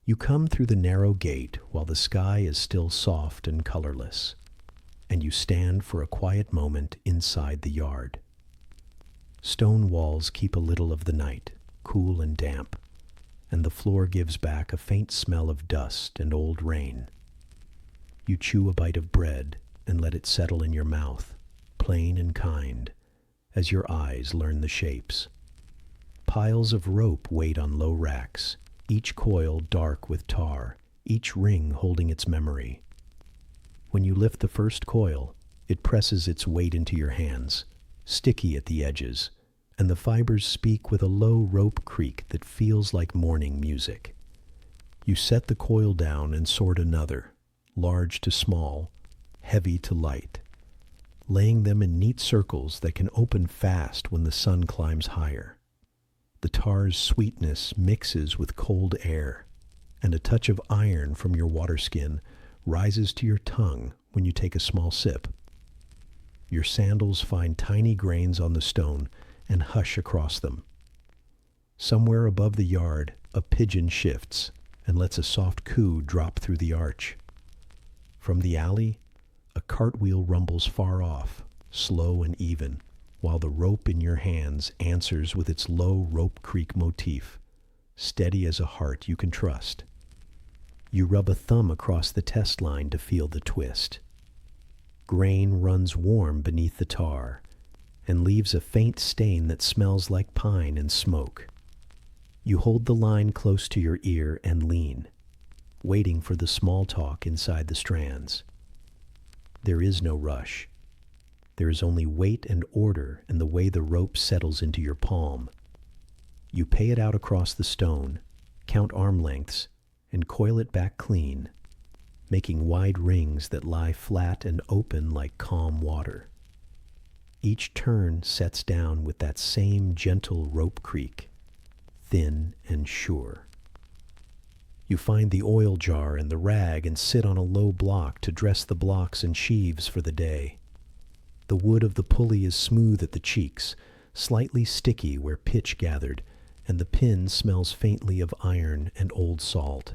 You come through the narrow gate while the sky is still soft and colorless, and you stand for a quiet moment inside the yard. Stone walls keep a little of the night, cool and damp, and the floor gives back a faint smell of dust and old rain. You chew a bite of bread and let it settle in your mouth, plain and kind, as your eyes learn the shapes. Piles of rope wait on low racks, each coil dark with tar, each ring holding its memory. When you lift the first coil, it presses its weight into your hands, sticky at the edges, and the fibers speak with a low rope creak that feels like morning music. You set the coil down and sort another, large to small, heavy to light, laying them in neat circles that can open fast when the sun climbs higher. The tar's sweetness mixes with cold air, and a touch of iron from your water skin rises to your tongue when you take a small sip. Your sandals find tiny grains on the stone and hush across them. Somewhere above the yard, a pigeon shifts and lets a soft coo drop through the arch. From the alley, a cartwheel rumbles far off, slow and even, while the rope in your hands answers with its low rope creak motif, steady as a heart you can trust. You rub a thumb across the test line to feel the twist. Grain runs warm beneath the tar and leaves a faint stain that smells like pine and smoke. You hold the line close to your ear and lean, waiting for the small talk inside the strands. There is no rush. There is only weight and order in the way the rope settles into your palm. You pay it out across the stone, count arm lengths, and coil it back clean, making wide rings that lie flat and open like calm water. Each turn sets down with that same gentle rope creak, thin and sure. You find the oil jar and the rag and sit on a low block to dress the blocks and sheaves for the day. The wood of the pulley is smooth at the cheeks, slightly sticky where pitch gathered, and the pin smells faintly of iron and old salt.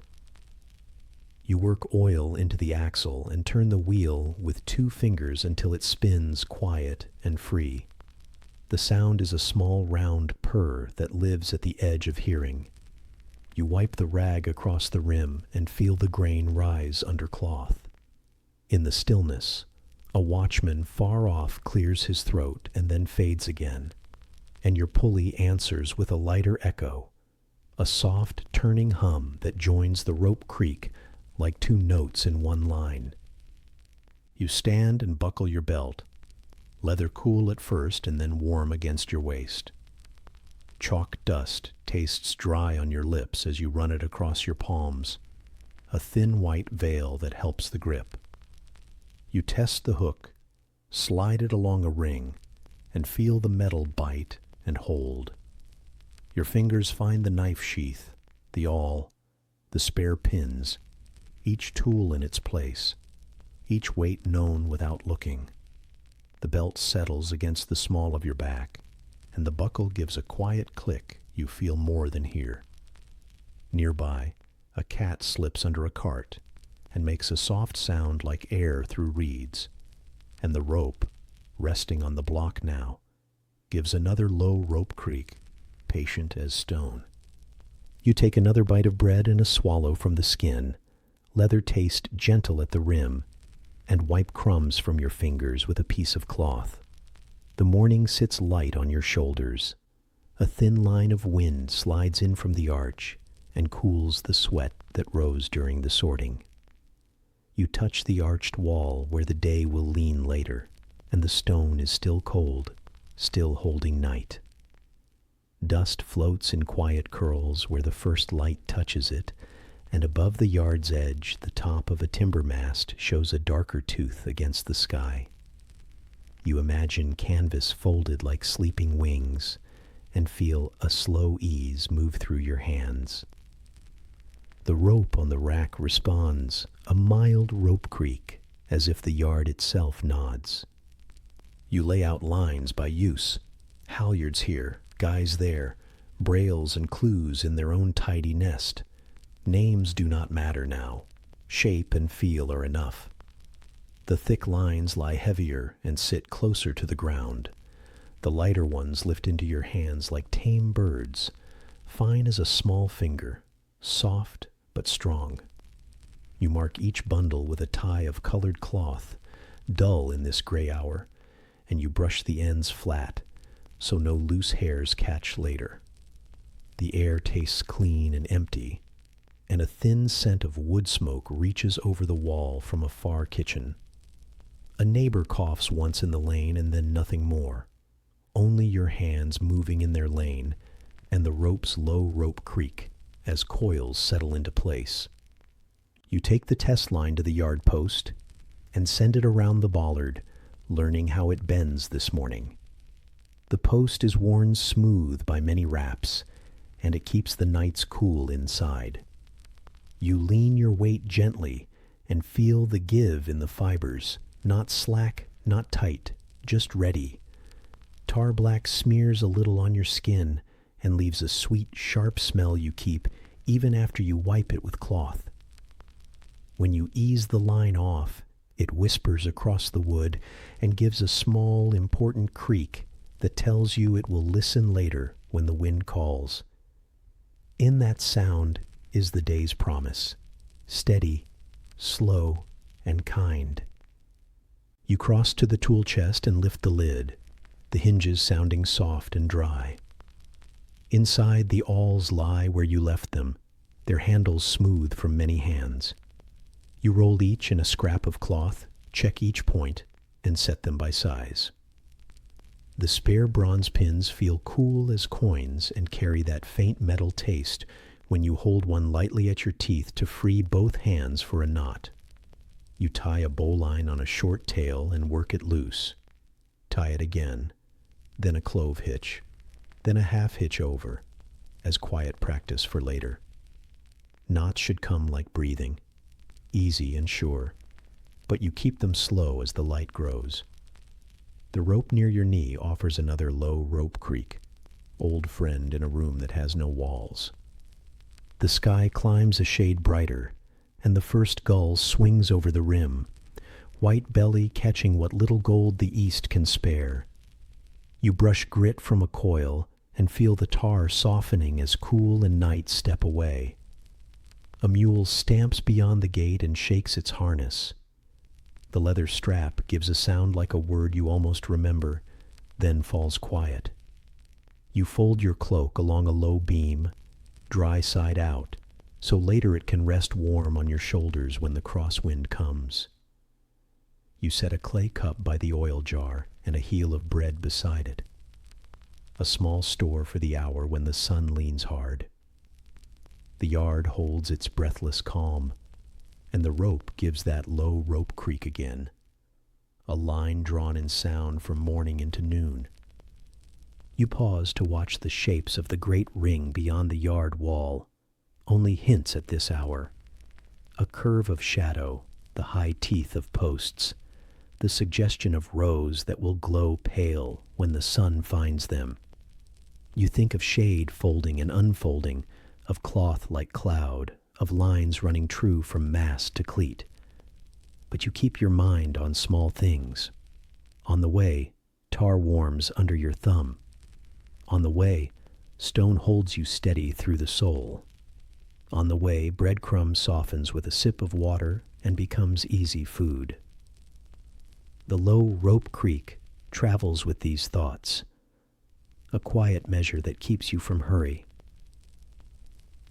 You work oil into the axle and turn the wheel with 2 fingers until it spins quiet and free. The sound is a small round purr that lives at the edge of hearing. You wipe the rag across the rim and feel the grain rise under cloth. In the stillness, a watchman far off clears his throat and then fades again, and your pulley answers with a lighter echo, a soft turning hum that joins the rope creak like 2 notes in one line. You stand and buckle your belt, leather cool at first and then warm against your waist. Chalk dust tastes dry on your lips as you run it across your palms, a thin white veil that helps the grip. You test the hook, slide it along a ring, and feel the metal bite and hold. Your fingers find the knife sheath, the awl, the spare pins, each tool in its place, each weight known without looking. The belt settles against the small of your back, and the buckle gives a quiet click you feel more than hear. Nearby, a cat slips under a cart and makes a soft sound like air through reeds, and the rope, resting on the block now, gives another low rope creak, patient as stone. You take another bite of bread and a swallow from the skin, leather taste gentle at the rim, and wipe crumbs from your fingers with a piece of cloth. The morning sits light on your shoulders. A thin line of wind slides in from the arch and cools the sweat that rose during the sorting. You touch the arched wall where the day will lean later, and the stone is still cold, still holding night. Dust floats in quiet curls where the first light touches it, and above the yard's edge, the top of a timber mast shows a darker tooth against the sky. You imagine canvas folded like sleeping wings, and feel a slow ease move through your hands. The rope on the rack responds, a mild rope creak, as if the yard itself nods. You lay out lines by use, halyards here, guys there, brails and clews in their own tidy nest, Names do not matter now. Shape and feel are enough. The thick lines lie heavier and sit closer to the ground. The lighter ones lift into your hands like tame birds, fine as a small finger, soft but strong. You mark each bundle with a tie of colored cloth, dull in this gray hour, and you brush the ends flat so no loose hairs catch later. The air tastes clean and empty, and a thin scent of wood smoke reaches over the wall from a far kitchen. A neighbor coughs once in the lane and then nothing more. Only your hands moving in their lane and the rope's low rope creak as coils settle into place. You take the test line to the yard post and send it around the bollard, learning how it bends this morning. The post is worn smooth by many wraps, and it keeps the nights cool inside. You lean your weight gently and feel the give in the fibers, not slack, not tight, just ready. Tar black smears a little on your skin and leaves a sweet, sharp smell you keep even after you wipe it with cloth. When you ease the line off, it whispers across the wood and gives a small, important creak that tells you it will listen later when the wind calls. In that sound is the day's promise, steady, slow, and kind. You cross to the tool chest and lift the lid, the hinges sounding soft and dry. Inside, the awls lie where you left them, their handles smooth from many hands. You roll each in a scrap of cloth, check each point, and set them by size. The spare bronze pins feel cool as coins and carry that faint metal taste when you hold one lightly at your teeth to free both hands for a knot. You tie a bowline on a short tail and work it loose. Tie it again, then a clove hitch, then a half hitch over, as quiet practice for later. Knots should come like breathing, easy and sure, but you keep them slow as the light grows. The rope near your knee offers another low rope creak, old friend in a room that has no walls. The sky climbs a shade brighter, and the first gull swings over the rim, white belly catching what little gold the east can spare. You brush grit from a coil and feel the tar softening as cool and night step away. A mule stamps beyond the gate and shakes its harness. The leather strap gives a sound like a word you almost remember, then falls quiet. You fold your cloak along a low beam, dry side out, so later it can rest warm on your shoulders when the crosswind comes. You set a clay cup by the oil jar and a heel of bread beside it. A small store for the hour when the sun leans hard. The yard holds its breathless calm, and the rope gives that low rope creak again, a line drawn in sound from morning into noon. You pause to watch the shapes of the great ring beyond the yard wall, only hints at this hour. A curve of shadow, the high teeth of posts, the suggestion of rows that will glow pale when the sun finds them. You think of shade folding and unfolding, of cloth like cloud, of lines running true from mast to cleat. But you keep your mind on small things. On the way, tar warms under your thumb. On the way, stone holds you steady through the sole. On the way, breadcrumb softens with a sip of water and becomes easy food. The low rope creak travels with these thoughts, a quiet measure that keeps you from hurry.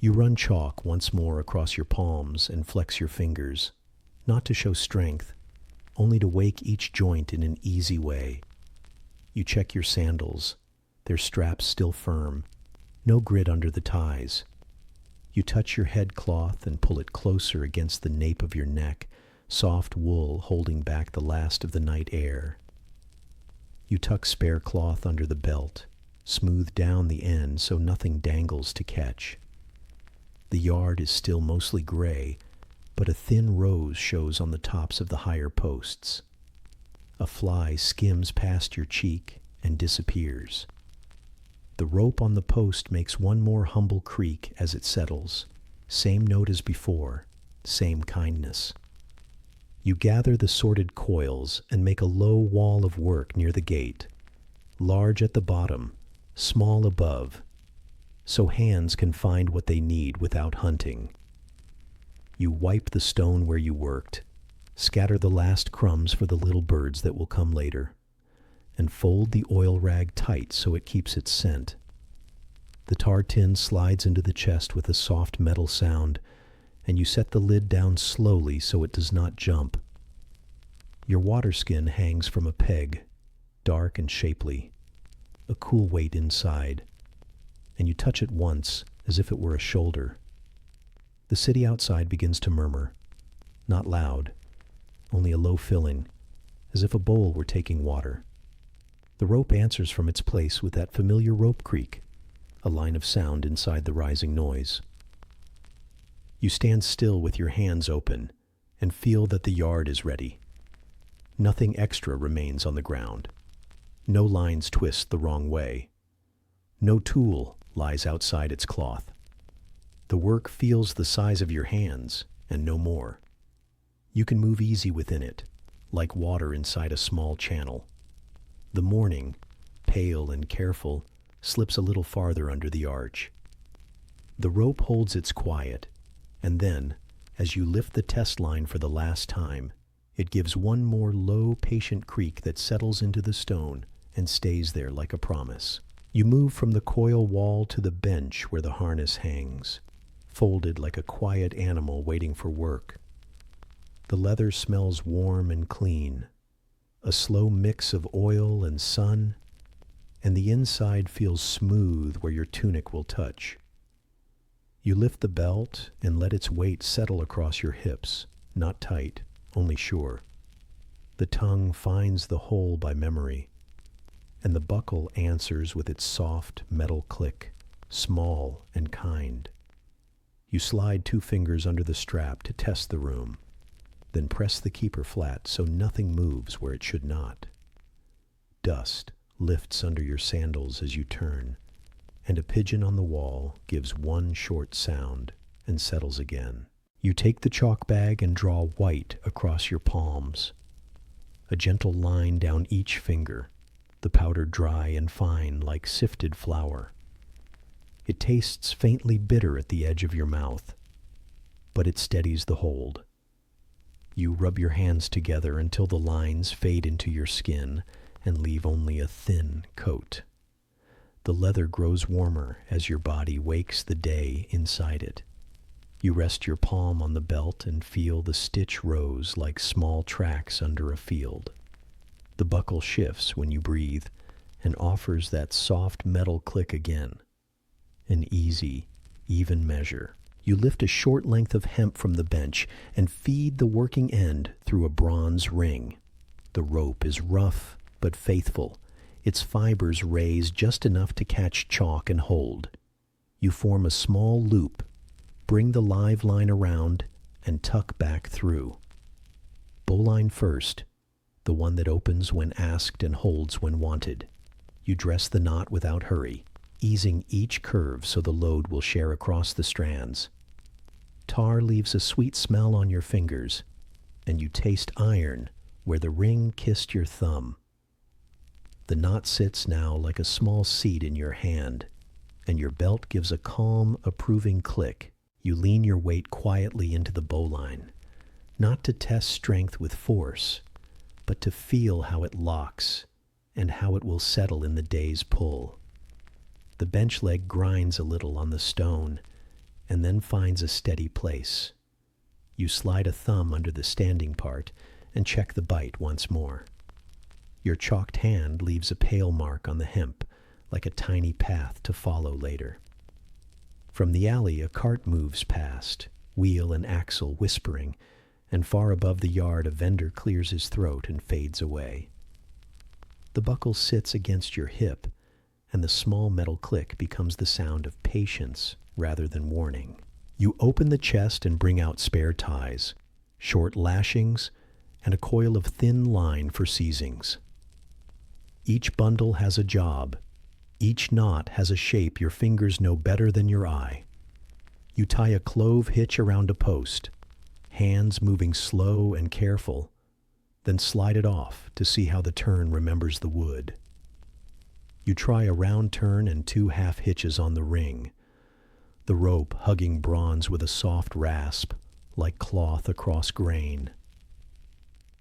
You run chalk once more across your palms and flex your fingers, not to show strength, only to wake each joint in an easy way. You check your sandals, their straps still firm, no grit under the ties. You touch your head cloth and pull it closer against the nape of your neck, soft wool holding back the last of the night air. You tuck spare cloth under the belt, smooth down the end so nothing dangles to catch. The yard is still mostly gray, but a thin rose shows on the tops of the higher posts. A fly skims past your cheek and disappears. The rope on the post makes one more humble creak as it settles, Same note as before, same kindness. You gather the sorted coils and make a low wall of work near the gate, large at the bottom, small above, so hands can find what they need without hunting. You wipe the stone where you worked, scatter the last crumbs for the little birds that will come later, and fold the oil rag tight so it keeps its scent. The tar tin slides into the chest with a soft metal sound, and you set the lid down slowly so it does not jump. Your water skin hangs from a peg, dark and shapely, a cool weight inside, and you touch it once as if it were a shoulder. The city outside begins to murmur, not loud, only a low filling, as if a bowl were taking water. The rope answers from its place with that familiar rope creak, a line of sound inside the rising noise. You stand still with your hands open and feel that the yard is ready. Nothing extra remains on the ground. No lines twist the wrong way. No tool lies outside its cloth. The work feels the size of your hands and no more. You can move easy within it, like water inside a small channel. The morning, pale and careful, slips a little farther under the arch. The rope holds its quiet, and then, as you lift the test line for the last time, it gives one more low, patient creak that settles into the stone and stays there like a promise. You move from the coil wall to the bench where the harness hangs, folded like a quiet animal waiting for work. The leather smells warm and clean, a slow mix of oil and sun, and the inside feels smooth where your tunic will touch. You lift the belt and let its weight settle across your hips, not tight, only sure. The tongue finds the hole by memory, and the buckle answers with its soft metal click, small and kind. You slide 2 fingers under the strap to test the room, then press the keeper flat so nothing moves where it should not. Dust lifts under your sandals as you turn, and a pigeon on the wall gives one short sound and settles again. You take the chalk bag and draw white across your palms, a gentle line down each finger, the powder dry and fine like sifted flour. It tastes faintly bitter at the edge of your mouth, but it steadies the hold. You rub your hands together until the lines fade into your skin and leave only a thin coat. The leather grows warmer as your body wakes the day inside it. You rest your palm on the belt and feel the stitch rows like small tracks under a field. The buckle shifts when you breathe and offers that soft metal click again. An easy, even measure. You lift a short length of hemp from the bench and feed the working end through a bronze ring. The rope is rough but faithful, its fibers raise just enough to catch chalk and hold. You form a small loop, bring the live line around, and tuck back through. Bowline first, the one that opens when asked and holds when wanted. You dress the knot without hurry, easing each curve so the load will share across the strands. Tar leaves a sweet smell on your fingers, and you taste iron where the ring kissed your thumb. The knot sits now like a small seed in your hand, and your belt gives a calm, approving click. You lean your weight quietly into the bowline, not to test strength with force, but to feel how it locks and how it will settle in the day's pull. The bench leg grinds a little on the stone and then finds a steady place. You slide a thumb under the standing part and check the bite once more. Your chalked hand leaves a pale mark on the hemp, like a tiny path to follow later. From the alley, a cart moves past, wheel and axle whispering, and far above the yard a vendor clears his throat and fades away. The buckle sits against your hip, and the small metal click becomes the sound of patience rather than warning. You open the chest and bring out spare ties, short lashings, and a coil of thin line for seizings. Each bundle has a job. Each knot has a shape your fingers know better than your eye. You tie a clove hitch around a post, hands moving slow and careful, then slide it off to see how the turn remembers the wood. You try a round turn and 2 half hitches on the ring, the rope hugging bronze with a soft rasp, like cloth across grain.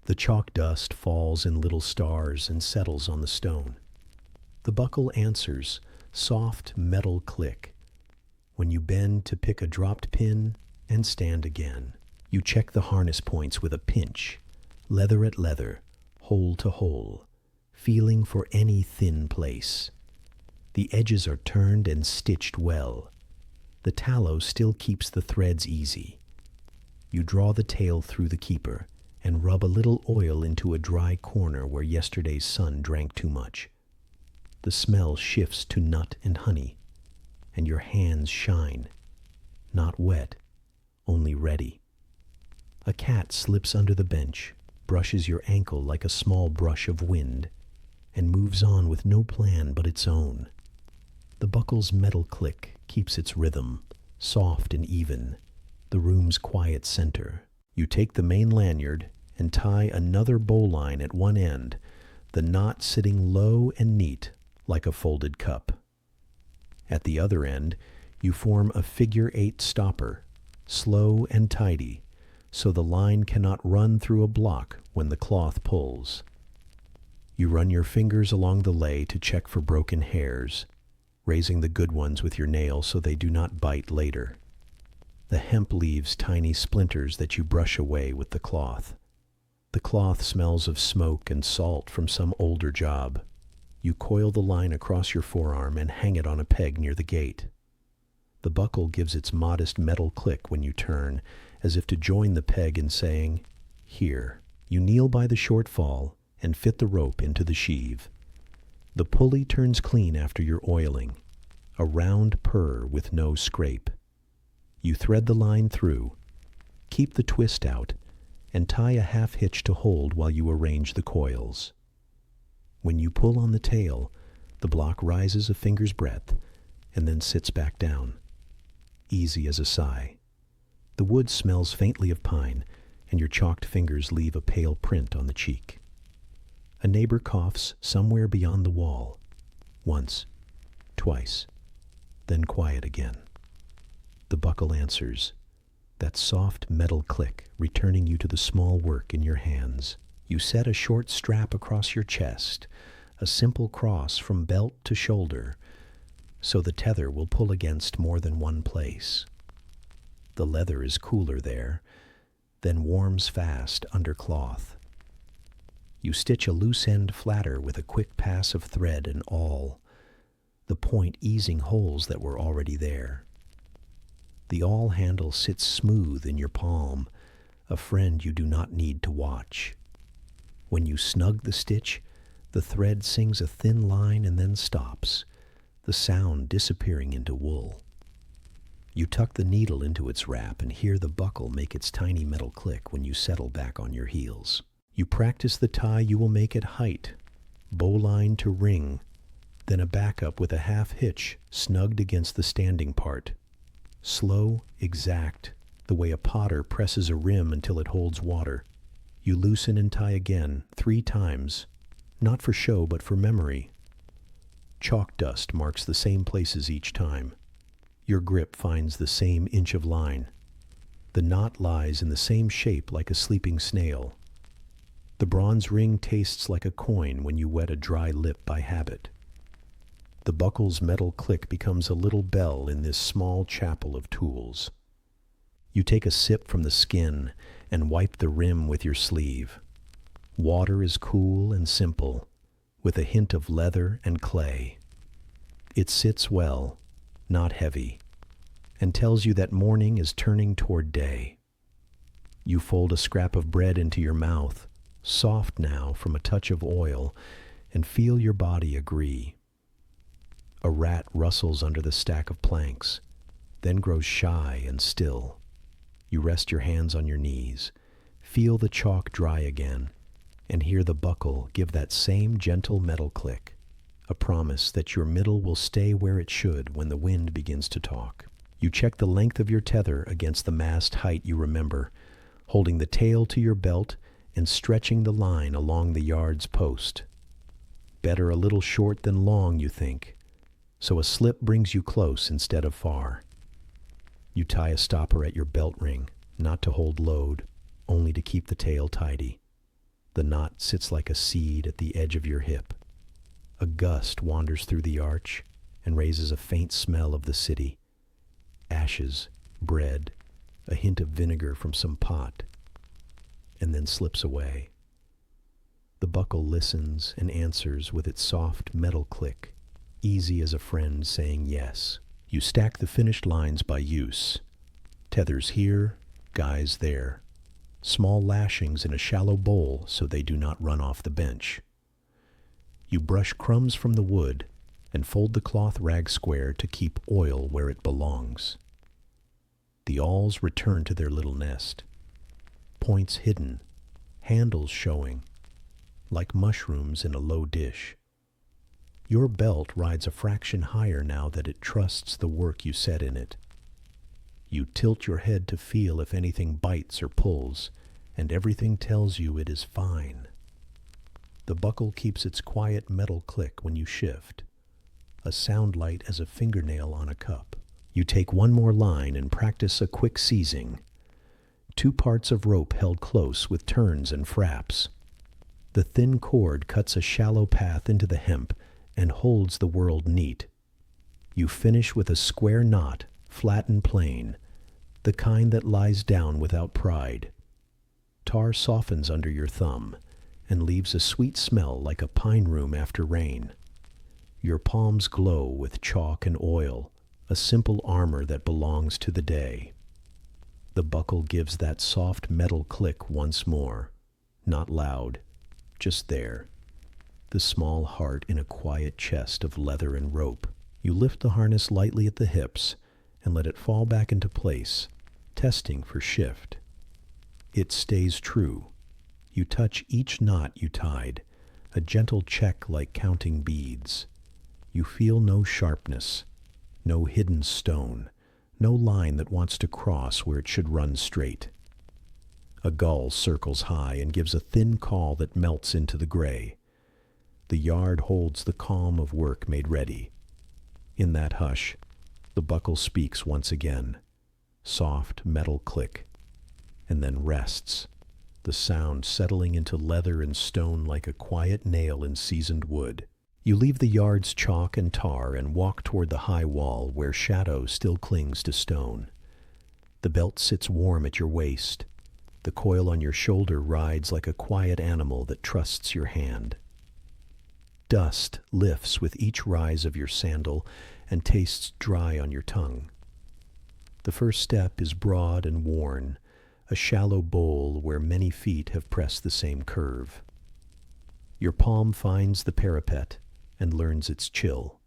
The chalk dust falls in little stars and settles on the stone. The buckle answers, soft metal click. When you bend to pick a dropped pin and stand again, you check the harness points with a pinch, leather at leather, hole to hole, feeling for any thin place. The edges are turned and stitched well. The tallow still keeps the threads easy. You draw the tail through the keeper and rub a little oil into a dry corner where yesterday's sun drank too much. The smell shifts to nut and honey, and your hands shine, not wet, only ready. A cat slips under the bench, brushes your ankle like a small brush of wind, and moves on with no plan but its own. The buckle's metal click keeps its rhythm, soft and even, the room's quiet center. You take the main lanyard and tie another bowline at one end, the knot sitting low and neat like a folded cup. At the other end, you form a figure-8 stopper, slow and tidy, so the line cannot run through a block when the cloth pulls. You run your fingers along the lay to check for broken hairs, raising the good ones with your nail so they do not bite later. The hemp leaves tiny splinters that you brush away with the cloth. The cloth smells of smoke and salt from some older job. You coil the line across your forearm and hang it on a peg near the gate. The buckle gives its modest metal click when you turn, as if to join the peg in saying, "Here." You kneel by the short fall and fit the rope into the sheave. The pulley turns clean after your oiling, a round purr with no scrape. You thread the line through, keep the twist out, and tie a half hitch to hold while you arrange the coils. When you pull on the tail, the block rises a finger's breadth and then sits back down, easy as a sigh. The wood smells faintly of pine, and your chalked fingers leave a pale print on the cheek. A neighbor coughs somewhere beyond the wall, once, twice, then quiet again. The buckle answers, that soft metal click returning you to the small work in your hands. You set a short strap across your chest, a simple cross from belt to shoulder, so the tether will pull against more than one place. The leather is cooler there, then warms fast under cloth. You stitch a loose end flatter with a quick pass of thread and awl, the point easing holes that were already there. The awl handle sits smooth in your palm, a friend you do not need to watch. When you snug the stitch, the thread sings a thin line and then stops, the sound disappearing into wool. You tuck the needle into its wrap and hear the buckle make its tiny metal click when you settle back on your heels. You practice the tie you will make at height, bowline to ring, then a backup with a half hitch snugged against the standing part. Slow, exact, the way a potter presses a rim until it holds water. You loosen and tie again 3 times, not for show but for memory. Chalk dust marks the same places each time. Your grip finds the same inch of line. The knot lies in the same shape like a sleeping snail. The bronze ring tastes like a coin when you wet a dry lip by habit. The buckle's metal click becomes a little bell in this small chapel of tools. You take a sip from the skin and wipe the rim with your sleeve. Water is cool and simple, with a hint of leather and clay. It sits well, not heavy, and tells you that morning is turning toward day. You fold a scrap of bread into your mouth, soft now from a touch of oil, and feel your body agree. A rat rustles under the stack of planks, then grows shy and still. You rest your hands on your knees, feel the chalk dry again, and hear the buckle give that same gentle metal click, a promise that your middle will stay where it should when the wind begins to talk. You check the length of your tether against the mast height you remember, holding the tail to your belt and stretching the line along the yard's post. Better a little short than long, you think, so a slip brings you close instead of far. You tie a stopper at your belt ring, not to hold load, only to keep the tail tidy. The knot sits like a seed at the edge of your hip. A gust wanders through the arch and raises a faint smell of the city. Ashes, bread, a hint of vinegar from some pot, and then slips away. The buckle listens and answers with its soft metal click, easy as a friend saying yes. You stack the finished lines by use. Tethers here, guys there. Small lashings in a shallow bowl so they do not run off the bench. You brush crumbs from the wood and fold the cloth rag square to keep oil where it belongs. The awls return to their little nest. Points hidden, handles showing, like mushrooms in a low dish. Your belt rides a fraction higher now that it trusts the work you set in it. You tilt your head to feel if anything bites or pulls, and everything tells you it is fine. The buckle keeps its quiet metal click when you shift, a sound light as a fingernail on a cup. You take one more line and practice a quick seizing. 2 parts of rope held close with turns and fraps. The thin cord cuts a shallow path into the hemp and holds the world neat. You finish with a square knot, flat and plain, the kind that lies down without pride. Tar softens under your thumb and leaves a sweet smell like a pine room after rain. Your palms glow with chalk and oil, a simple armor that belongs to the day. The buckle gives that soft metal click once more, not loud, just there. The small heart in a quiet chest of leather and rope. You lift the harness lightly at the hips and let it fall back into place, testing for shift. It stays true. You touch each knot you tied, a gentle check like counting beads. You feel no sharpness, no hidden stone, no line that wants to cross where it should run straight. A gull circles high and gives a thin call that melts into the gray. The yard holds the calm of work made ready. In that hush, the buckle speaks once again, soft metal click, and then rests, the sound settling into leather and stone like a quiet nail in seasoned wood. You leave the yard's chalk and tar and walk toward the high wall where shadow still clings to stone. The belt sits warm at your waist. The coil on your shoulder rides like a quiet animal that trusts your hand. Dust lifts with each rise of your sandal and tastes dry on your tongue. The first step is broad and worn, a shallow bowl where many feet have pressed the same curve. Your palm finds the parapet and learns its chill.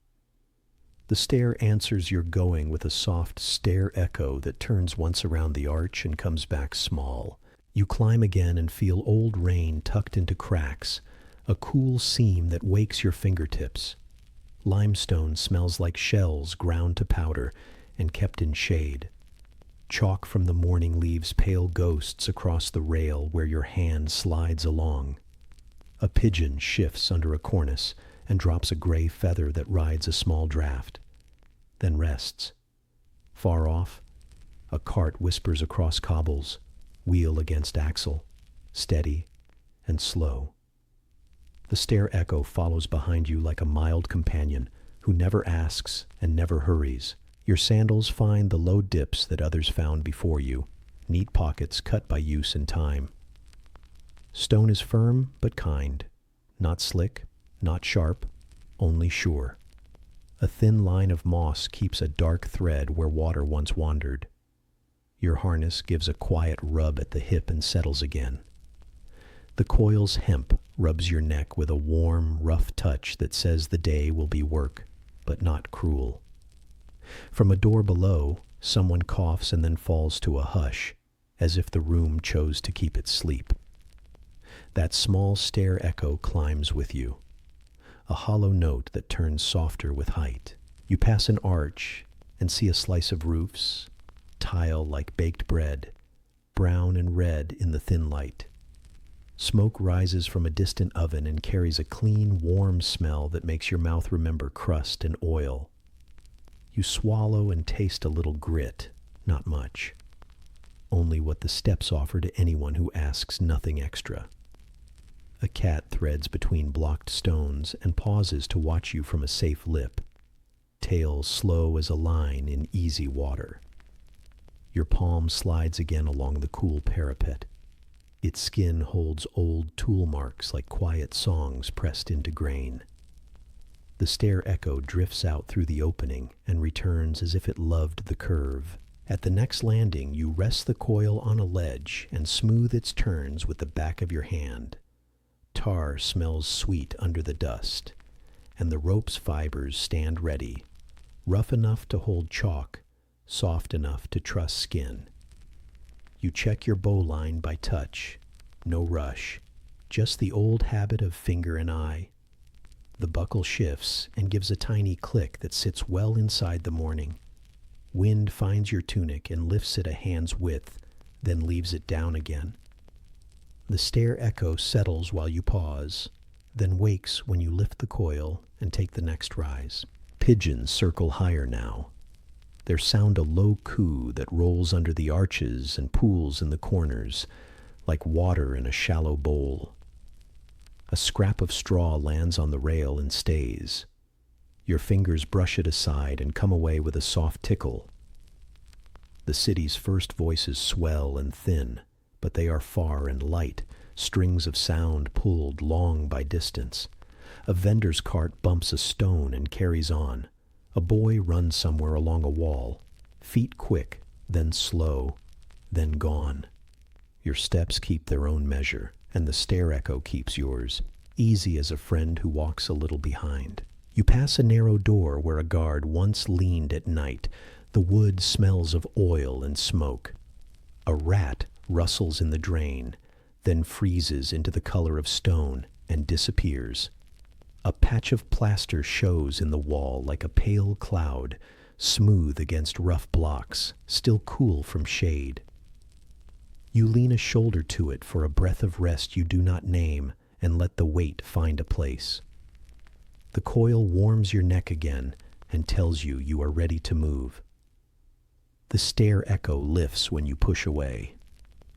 The stair answers your going with a soft stair echo that turns once around the arch and comes back small. You climb again and feel old rain tucked into cracks, a cool seam that wakes your fingertips. Limestone smells like shells ground to powder and kept in shade. Chalk from the morning leaves pale ghosts across the rail where your hand slides along. A pigeon shifts under a cornice and drops a gray feather that rides a small draft, then rests. Far off, a cart whispers across cobbles, wheel against axle, steady and slow. The stair echo follows behind you like a mild companion who never asks and never hurries. Your sandals find the low dips that others found before you, neat pockets cut by use and time. Stone is firm but kind, not slick, not sharp, only sure. A thin line of moss keeps a dark thread where water once wandered. Your harness gives a quiet rub at the hip and settles again. The coil's hemp rubs your neck with a warm, rough touch that says the day will be work, but not cruel. From a door below, someone coughs and then falls to a hush, as if the room chose to keep it sleep. That small stair echo climbs with you, a hollow note that turns softer with height. You pass an arch, and see a slice of roofs, tile like baked bread, brown and red in the thin light. Smoke rises from a distant oven and carries a clean, warm smell that makes your mouth remember crust and oil. You swallow and taste a little grit, not much. Only what the steps offer to anyone who asks nothing extra. A cat threads between blocked stones and pauses to watch you from a safe lip, tail slow as a line in easy water. Your palm slides again along the cool parapet. Its skin holds old tool marks like quiet songs pressed into grain. The stair echo drifts out through the opening and returns as if it loved the curve. At the next landing, you rest the coil on a ledge and smooth its turns with the back of your hand. Tar smells sweet under the dust, and the rope's fibers stand ready, rough enough to hold chalk, soft enough to trust skin. You check your bowline by touch. No rush, just the old habit of finger and eye. The buckle shifts and gives a tiny click that sits well inside the morning. Wind finds your tunic and lifts it a hand's width, then leaves it down again. The stair echo settles while you pause, then wakes when you lift the coil and take the next rise. Pigeons circle higher now. Their sound a low coo that rolls under the arches and pools in the corners, like water in a shallow bowl. A scrap of straw lands on the rail and stays. Your fingers brush it aside and come away with a soft tickle. The city's first voices swell and thin, but they are far and light, strings of sound pulled long by distance. A vendor's cart bumps a stone and carries on. A boy runs somewhere along a wall, feet quick, then slow, then gone. Your steps keep their own measure, and the stair echo keeps yours, easy as a friend who walks a little behind. You pass a narrow door where a guard once leaned at night. The wood smells of oil and smoke. A rat rustles in the drain, then freezes into the color of stone and disappears. A patch of plaster shows in the wall like a pale cloud, smooth against rough blocks, still cool from shade. You lean a shoulder to it for a breath of rest you do not name and let the weight find a place. The coil warms your neck again and tells you you are ready to move. The stair echo lifts when you push away,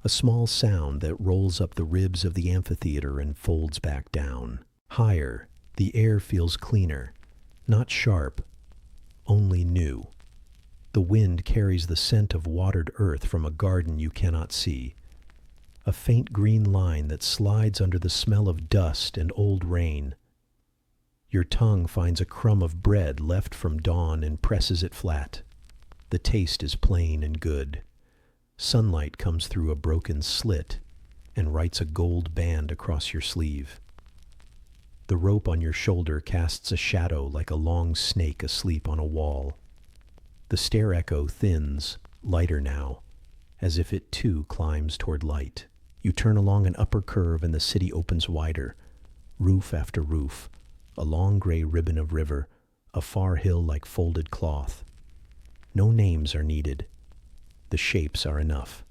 a small sound that rolls up the ribs of the amphitheater and folds back down. Higher, the air feels cleaner, not sharp, only new. The wind carries the scent of watered earth from a garden you cannot see, a faint green line that slides under the smell of dust and old rain. Your tongue finds a crumb of bread left from dawn and presses it flat. The taste is plain and good. Sunlight comes through a broken slit and writes a gold band across your sleeve. The rope on your shoulder casts a shadow like a long snake asleep on a wall. The stair echo thins, lighter now, as if it too climbs toward light. You turn along an upper curve and the city opens wider, roof after roof, a long gray ribbon of river, a far hill like folded cloth. No names are needed. The shapes are enough.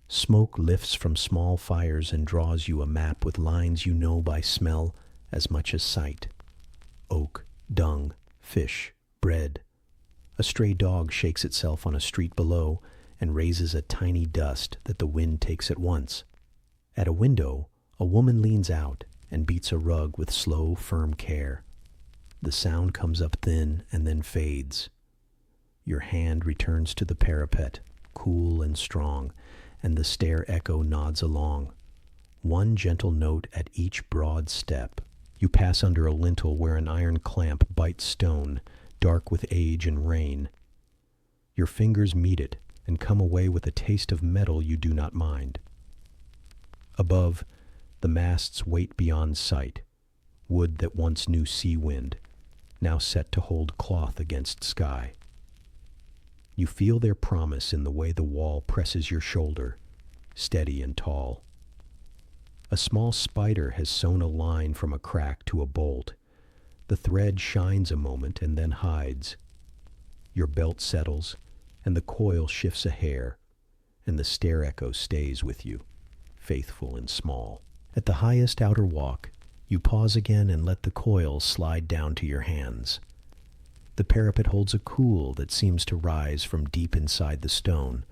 Smoke lifts from small fires and draws you a map with lines you know by smell as much as sight. Oak, dung, fish, bread. A stray dog shakes itself on a street below and raises a tiny dust that the wind takes at once. At a window, a woman leans out and beats a rug with slow, firm care. The sound comes up thin and then fades. Your hand returns to the parapet, cool and strong, and the stair echo nods along. One gentle note at each broad step. You pass under a lintel where an iron clamp bites stone, dark with age and rain. Your fingers meet it and come away with a taste of metal you do not mind. Above, the masts wait beyond sight, wood that once knew sea wind, now set to hold cloth against sky. You feel their promise in the way the wall presses your shoulder, steady and tall. A small spider has sewn a line from a crack to a bolt. The thread shines a moment and then hides. Your belt settles, and the coil shifts a hair, and the stair echo stays with you, faithful and small. At the highest outer walk, you pause again and let the coil slide down to your hands. The parapet holds a cool that seems to rise from deep inside the stone,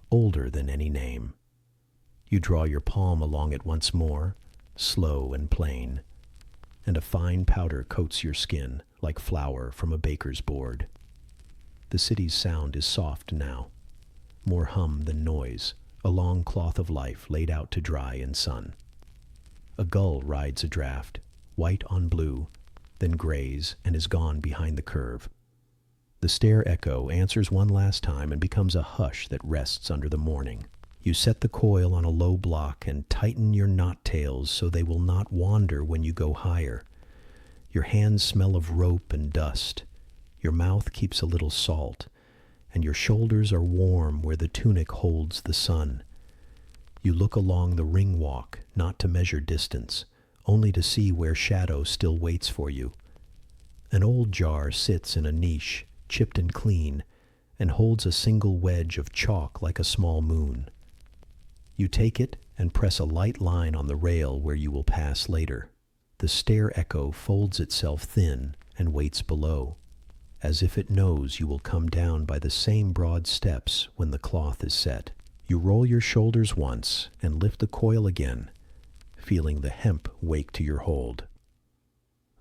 older than any name. You draw your palm along it once more, slow and plain, and a fine powder coats your skin like flour from a baker's board. The city's sound is soft now, more hum than noise, a long cloth of life laid out to dry in sun. A gull rides a draft, white on blue, then grays and is gone behind the curve. The stair echo answers one last time and becomes a hush that rests under the morning. You set the coil on a low block and tighten your knot tails so they will not wander when you go higher. Your hands smell of rope and dust. Your mouth keeps a little salt, and your shoulders are warm where the tunic holds the sun. You look along the ring walk, not to measure distance, only to see where shadow still waits for you. An old jar sits in a niche, chipped and clean, and holds a single wedge of chalk like a small moon. You take it and press a light line on the rail where you will pass later. The stair echo folds itself thin and waits below, as if it knows you will come down by the same broad steps when the cloth is set. You roll your shoulders once and lift the coil again, feeling the hemp wake to your hold.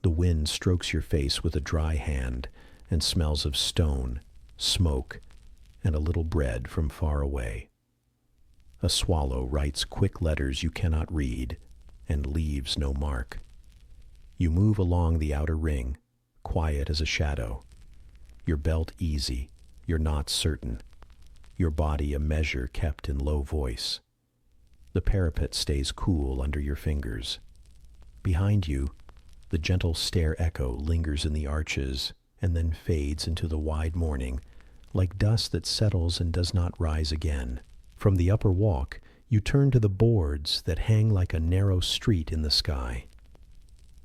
The wind strokes your face with a dry hand and smells of stone, smoke, and a little bread from far away. A swallow writes quick letters you cannot read and leaves no mark. You move along the outer ring, quiet as a shadow. Your belt easy, your knots certain, your body a measure kept in low voice. The parapet stays cool under your fingers. Behind you, the gentle stair echo lingers in the arches and then fades into the wide morning, like dust that settles and does not rise again. From the upper walk, you turn to the boards that hang like a narrow street in the sky.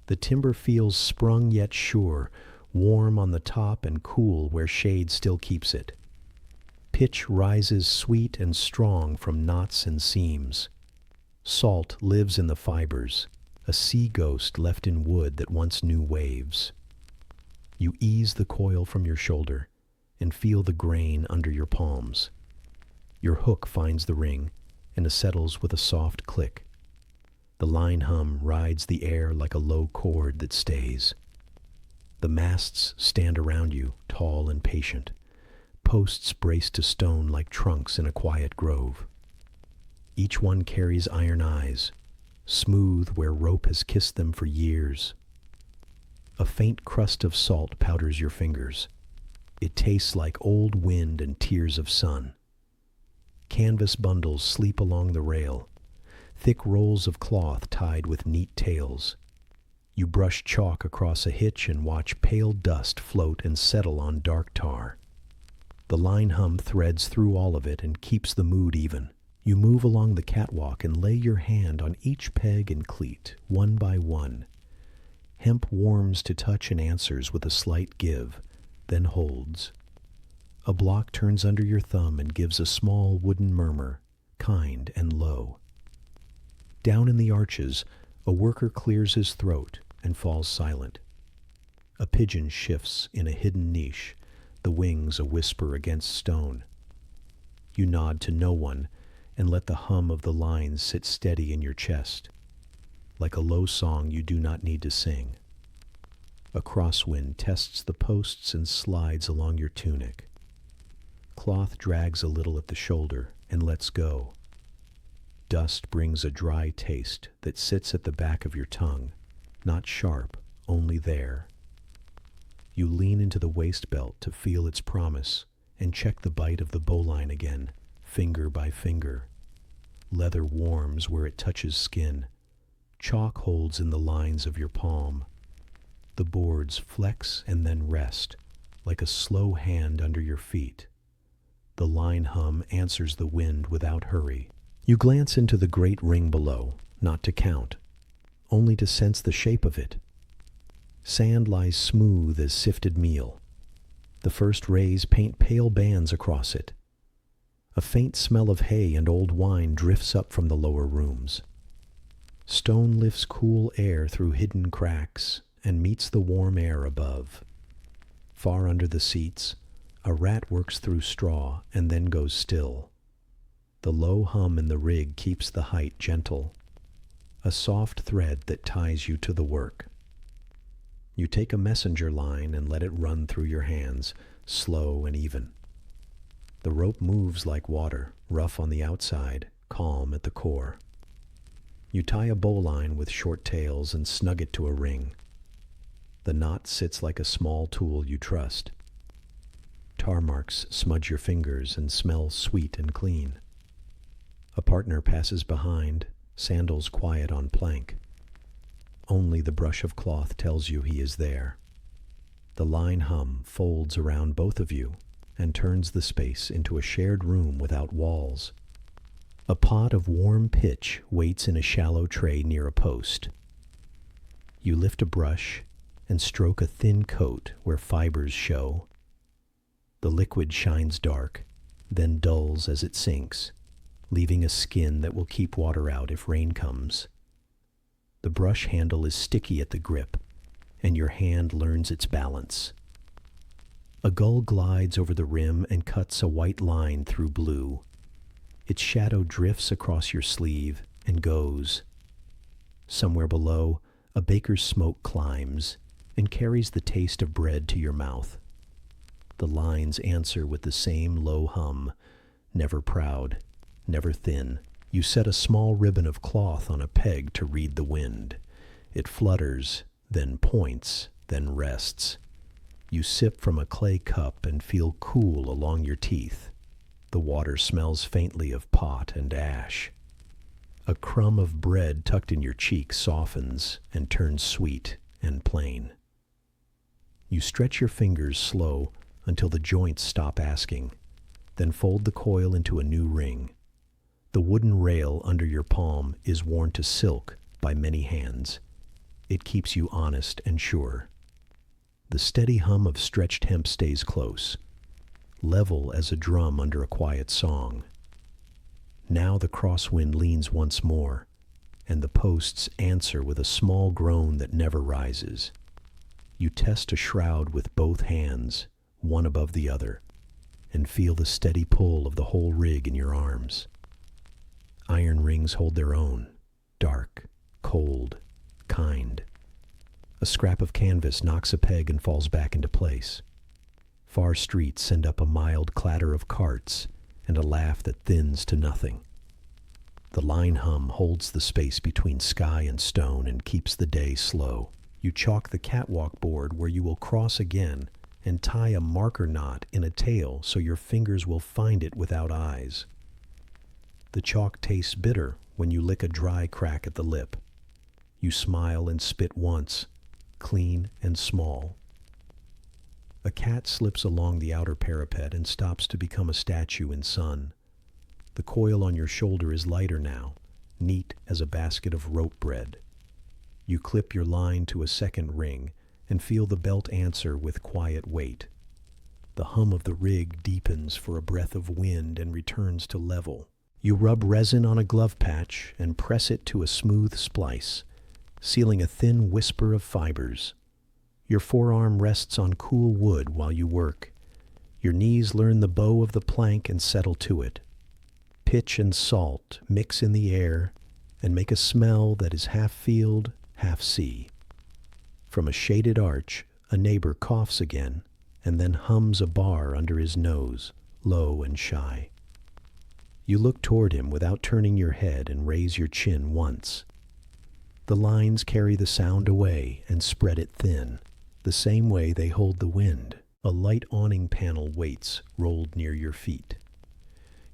The timber feels sprung yet sure, warm on the top and cool where shade still keeps it. Pitch rises sweet and strong from knots and seams. Salt lives in the fibers, a sea ghost left in wood that once knew waves. You ease the coil from your shoulder and feel the grain under your palms. Your hook finds the ring and settles with a soft click. The line hum rides the air like a low chord that stays. The masts stand around you, tall and patient, posts braced to stone like trunks in a quiet grove. Each one carries iron eyes, smooth where rope has kissed them for years. A faint crust of salt powders your fingers. It tastes like old wind and tears of sun. Canvas bundles sleep along the rail, thick rolls of cloth tied with neat tails. You brush chalk across a hitch and watch pale dust float and settle on dark tar. The line hum threads through all of it and keeps the mood even. You move along the catwalk and lay your hand on each peg and cleat, one by one. Hemp warms to touch and answers with a slight give, then holds. A block turns under your thumb and gives a small wooden murmur, kind and low. Down in the arches, a worker clears his throat and falls silent. A pigeon shifts in a hidden niche, the wings a whisper against stone. You nod to no one and let the hum of the lines sit steady in your chest, like a low song you do not need to sing. A crosswind tests the posts and slides along your tunic. Cloth drags a little at the shoulder and lets go. Dust brings a dry taste that sits at the back of your tongue, not sharp, only there. You lean into the waist belt to feel its promise and check the bite of the bowline again, finger by finger. Leather warms where it touches skin. Chalk holds in the lines of your palm. The boards flex and then rest, like a slow hand under your feet. The line hum answers the wind without hurry. You glance into the great ring below, not to count, only to sense the shape of it. Sand lies smooth as sifted meal. The first rays paint pale bands across it. A faint smell of hay and old wine drifts up from the lower rooms. Stone lifts cool air through hidden cracks and meets the warm air above. Far under the seats, a rat works through straw and then goes still. The low hum in the rig keeps the height gentle, a soft thread that ties you to the work. You take a messenger line and let it run through your hands, slow and even. The rope moves like water, rough on the outside, calm at the core. You tie a bowline with short tails and snug it to a ring. The knot sits like a small tool you trust. Tar marks smudge your fingers and smell sweet and clean. A partner passes behind, sandals quiet on plank. Only the brush of cloth tells you he is there. The line hum folds around both of you and turns the space into a shared room without walls. A pot of warm pitch waits in a shallow tray near a post. You lift a brush and stroke a thin coat where fibers show. The liquid shines dark, then dulls as it sinks, leaving a skin that will keep water out if rain comes. The brush handle is sticky at the grip, and your hand learns its balance. A gull glides over the rim and cuts a white line through blue. Its shadow drifts across your sleeve and goes. Somewhere below, a baker's smoke climbs and carries the taste of bread to your mouth. The lines answer with the same low hum, never proud, never thin. You set a small ribbon of cloth on a peg to read the wind. It flutters, then points, then rests. You sip from a clay cup and feel cool along your teeth. The water smells faintly of pot and ash. A crumb of bread tucked in your cheek softens and turns sweet and plain. You stretch your fingers slow until the joints stop asking, then fold the coil into a new ring. The wooden rail under your palm is worn to silk by many hands. It keeps you honest and sure. The steady hum of stretched hemp stays close, level as a drum under a quiet song. Now the crosswind leans once more, and the posts answer with a small groan that never rises. You test a shroud with both hands, one above the other, and feel the steady pull of the whole rig in your arms. Iron rings hold their own, dark, cold, kind. A scrap of canvas knocks a peg and falls back into place. Far streets send up a mild clatter of carts and a laugh that thins to nothing. The line hum holds the space between sky and stone and keeps the day slow. You chalk the catwalk board where you will cross again and tie a marker knot in a tail so your fingers will find it without eyes. The chalk tastes bitter when you lick a dry crack at the lip. You smile and spit once, clean and small. A cat slips along the outer parapet and stops to become a statue in sun. The coil on your shoulder is lighter now, neat as a basket of rope bread. You clip your line to a second ring and feel the belt answer with quiet weight. The hum of the rig deepens for a breath of wind and returns to level. You rub resin on a glove patch and press it to a smooth splice, sealing a thin whisper of fibers. Your forearm rests on cool wood while you work. Your knees learn the bow of the plank and settle to it. Pitch and salt mix in the air and make a smell that is half field, half sea. From a shaded arch, a neighbor coughs again and then hums a bar under his nose, low and shy. You look toward him without turning your head and raise your chin once. The lines carry the sound away and spread it thin, the same way they hold the wind. A light awning panel waits, rolled near your feet.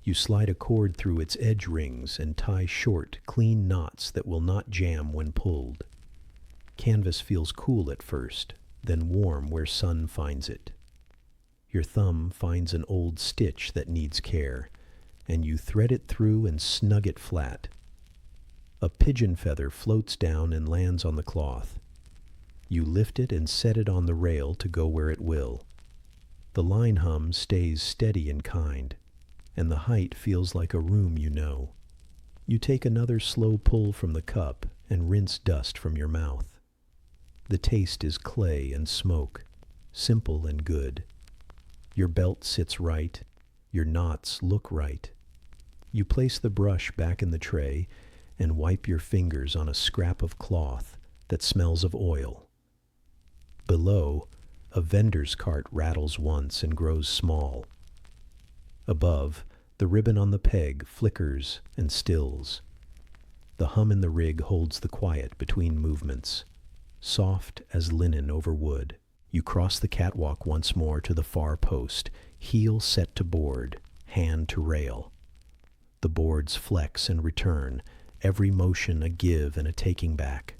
You slide a cord through its edge rings and tie short, clean knots that will not jam when pulled. Canvas feels cool at first, then warm where sun finds it. Your thumb finds an old stitch that needs care, and you thread it through and snug it flat. A pigeon feather floats down and lands on the cloth. You lift it and set it on the rail to go where it will. The line hum stays steady and kind, and the height feels like a room you know. You take another slow pull from the cup and rinse dust from your mouth. The taste is clay and smoke, simple and good. Your belt sits right, your knots look right. You place the brush back in the tray and wipe your fingers on a scrap of cloth that smells of oil. Below, a vendor's cart rattles once and grows small. Above, the ribbon on the peg flickers and stills. The hum in the rig holds the quiet between movements, soft as linen over wood. You cross the catwalk once more to the far post, heel set to board, hand to rail. The boards flex and return, every motion a give and a taking back.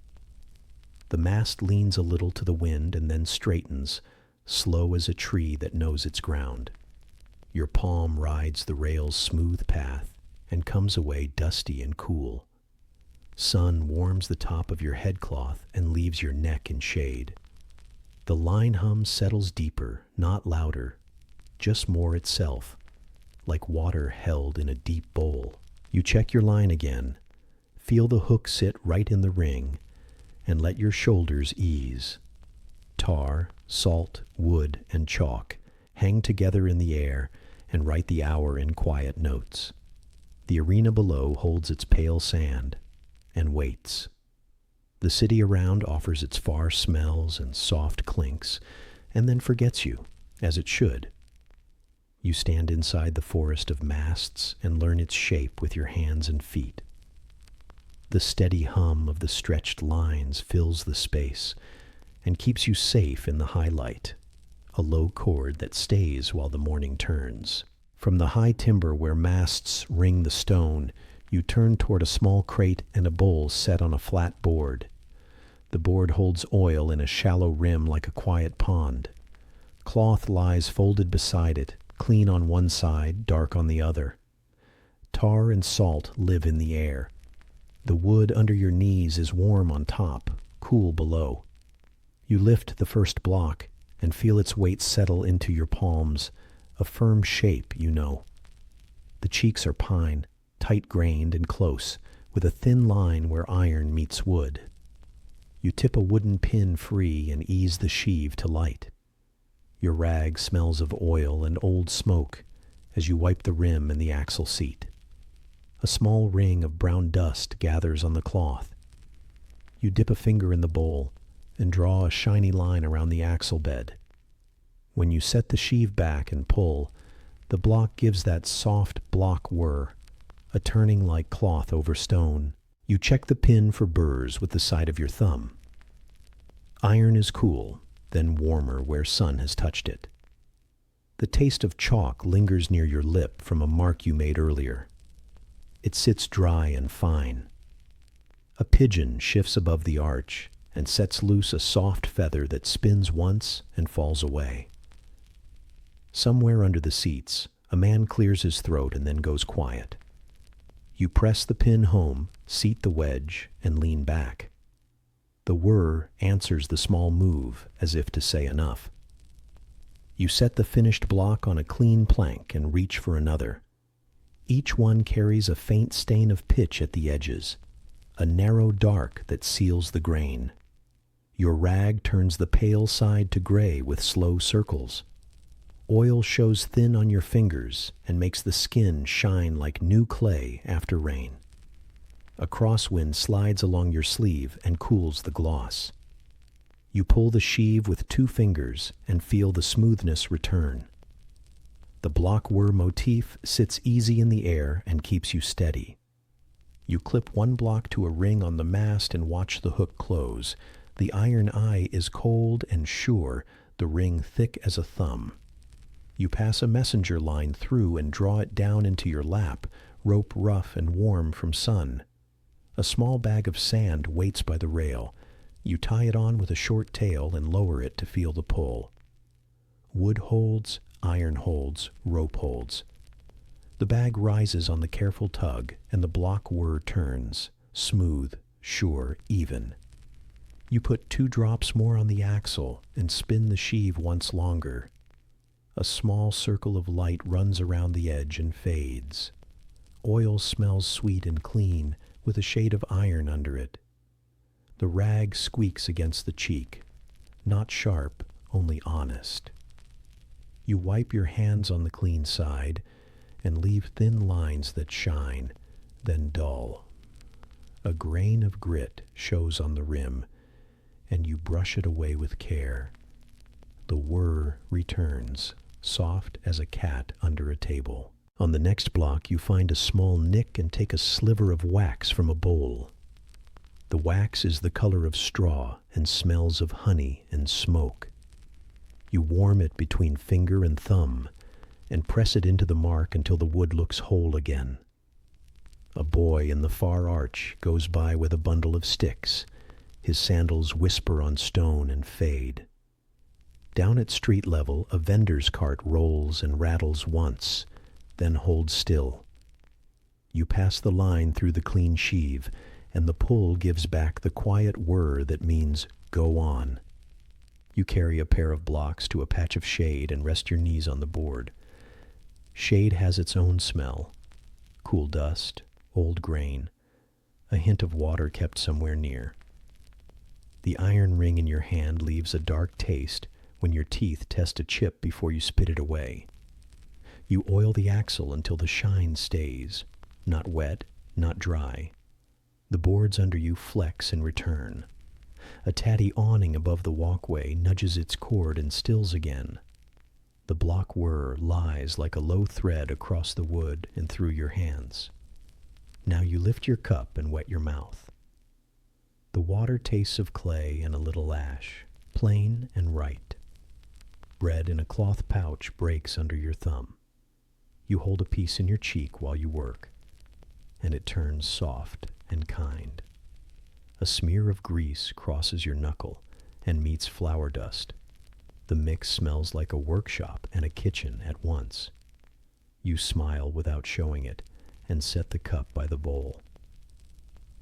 The mast leans a little to the wind and then straightens, slow as a tree that knows its ground. Your palm rides the rail's smooth path and comes away dusty and cool. Sun warms the top of your headcloth and leaves your neck in shade. The line hum settles deeper, not louder, just more itself, like water held in a deep bowl. You check your line again, feel the hook sit right in the ring, and let your shoulders ease. Tar, salt, wood, and chalk hang together in the air and write the hour in quiet notes. The arena below holds its pale sand and waits. The city around offers its far smells and soft clinks, and then forgets you, as it should. You stand inside the forest of masts and learn its shape with your hands and feet. The steady hum of the stretched lines fills the space and keeps you safe in the high light, a low chord that stays while the morning turns. From the high timber where masts ring the stone, you turn toward a small crate and a bowl set on a flat board. The board holds oil in a shallow rim like a quiet pond. Cloth lies folded beside it, clean on one side, dark on the other. Tar and salt live in the air. The wood under your knees is warm on top, cool below. You lift the first block and feel its weight settle into your palms, a firm shape, you know. The cheeks are pine, tight-grained and close, with a thin line where iron meets wood. You tip a wooden pin free and ease the sheave to light. Your rag smells of oil and old smoke as you wipe the rim and the axle seat. A small ring of brown dust gathers on the cloth. You dip a finger in the bowl and draw a shiny line around the axle bed. When you set the sheave back and pull, the block gives that soft block whir, a turning like cloth over stone. You check the pin for burrs with the side of your thumb. Iron is cool, then warmer where sun has touched it. The taste of chalk lingers near your lip from a mark you made earlier. It sits dry and fine. A pigeon shifts above the arch and sets loose a soft feather that spins once and falls away. Somewhere under the seats, a man clears his throat and then goes quiet. You press the pin home, seat the wedge, and lean back. The whir answers the small move as if to say enough. You set the finished block on a clean plank and reach for another. Each one carries a faint stain of pitch at the edges, a narrow dark that seals the grain. Your rag turns the pale side to gray with slow circles. Oil shows thin on your fingers and makes the skin shine like new clay after rain. A crosswind slides along your sleeve and cools the gloss. You pull the sheave with 2 fingers and feel the smoothness return. The block whir motif sits easy in the air and keeps you steady. You clip one block to a ring on the mast and watch the hook close. The iron eye is cold and sure, the ring thick as a thumb. You pass a messenger line through and draw it down into your lap, rope rough and warm from sun. A small bag of sand waits by the rail. You tie it on with a short tail and lower it to feel the pull. Wood holds, iron holds, rope holds. The bag rises on the careful tug, and the block whir turns, smooth, sure, even. You put 2 drops more on the axle and spin the sheave once longer. A small circle of light runs around the edge and fades. Oil smells sweet and clean, with a shade of iron under it. The rag squeaks against the cheek, not sharp, only honest. You wipe your hands on the clean side and leave thin lines that shine, then dull. A grain of grit shows on the rim, and you brush it away with care. The whir returns, soft as a cat under a table. On the next block, you find a small nick and take a sliver of wax from a bowl. The wax is the color of straw and smells of honey and smoke. You warm it between finger and thumb and press it into the mark until the wood looks whole again. A boy in the far arch goes by with a bundle of sticks. His sandals whisper on stone and fade. Down at street level, a vendor's cart rolls and rattles once, then holds still. You pass the line through the clean sheave, and the pull gives back the quiet whir that means go on. You carry a pair of blocks to a patch of shade and rest your knees on the board. Shade has its own smell. Cool dust, old grain, a hint of water kept somewhere near. The iron ring in your hand leaves a dark taste when your teeth test a chip before you spit it away. You oil the axle until the shine stays, not wet, not dry. The boards under you flex in return. A tatty awning above the walkway nudges its cord and stills again. The block whir lies like a low thread across the wood and through your hands. Now you lift your cup and wet your mouth. The water tastes of clay and a little ash, plain and right. Bread in a cloth pouch breaks under your thumb. You hold a piece in your cheek while you work, and it turns soft and kind. A smear of grease crosses your knuckle and meets flour dust. The mix smells like a workshop and a kitchen at once. You smile without showing it and set the cup by the bowl.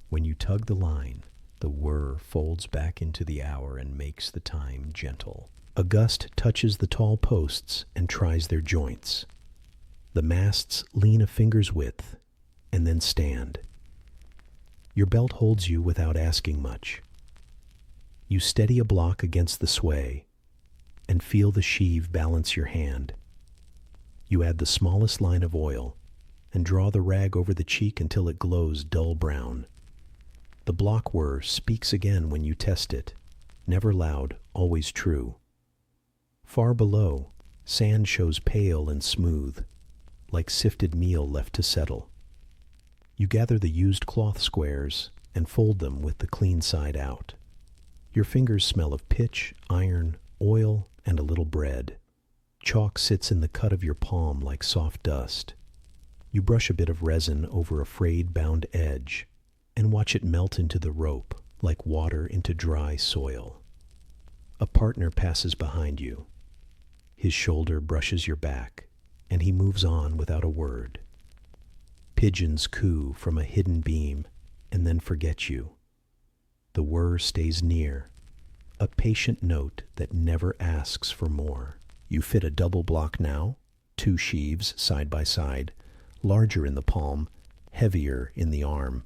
When you tug the line, the whir folds back into the hour and makes the time gentle. A gust touches the tall posts and tries their joints. The masts lean a finger's width and then stand. Your belt holds you without asking much. You steady a block against the sway and feel the sheave balance your hand. You add the smallest line of oil and draw the rag over the cheek until it glows dull brown. The block whir speaks again when you test it, never loud, always true. Far below, sand shows pale and smooth, like sifted meal left to settle. You gather the used cloth squares and fold them with the clean side out. Your fingers smell of pitch, iron, oil, and a little bread. Chalk sits in the cut of your palm like soft dust. You brush a bit of resin over a frayed bound edge and watch it melt into the rope like water into dry soil. A partner passes behind you. His shoulder brushes your back, and he moves on without a word. Pigeons coo from a hidden beam and then forget you. The whir stays near, a patient note that never asks for more. You fit a double block now, 2 sheaves side by side, larger in the palm, heavier in the arm.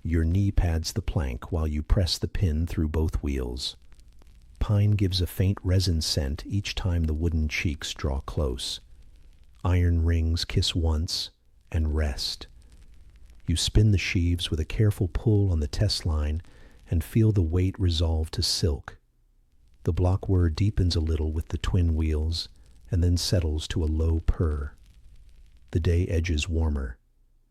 Your knee pads the plank while you press the pin through both wheels. Pine gives a faint resin scent each time the wooden cheeks draw close. Iron rings kiss once and rest. You spin the sheaves with a careful pull on the test line and feel the weight resolve to silk. The block whir deepens a little with the twin wheels and then settles to a low purr. The day edges warmer.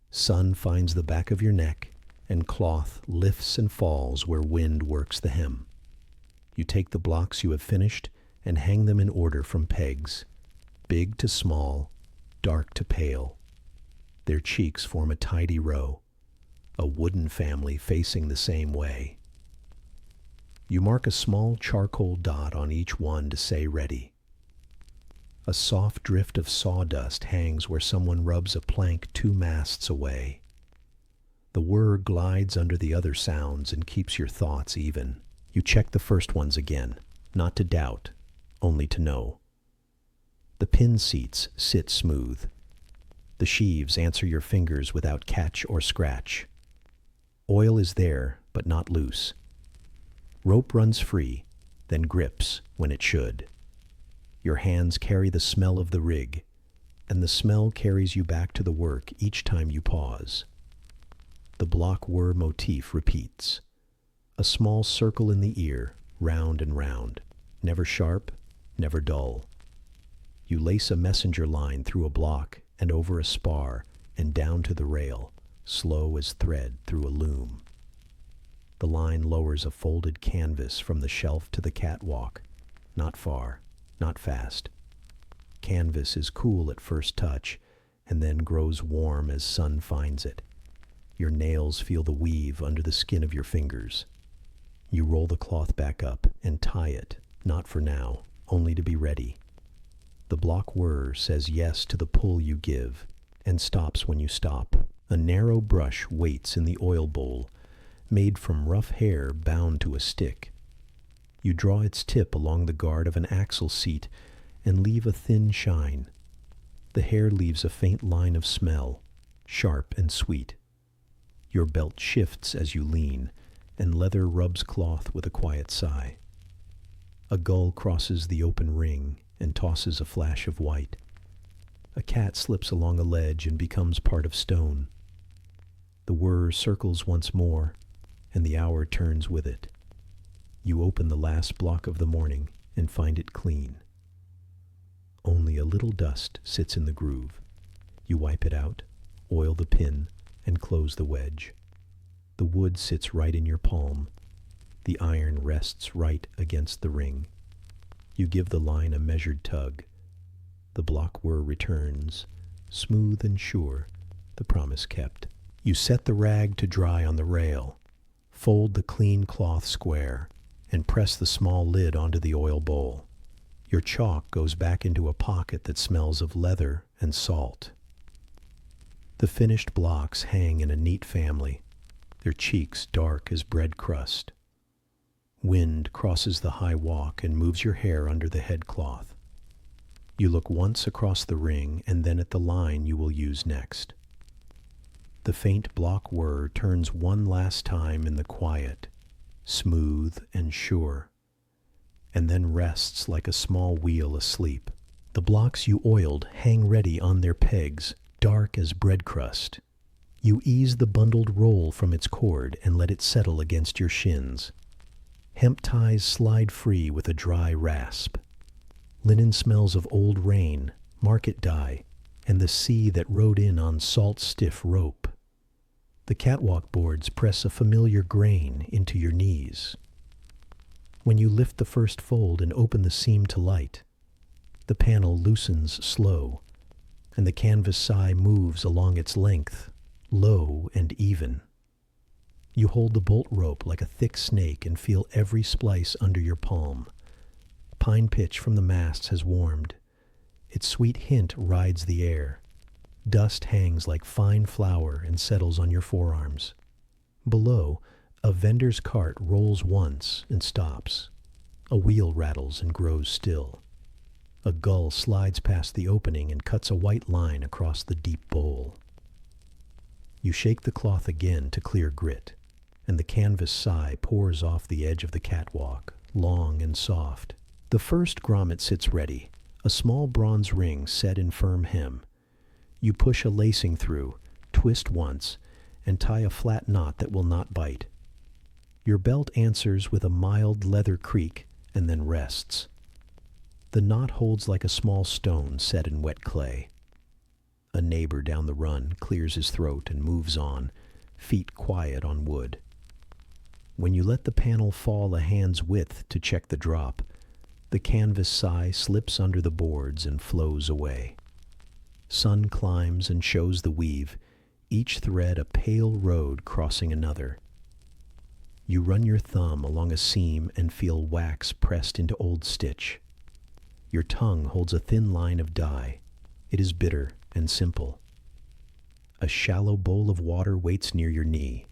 Sun finds the back of your neck and cloth lifts and falls where wind works the hem. You take the blocks you have finished and hang them in order from pegs, big to small, dark to pale. Their cheeks form a tidy row, a wooden family facing the same way. You mark a small charcoal dot on each one to say ready. A soft drift of sawdust hangs where someone rubs a plank 2 masts away. The whir glides under the other sounds and keeps your thoughts even. You check the first ones again, not to doubt, only to know. The pin seats sit smooth. The sheaves answer your fingers without catch or scratch. Oil is there, but not loose. Rope runs free, then grips when it should. Your hands carry the smell of the rig, and the smell carries you back to the work each time you pause. The block whir motif repeats. A small circle in the ear, round and round, never sharp, never dull. You lace a messenger line through a block and over a spar and down to the rail, slow as thread through a loom. The line lowers a folded canvas from the shelf to the catwalk, not far, not fast. Canvas is cool at first touch and then grows warm as sun finds it. Your nails feel the weave under the skin of your fingers. You roll the cloth back up and tie it, not for now, only to be ready. The block whir says yes to the pull you give and stops when you stop. A narrow brush waits in the oil bowl, made from rough hair bound to a stick. You draw its tip along the guard of an axle seat and leave a thin shine. The hair leaves a faint line of smell, sharp and sweet. Your belt shifts as you lean, and leather rubs cloth with a quiet sigh. A gull crosses the open ring and tosses a flash of white. A cat slips along a ledge and becomes part of stone. The whir circles once more, and the hour turns with it. You open the last block of the morning and find it clean. Only a little dust sits in the groove. You wipe it out, oil the pin, and close the wedge. The wood sits right in your palm. The iron rests right against the ring. You give the line a measured tug. The block whir returns, smooth and sure, the promise kept. You set the rag to dry on the rail, fold the clean cloth square, and press the small lid onto the oil bowl. Your chalk goes back into a pocket that smells of leather and salt. The finished blocks hang in a neat family, their cheeks dark as bread crust. Wind crosses the high walk and moves your hair under the headcloth. You look once across the ring and then at the line you will use next. The faint block whir turns one last time in the quiet, smooth and sure, and then rests like a small wheel asleep. The blocks you oiled hang ready on their pegs, dark as bread crust. You ease the bundled roll from its cord and let it settle against your shins. Hemp ties slide free with a dry rasp. Linen smells of old rain, market dye, and the sea that rode in on salt-stiff rope. The catwalk boards press a familiar grain into your knees. When you lift the first fold and open the seam to light, the panel loosens slow, and the canvas sigh moves along its length, low and even. You hold the bolt rope like a thick snake and feel every splice under your palm. Pine pitch from the masts has warmed. Its sweet hint rides the air. Dust hangs like fine flour and settles on your forearms. Below, a vendor's cart rolls once and stops. A wheel rattles and grows still. A gull slides past the opening and cuts a white line across the deep bowl. You shake the cloth again to clear grit, and the canvas sigh pours off the edge of the catwalk, long and soft. The first grommet sits ready, a small bronze ring set in firm hem. You push a lacing through, twist once, and tie a flat knot that will not bite. Your belt answers with a mild leather creak and then rests. The knot holds like a small stone set in wet clay. A neighbor down the run clears his throat and moves on, feet quiet on wood. When you let the panel fall a hand's width to check the drop, the canvas sigh slips under the boards and flows away. Sun climbs and shows the weave, each thread a pale road crossing another. You run your thumb along a seam and feel wax pressed into old stitch. Your tongue holds a thin line of dye. It is bitter and simple. A shallow bowl of water waits near your knee.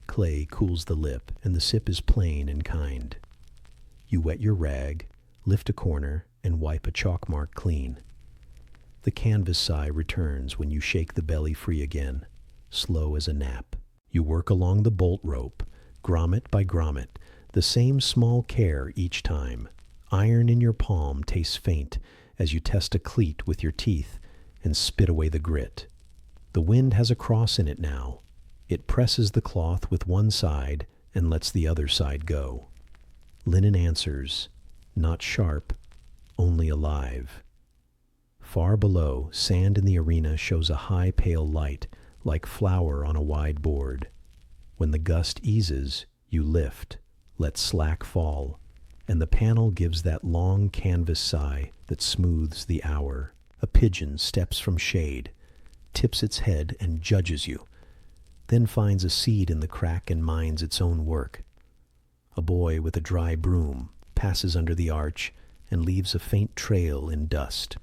Clay cools the lip, and the sip is plain and kind. You wet your rag, lift a corner, and wipe a chalk mark clean. The canvas sigh returns when you shake the belly free again, slow as a nap. You work along the bolt rope, grommet by grommet, the same small care each time. Iron in your palm tastes faint as you test a cleat with your teeth and spit away the grit. The wind has a cross in it now. It presses the cloth with one side and lets the other side go. Linen answers, not sharp, only alive. Far below, sand in the arena shows a high pale light, like flour on a wide board. When the gust eases, you lift, let slack fall, and the panel gives that long canvas sigh that smooths the hour. A pigeon steps from shade, tips its head and judges you, then finds a seed in the crack and minds its own work. A boy with a dry broom passes under the arch and leaves a faint trail in dust.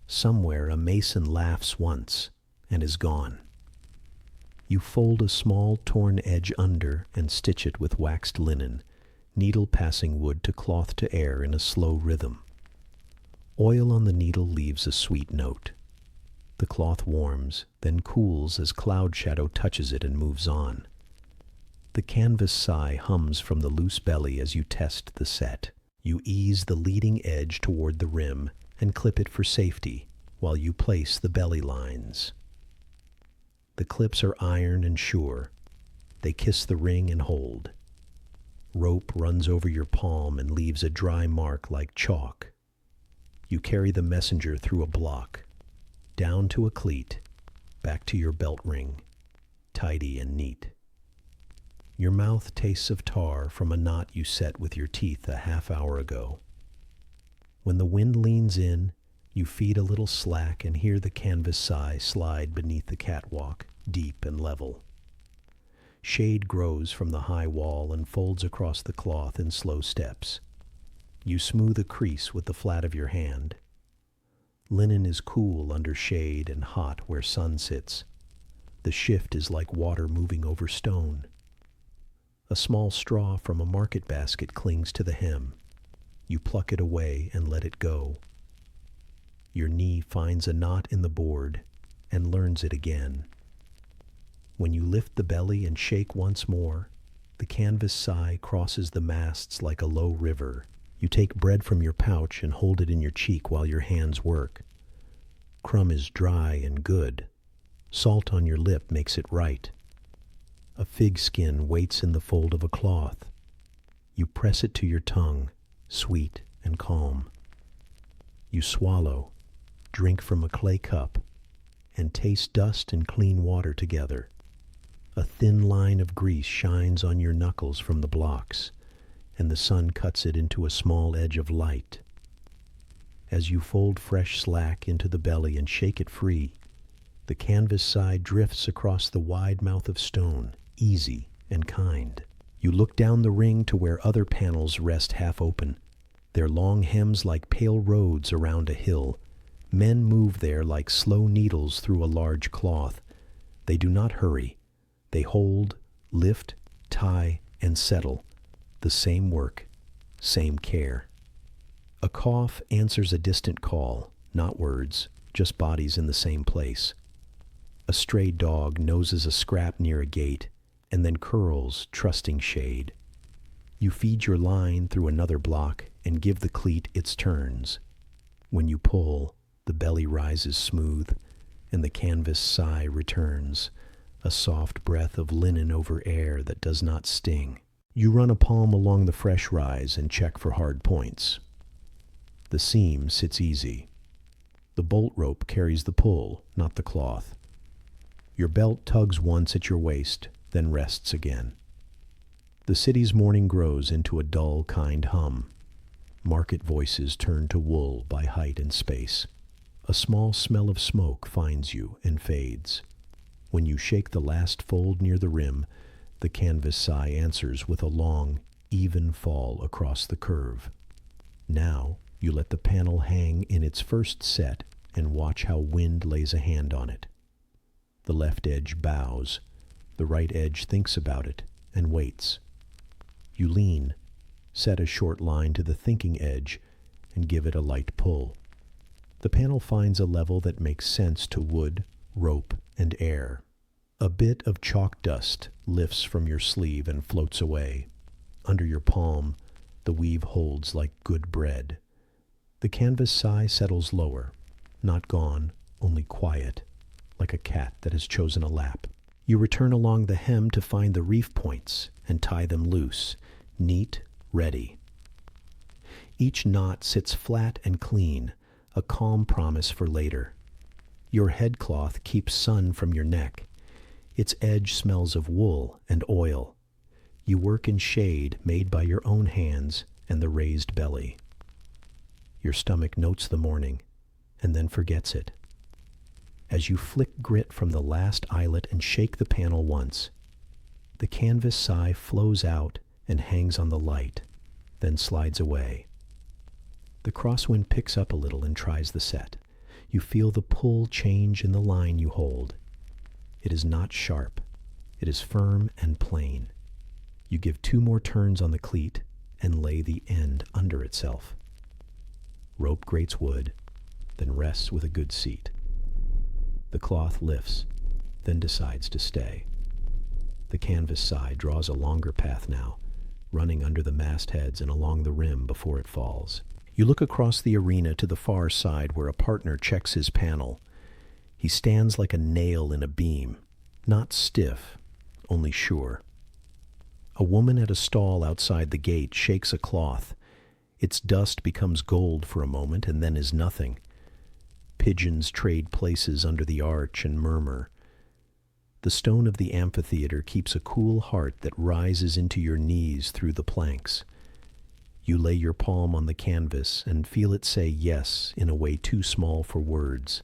Somewhere a mason laughs once and is gone. You fold a small torn edge under and stitch it with waxed linen, needle passing wood to cloth to air in a slow rhythm. Oil on the needle leaves a sweet note. The cloth warms, then cools as cloud shadow touches it and moves on. The canvas sigh hums from the loose belly as you test the set. You ease the leading edge toward the rim and clip it for safety while you place the belly lines. The clips are iron and sure. They kiss the ring and hold. Rope runs over your palm and leaves a dry mark like chalk. You carry the messenger through a block, down to a cleat, back to your belt ring, tidy and neat. Your mouth tastes of tar from a knot you set with your teeth a half hour ago. When the wind leans in, you feed a little slack and hear the canvas sigh slide beneath the catwalk, deep and level. Shade grows from the high wall and folds across the cloth in slow steps. You smooth a crease with the flat of your hand. Linen is cool under shade and hot where sun sits. The shift is like water moving over stone. A small straw from a market basket clings to the hem. You pluck it away and let it go. Your knee finds a knot in the board and learns it again. When you lift the belly and shake once more, the canvas sigh crosses the masts like a low river. You take bread from your pouch and hold it in your cheek while your hands work. Crumb is dry and good. Salt on your lip makes it right. A fig skin waits in the fold of a cloth. You press it to your tongue, sweet and calm. You swallow, drink from a clay cup, and taste dust and clean water together. A thin line of grease shines on your knuckles from the blocks, and the sun cuts it into a small edge of light. As you fold fresh slack into the belly and shake it free, the canvas side drifts across the wide mouth of stone, easy and kind. You look down the ring to where other panels rest half open, their long hems like pale roads around a hill. Men move there like slow needles through a large cloth. They do not hurry. They hold, lift, tie, and settle. The same work, same care. A cough answers a distant call, not words, just bodies in the same place. A stray dog noses a scrap near a gate, and then curls, trusting shade. You feed your line through another block and give the cleat its turns. When you pull, the belly rises smooth, and the canvas sigh returns, a soft breath of linen over air that does not sting. You run a palm along the fresh rise and check for hard points. The seam sits easy. The bolt rope carries the pull, not the cloth. Your belt tugs once at your waist, then rests again. The city's morning grows into a dull, kind hum. Market voices turn to wool by height and space. A small smell of smoke finds you and fades. When you shake the last fold near the rim, the canvas sigh answers with a long, even fall across the curve. Now, you let the panel hang in its first set and watch how wind lays a hand on it. The left edge bows. The right edge thinks about it and waits. You lean, set a short line to the thinking edge, and give it a light pull. The panel finds a level that makes sense to wood, rope, and air. A bit of chalk dust lifts from your sleeve and floats away. Under your palm, the weave holds like good bread. The canvas sigh settles lower, not gone, only quiet, like a cat that has chosen a lap. You return along the hem to find the reef points and tie them loose, neat, ready. Each knot sits flat and clean, a calm promise for later. Your headcloth keeps sun from your neck. Its edge smells of wool and oil. You work in shade made by your own hands and the raised belly. Your stomach notes the morning and then forgets it. As you flick grit from the last eyelet and shake the panel once, the canvas sigh flows out and hangs on the light, then slides away. The crosswind picks up a little and tries the set. You feel the pull change in the line you hold. It is not sharp. It is firm and plain. You give 2 more turns on the cleat and lay the end under itself. Rope grates wood, then rests with a good seat. The cloth lifts, then decides to stay. The canvas sigh draws a longer path now, running under the mastheads and along the rim before it falls. You look across the arena to the far side where a partner checks his panel. He stands like a nail in a beam, not stiff, only sure. A woman at a stall outside the gate shakes a cloth. Its dust becomes gold for a moment and then is nothing. Pigeons trade places under the arch and murmur. The stone of the amphitheater keeps a cool heart that rises into your knees through the planks. You lay your palm on the canvas and feel it say yes in a way too small for words.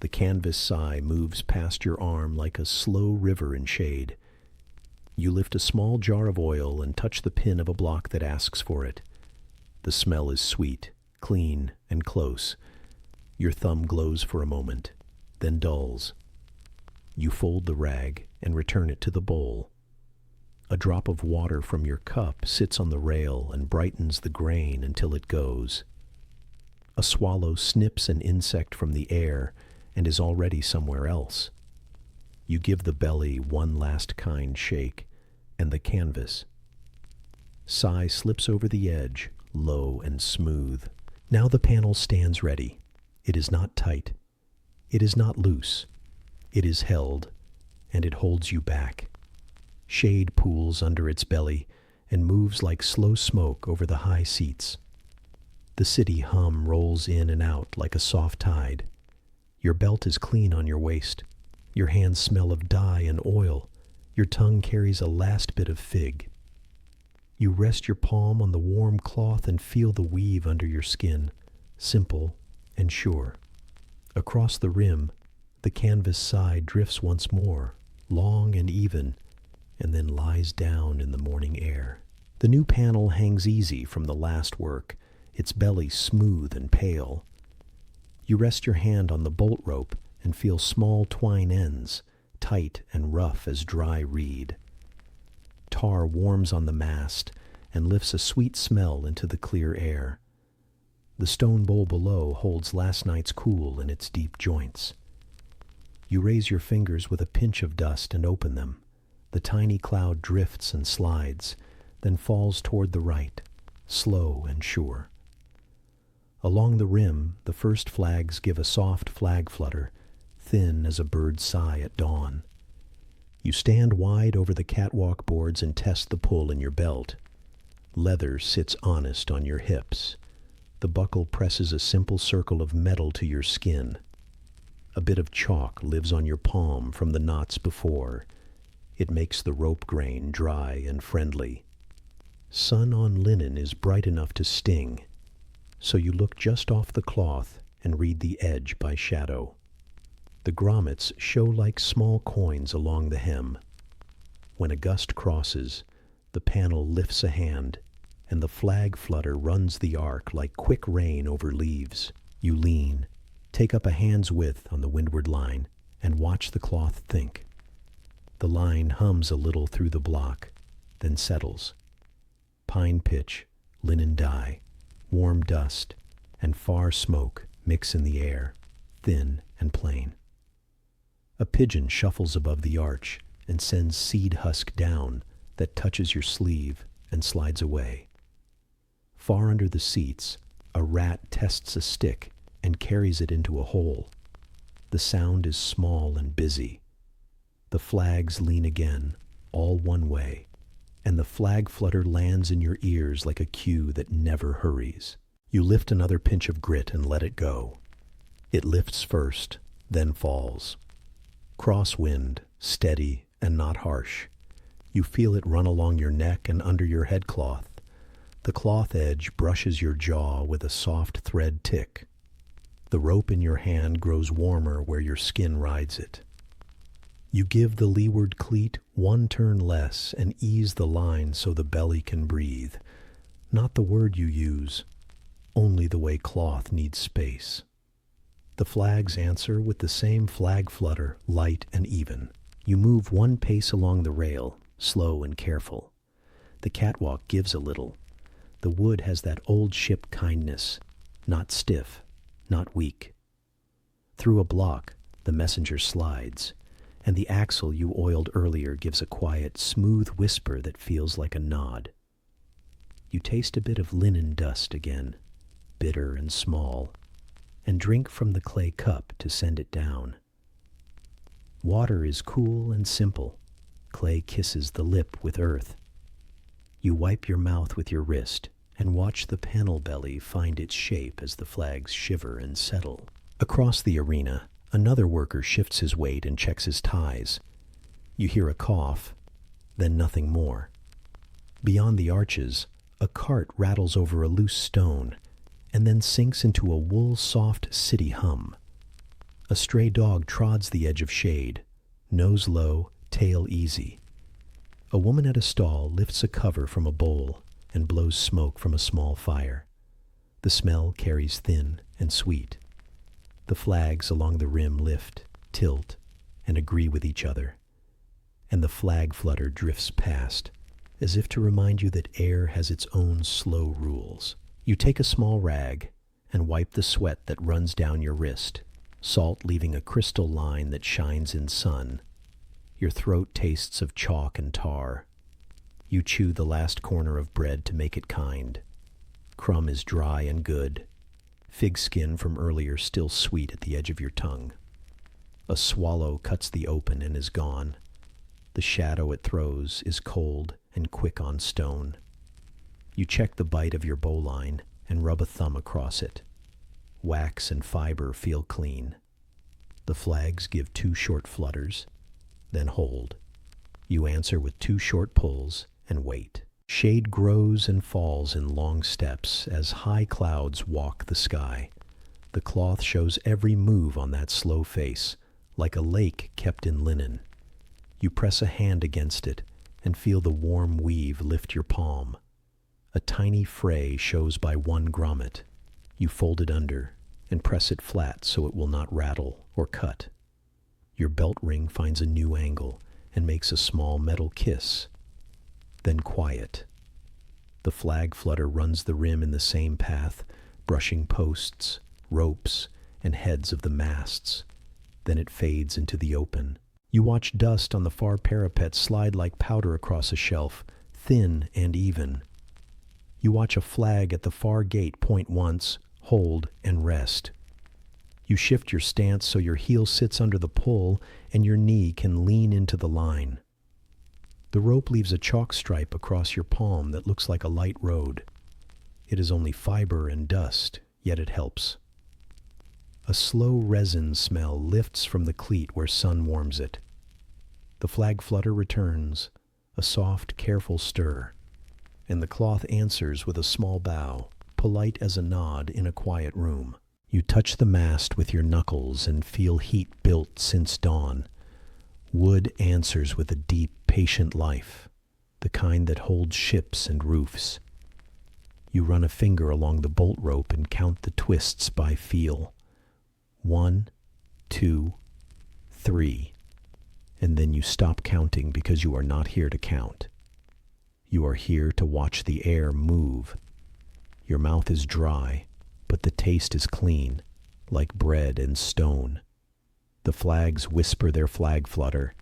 The canvas sigh moves past your arm like a slow river in shade. You lift a small jar of oil and touch the pin of a block that asks for it. The smell is sweet, clean, and close. Your thumb glows for a moment, then dulls. You fold the rag and return it to the bowl. A drop of water from your cup sits on the rail and brightens the grain until it goes. A swallow snips an insect from the air and is already somewhere else. You give the belly one last kind shake, and the canvas. Sigh slips over the edge, low and smooth. Now the panel stands ready. It is not tight. It is not loose. It is held, and it holds you back. Shade pools under its belly and moves like slow smoke over the high seats. The city hum rolls in and out like a soft tide. Your belt is clean on your waist. Your hands smell of dye and oil. Your tongue carries a last bit of fig. You rest your palm on the warm cloth and feel the weave under your skin, simple and sure. Across the rim, the canvas side drifts once more, long and even, and then lies down in the morning air. The new panel hangs easy from the last work, its belly smooth and pale. You rest your hand on the bolt rope and feel small twine ends, tight and rough as dry reed. Tar warms on the mast and lifts a sweet smell into the clear air. The stone bowl below holds last night's cool in its deep joints. You raise your fingers with a pinch of dust and open them. The tiny cloud drifts and slides, then falls toward the right, slow and sure. Along the rim, the first flags give a soft flag flutter, thin as a bird's sigh at dawn. You stand wide over the catwalk boards and test the pull in your belt. Leather sits honest on your hips. The buckle presses a simple circle of metal to your skin. A bit of chalk lives on your palm from the knots before. It makes the rope grain dry and friendly. Sun on linen is bright enough to sting, so you look just off the cloth and read the edge by shadow. The grommets show like small coins along the hem. When a gust crosses, the panel lifts a hand, and the flag flutter runs the arc like quick rain over leaves. You lean, take up a hand's width on the windward line, and watch the cloth think. The line hums a little through the block, then settles. Pine pitch, linen dye, warm dust, and far smoke mix in the air, thin and plain. A pigeon shuffles above the arch and sends seed husk down that touches your sleeve and slides away. Far under the seats, a rat tests a stick and carries it into a hole. The sound is small and busy. The flags lean again, all one way, and the flag flutter lands in your ears like a cue that never hurries. You lift another pinch of grit and let it go. It lifts first, then falls. Crosswind, steady and not harsh. You feel it run along your neck and under your headcloth. The cloth edge brushes your jaw with a soft thread tick. The rope in your hand grows warmer where your skin rides it. You give the leeward cleat one turn less and ease the line so the belly can breathe. Not the word you use, only the way cloth needs space. The flags answer with the same flag flutter, light and even. You move one pace along the rail, slow and careful. The catwalk gives a little. The wood has that old ship kindness, not stiff, not weak. Through a block, the messenger slides, and the axle you oiled earlier gives a quiet, smooth whisper that feels like a nod. You taste a bit of linen dust again, bitter and small, and drink from the clay cup to send it down. Water is cool and simple. Clay kisses the lip with earth. You wipe your mouth with your wrist and watch the panel belly find its shape as the flags shiver and settle. Across the arena, another worker shifts his weight and checks his ties. You hear a cough, then nothing more. Beyond the arches, a cart rattles over a loose stone and then sinks into a wool-soft city hum. A stray dog trods the edge of shade, nose low, tail easy. A woman at a stall lifts a cover from a bowl and blows smoke from a small fire. The smell carries thin and sweet. The flags along the rim lift, tilt, and agree with each other. And the flag flutter drifts past, as if to remind you that air has its own slow rules. You take a small rag and wipe the sweat that runs down your wrist, salt leaving a crystal line that shines in sun. Your throat tastes of chalk and tar. You chew the last corner of bread to make it kind. Crumb is dry and good. Fig skin from earlier still sweet at the edge of your tongue. A swallow cuts the open and is gone. The shadow it throws is cold and quick on stone. You check the bite of your bowline and rub a thumb across it. Wax and fiber feel clean. The flags give 2 short flutters, then hold. You answer with 2 short pulls and wait. Shade grows and falls in long steps as high clouds walk the sky. The cloth shows every move on that slow face, like a lake kept in linen. You press a hand against it and feel the warm weave lift your palm. A tiny fray shows by 1 grommet. You fold it under and press it flat so it will not rattle or cut. Your belt ring finds a new angle and makes a small metal kiss. Then quiet. The flag flutter runs the rim in the same path, brushing posts, ropes, and heads of the masts. Then it fades into the open. You watch dust on the far parapet slide like powder across a shelf, thin and even. You watch a flag at the far gate point once, hold, and rest. You shift your stance so your heel sits under the pull and your knee can lean into the line. The rope leaves a chalk stripe across your palm that looks like a light road. It is only fiber and dust, yet it helps. A slow resin smell lifts from the cleat where sun warms it. The flag flutter returns, a soft, careful stir, and the cloth answers with a small bow, polite as a nod in a quiet room. You touch the mast with your knuckles and feel heat built since dawn. Wood answers with a deep, patient life, the kind that holds ships and roofs. You run a finger along the bolt rope and count the twists by feel. 1, 2, 3. And then you stop counting because you are not here to count. You are here to watch the air move. Your mouth is dry, but the taste is clean. like bread and stone. The flags whisper their flag flutter,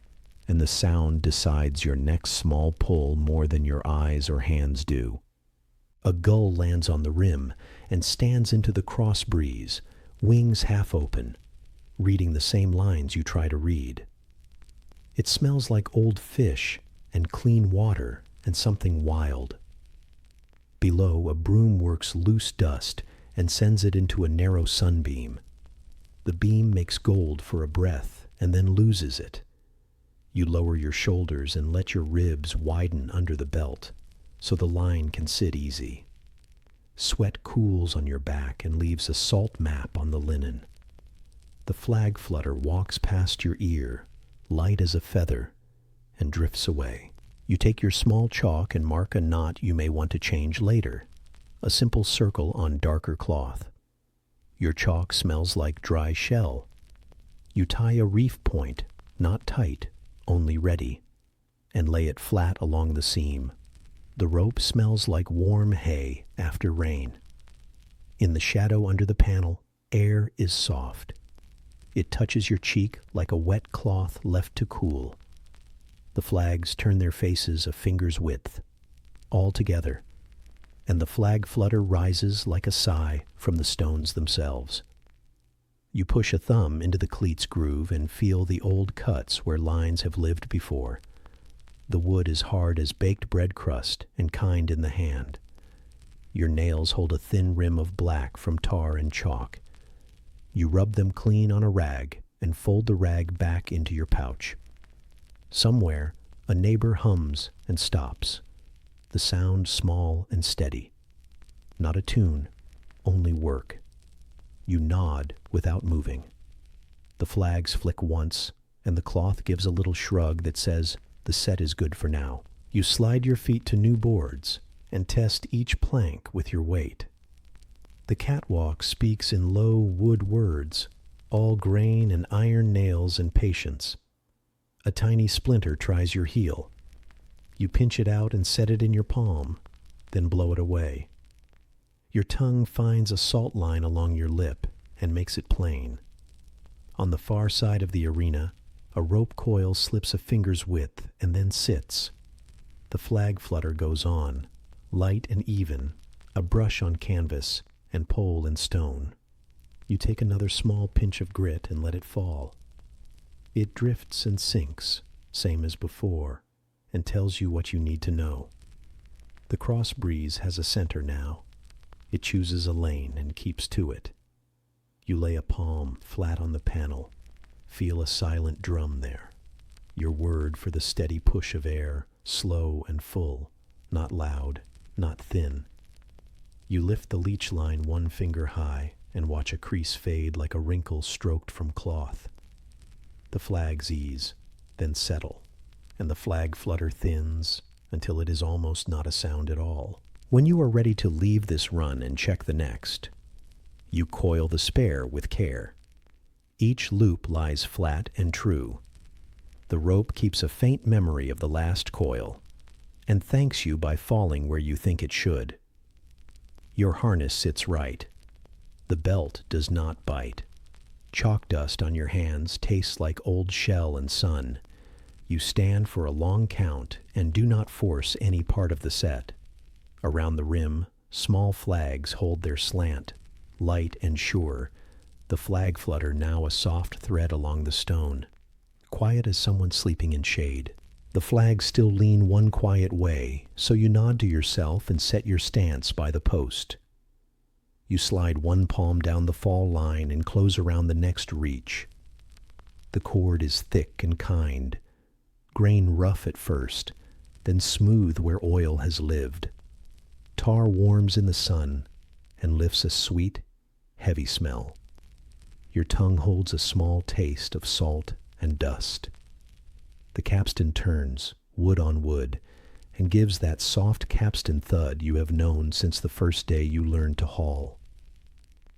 and the sound decides your next small pull more than your eyes or hands do. A gull lands on the rim and stands into the cross breeze, wings half open, reading the same lines you try to read. It smells like old fish and clean water and something wild. Below, a broom works loose dust and sends it into a narrow sunbeam. The beam makes gold for a breath and then loses it. You lower your shoulders and let your ribs widen under the belt so the line can sit easy. Sweat cools on your back and leaves a salt map on the linen. The flag flutter walks past your ear, light as a feather, and drifts away. You take your small chalk and mark a knot you may want to change later, a simple circle on darker cloth. Your chalk smells like dry shell. You tie a reef point, not tight, only ready, and lay it flat along the seam. The rope smells like warm hay after rain. In the shadow under the panel, air is soft. It touches your cheek like a wet cloth left to cool. The flags turn their faces a finger's width, all together, and the flag flutter rises like a sigh from the stones themselves. You push a thumb into the cleat's groove and feel the old cuts where lines have lived before. The wood is hard as baked bread crust and kind in the hand. Your nails hold a thin rim of black from tar and chalk. You rub them clean on a rag and fold the rag back into your pouch. Somewhere, a neighbor hums and stops, the sound small and steady. Not a tune, only work. You nod without moving. The flags flick once, and the cloth gives a little shrug that says, the set is good for now. You slide your feet to new boards and test each plank with your weight. The catwalk speaks in low wood words, all grain and iron nails and patience. A tiny splinter tries your heel. You pinch it out and set it in your palm, then blow it away. Your tongue finds a salt line along your lip and makes it plain. On the far side of the arena, a rope coil slips a finger's width and then sits. The flag flutter goes on, light and even, a brush on canvas and pole in stone. You take another small pinch of grit and let it fall. It drifts and sinks, same as before, and tells you what you need to know. The cross breeze has a center now. It chooses a lane and keeps to it. You lay a palm flat on the panel, feel a silent drum there, your word for the steady push of air, slow and full, not loud, not thin. You lift the leech line one finger high and watch a crease fade like a wrinkle stroked from cloth. The flags ease, then settle, and the flag flutter thins until it is almost not a sound at all. When you are ready to leave this run and check the next, you coil the spare with care. Each loop lies flat and true. The rope keeps a faint memory of the last coil and thanks you by falling where you think it should. Your harness sits right. The belt does not bite. Chalk dust on your hands tastes like old shell and sun. You stand for a long count and do not force any part of the set. Around the rim, small flags hold their slant, light and sure, the flag flutter now a soft thread along the stone, quiet as someone sleeping in shade. The flags still lean one quiet way, so you nod to yourself and set your stance by the post. You slide one palm down the fall line and close around the next reach. The cord is thick and kind, grain rough at first, then smooth where oil has lived. Tar warms in the sun and lifts a sweet, heavy smell. Your tongue holds a small taste of salt and dust. The capstan turns, wood on wood, and gives that soft capstan thud you have known since the first day you learned to haul.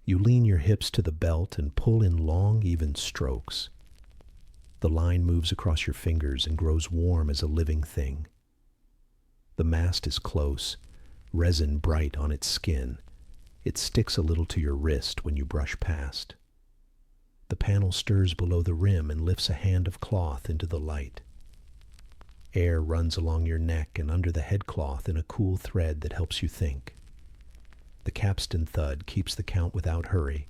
You lean your hips to the belt and pull in long, even strokes. The line moves across your fingers and grows warm as a living thing. The mast is close, resin bright on its skin. It sticks a little to your wrist when you brush past. The panel stirs below the rim and lifts a hand of cloth into the light. Air runs along your neck and under the headcloth in a cool thread that helps you think. The capstan thud keeps the count without hurry,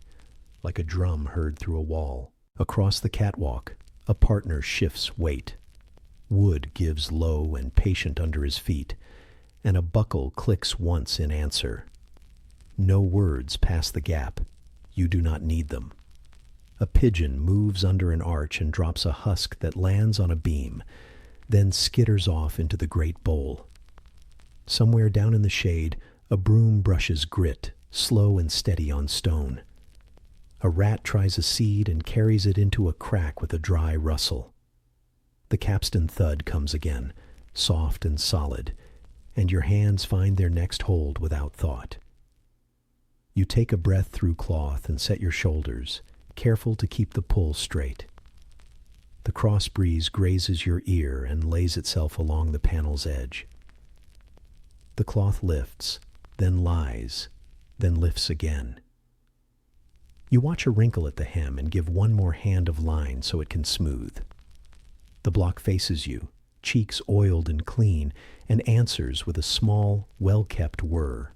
like a drum heard through a wall. Across the catwalk, a partner shifts weight. Wood gives low and patient under his feet, and a buckle clicks once in answer. No words pass the gap. You do not need them. A pigeon moves under an arch and drops a husk that lands on a beam, then skitters off into the great bowl. Somewhere down in the shade, a broom brushes grit, slow and steady on stone. A rat tries a seed and carries it into a crack with a dry rustle. The capstan thud comes again, soft and solid, and your hands find their next hold without thought. You take a breath through cloth and set your shoulders, careful to keep the pull straight. The cross breeze grazes your ear and lays itself along the panel's edge. The cloth lifts, then lies, then lifts again. You watch a wrinkle at the hem and give one more hand of line so it can smooth. The block faces you, cheeks oiled and clean, and answers with a small, well-kept whir.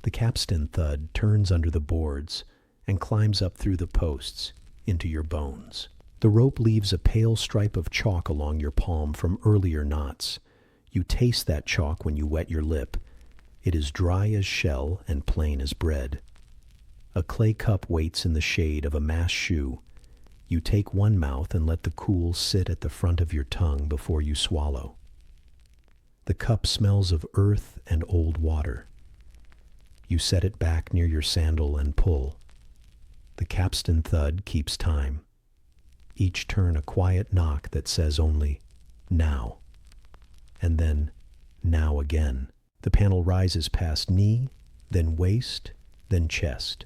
The capstan thud turns under the boards and climbs up through the posts into your bones. The rope leaves a pale stripe of chalk along your palm from earlier knots. You taste that chalk when you wet your lip. It is dry as shell and plain as bread. A clay cup waits in the shade of a mast shoe. You take one mouth and let the cool sit at the front of your tongue before you swallow. The cup smells of earth and old water. You set it back near your sandal and pull. The capstan thud keeps time. Each turn a quiet knock that says only, now. And then, now again. The panel rises past knee, then waist, then chest.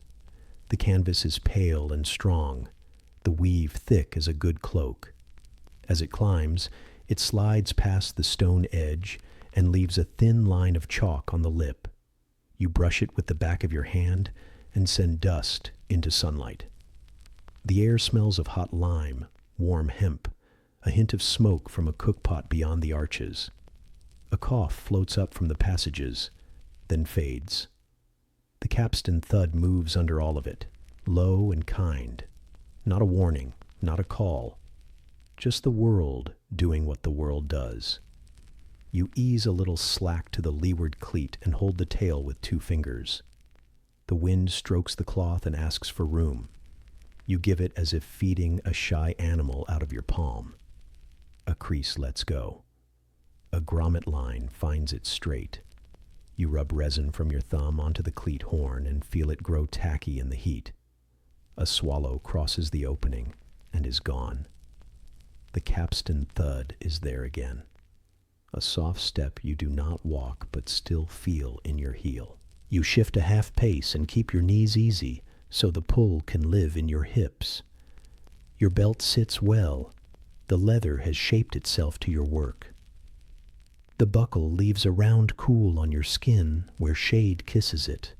The canvas is pale and strong, the weave thick as a good cloak. As it climbs, it slides past the stone edge and leaves a thin line of chalk on the lip. You brush it with the back of your hand and send dust into sunlight. The air smells of hot lime, warm hemp, a hint of smoke from a cookpot beyond the arches. A cough floats up from the passages, then fades. The capstan thud moves under all of it, low and kind. Not a warning, not a call. Just the world doing what the world does. You ease a little slack to the leeward cleat and hold the tail with 2 fingers. The wind strokes the cloth and asks for room. You give it as if feeding a shy animal out of your palm. A crease lets go. A grommet line finds it straight. You rub resin from your thumb onto the cleat horn and feel it grow tacky in the heat. A swallow crosses the opening and is gone. The capstan thud is there again. A soft step you do not walk but still feel in your heel. You shift a half pace and keep your knees easy so the pull can live in your hips. Your belt sits well. The leather has shaped itself to your work. The buckle leaves a round cool on your skin where shade kisses it.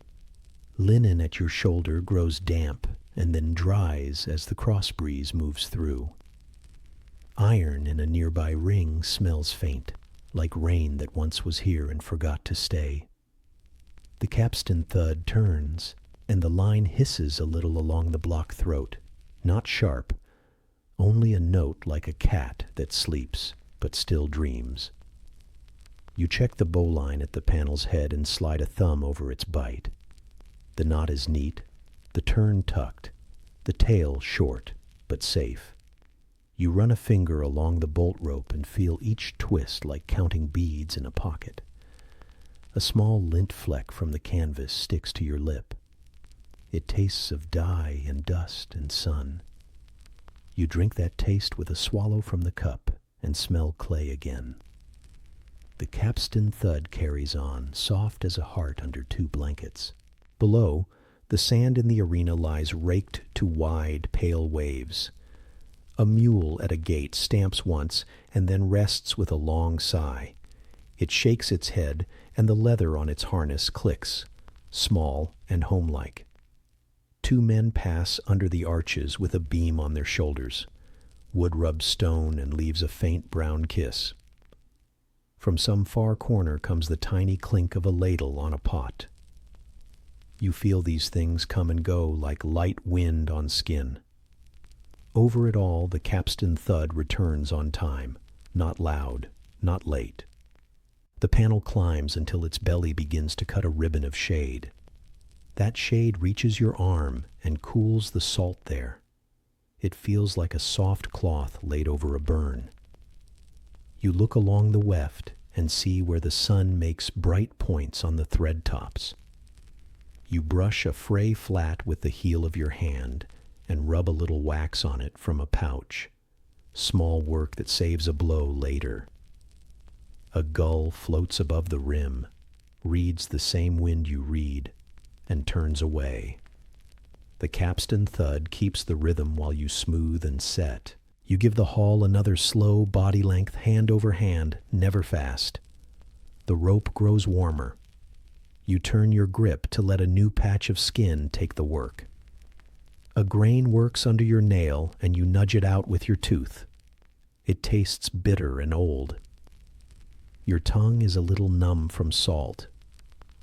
Linen at your shoulder grows damp and then dries as the cross breeze moves through. Iron in a nearby ring smells faint, like rain that once was here and forgot to stay. The capstan thud turns, and the line hisses a little along the block throat, not sharp, only a note like a cat that sleeps but still dreams. You check the bowline at the panel's head and slide a thumb over its bite. The knot is neat, the turn tucked, the tail short but safe. You run a finger along the bolt rope and feel each twist like counting beads in a pocket. A small lint fleck from the canvas sticks to your lip. It tastes of dye and dust and sun. You drink that taste with a swallow from the cup and smell clay again. The capstan thud carries on, soft as a heart under 2 blankets. Below, the sand in the arena lies raked to wide, pale waves. A mule at a gate stamps once and then rests with a long sigh. It shakes its head, and the leather on its harness clicks, small and homelike. Two men pass under the arches with a beam on their shoulders. Wood rubs stone and leaves a faint brown kiss. From some far corner comes the tiny clink of a ladle on a pot. You feel these things come and go like light wind on skin. Over it all, the capstan thud returns on time, not loud, not late. The panel climbs until its belly begins to cut a ribbon of shade. That shade reaches your arm and cools the salt there. It feels like a soft cloth laid over a burn. You look along the weft and see where the sun makes bright points on the thread tops. You brush a fray flat with the heel of your hand and rub a little wax on it from a pouch. Small work that saves a blow later. A gull floats above the rim, reads the same wind you read, and turns away. The capstan thud keeps the rhythm while you smooth and set. You give the haul another slow body length, hand over hand, never fast. The rope grows warmer. You turn your grip to let a new patch of skin take the work. A grain works under your nail and you nudge it out with your tooth. It tastes bitter and old. Your tongue is a little numb from salt.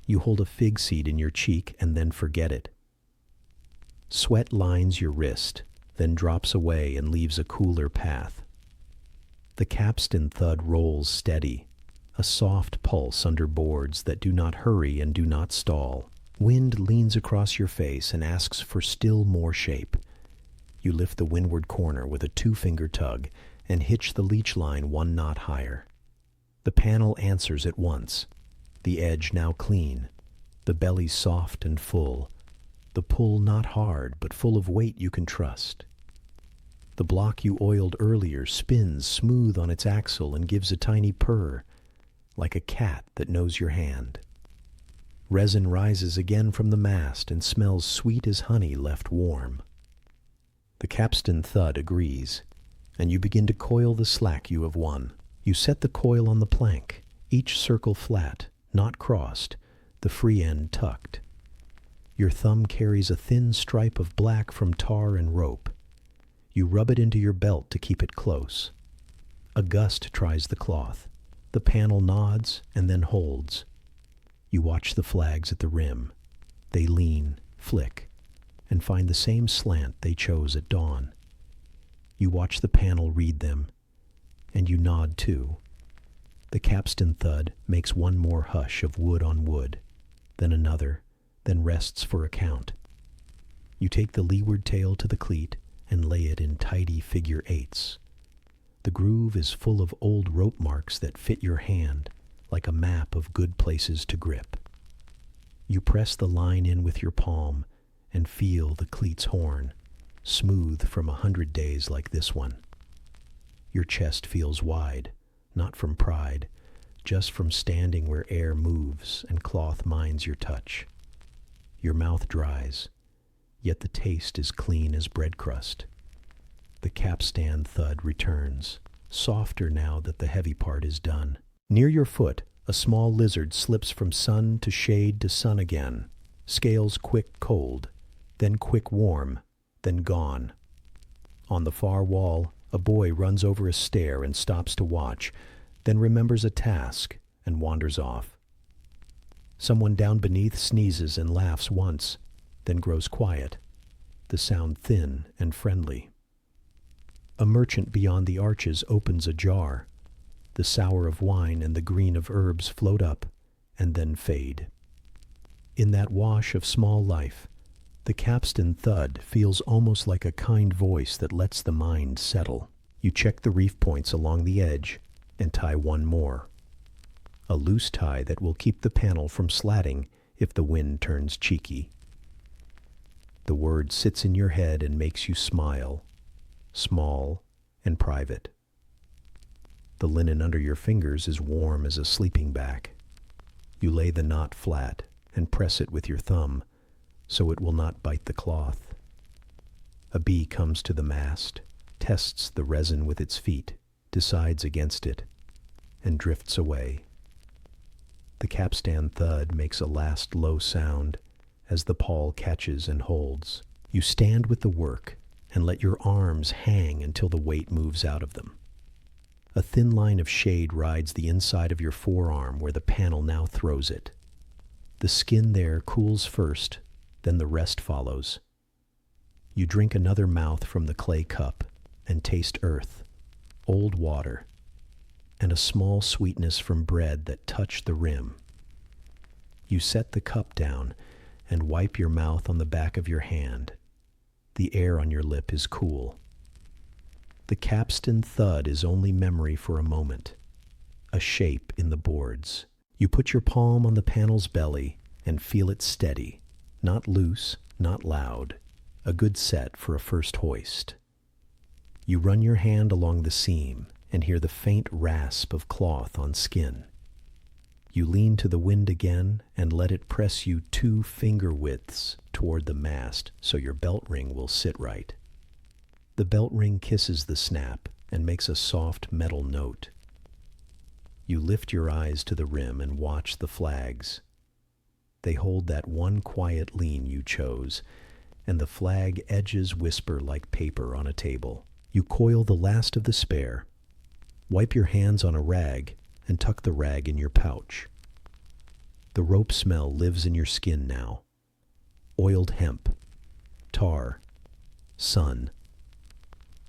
You hold a fig seed in your cheek and then forget it. Sweat lines your wrist, then drops away and leaves a cooler path. The capstan thud rolls steady, a soft pulse under boards that do not hurry and do not stall. Wind leans across your face and asks for still more shape. You lift the windward corner with a two-finger tug and hitch the leech line one knot higher. The panel answers at once, the edge now clean, the belly soft and full, the pull not hard but full of weight you can trust. The block you oiled earlier spins smooth on its axle and gives a tiny purr, like a cat that knows your hand. Resin rises again from the mast and smells sweet as honey left warm. The capstan thud agrees, and you begin to coil the slack you have won. You set the coil on the plank, each circle flat, not crossed, the free end tucked. Your thumb carries a thin stripe of black from tar and rope. You rub it into your belt to keep it close. A gust tries the cloth. The panel nods and then holds. You watch the flags at the rim. They lean, flick, and find the same slant they chose at dawn. You watch the panel read them, and you nod too. The capstan thud makes one more hush of wood on wood, then another, then rests for a count. You take the leeward tail to the cleat and lay it in tidy figure eights. The groove is full of old rope marks that fit your hand, like a map of good places to grip. You press the line in with your palm and feel the cleat's horn, smooth from 100 days like this one. Your chest feels wide, not from pride, just from standing where air moves and cloth mines your touch. Your mouth dries, yet the taste is clean as bread crust. The capstan thud returns, softer now that the heavy part is done. Near your foot, a small lizard slips from sun to shade to sun again, scales quick cold, then quick warm, then gone. On the far wall, a boy runs over a stair and stops to watch, then remembers a task and wanders off. Someone down beneath sneezes and laughs once, then grows quiet, the sound thin and friendly. A merchant beyond the arches opens a jar. The sour of wine and the green of herbs float up and then fade. In that wash of small life, the capstan thud feels almost like a kind voice that lets the mind settle. You check the reef points along the edge and tie one more. A loose tie that will keep the panel from slatting if the wind turns cheeky. The word sits in your head and makes you smile, small and private. The linen under your fingers is warm as a sleeping bag. You lay the knot flat and press it with your thumb so it will not bite the cloth. A bee comes to the mast, tests the resin with its feet, decides against it, and drifts away. The capstan thud makes a last low sound as the pall catches and holds. You stand with the work and let your arms hang until the weight moves out of them. A thin line of shade rides the inside of your forearm where the panel now throws it. The skin there cools first, then the rest follows. You drink another mouth from the clay cup and taste earth, old water, and a small sweetness from bread that touch the rim. You set the cup down and wipe your mouth on the back of your hand. The air on your lip is cool. The capstan thud is only memory for a moment, a shape in the boards. You put your palm on the panel's belly and feel it steady, not loose, not loud, a good set for a first hoist. You run your hand along the seam and hear the faint rasp of cloth on skin. You lean to the wind again and let it press you 2 finger widths toward the mast so your belt ring will sit right. The belt ring kisses the snap and makes a soft metal note. You lift your eyes to the rim and watch the flags. They hold that one quiet lean you chose, and the flag edges whisper like paper on a table. You coil the last of the spare, wipe your hands on a rag, and tuck the rag in your pouch. The rope smell lives in your skin now. Oiled hemp, tar, sun.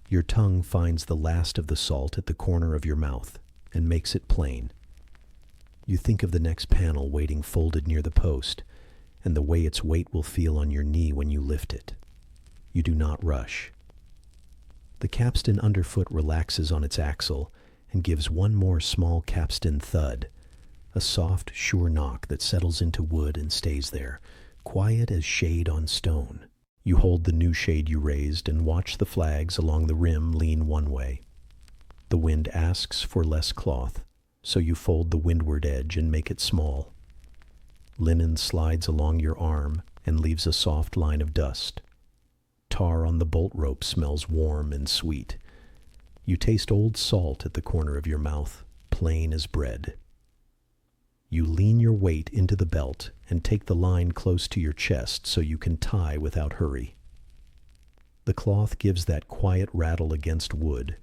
Your tongue finds the last of the salt at the corner of your mouth and makes it plain. You think of the next panel waiting folded near the post and the way its weight will feel on your knee when you lift it. You do not rush. The capstan underfoot relaxes on its axle and gives one more small capstan thud, a soft, sure knock that settles into wood and stays there, quiet as shade on stone. You hold the new shade you raised and watch the flags along the rim lean one way. The wind asks for less cloth, so you fold the windward edge and make it small. Linen slides along your arm and leaves a soft line of dust. Tar on the bolt rope smells warm and sweet. You taste old salt at the corner of your mouth, plain as bread. You lean your weight into the belt and take the line close to your chest so you can tie without hurry. The cloth gives that quiet rattle against wood,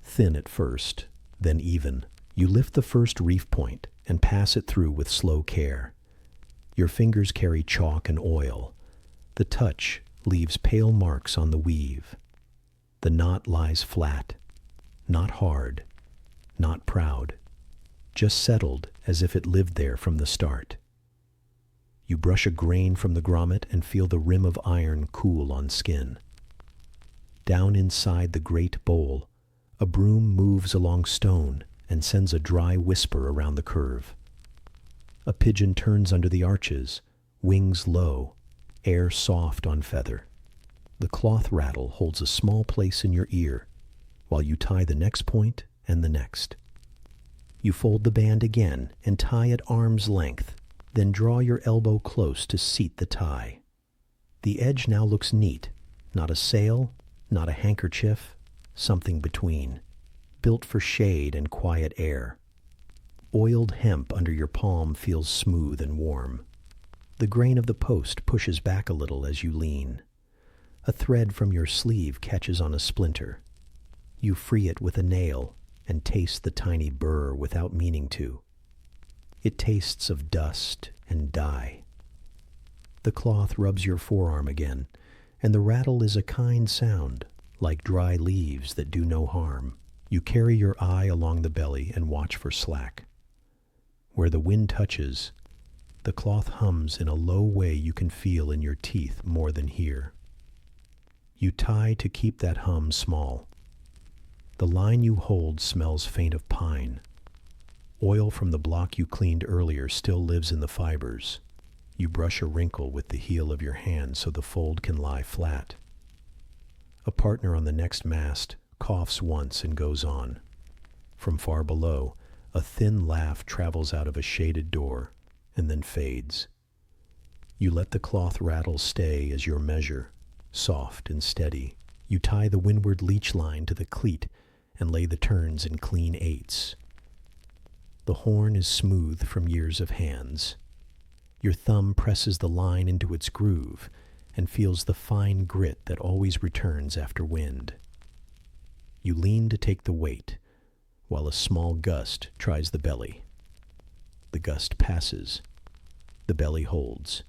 thin at first, then even. You lift the first reef point and pass it through with slow care. Your fingers carry chalk and oil. The touch leaves pale marks on the weave. The knot lies flat, not hard, not proud, just settled as if it lived there from the start. You brush a grain from the grommet and feel the rim of iron cool on skin. Down inside the great bowl, a broom moves along stone and sends a dry whisper around the curve. A pigeon turns under the arches, wings low, air soft on feather. The cloth rattle holds a small place in your ear while you tie the next point and the next. You fold the band again and tie at arm's length, then draw your elbow close to seat the tie. The edge now looks neat, not a sail, not a handkerchief, something between, built for shade and quiet air. Oiled hemp under your palm feels smooth and warm. The grain of the post pushes back a little as you lean. A thread from your sleeve catches on a splinter. You free it with a nail and taste the tiny burr without meaning to. It tastes of dust and dye. The cloth rubs your forearm again, and the rattle is a kind sound, like dry leaves that do no harm. You carry your eye along the belly and watch for slack. Where the wind touches, the cloth hums in a low way you can feel in your teeth more than hear. You tie to keep that hum small. The line you hold smells faint of pine. Oil from the block you cleaned earlier still lives in the fibers. You brush a wrinkle with the heel of your hand so the fold can lie flat. A partner on the next mast coughs once and goes on. From far below, a thin laugh travels out of a shaded door and then fades. You let the cloth rattle stay as your measure, soft and steady. You tie the windward leech line to the cleat and lay the turns in clean eights. The horn is smooth from years of hands. Your thumb presses the line into its groove, and feels the fine grit that always returns after wind. You lean to take the weight, while a small gust tries the belly. The gust passes. The belly holds.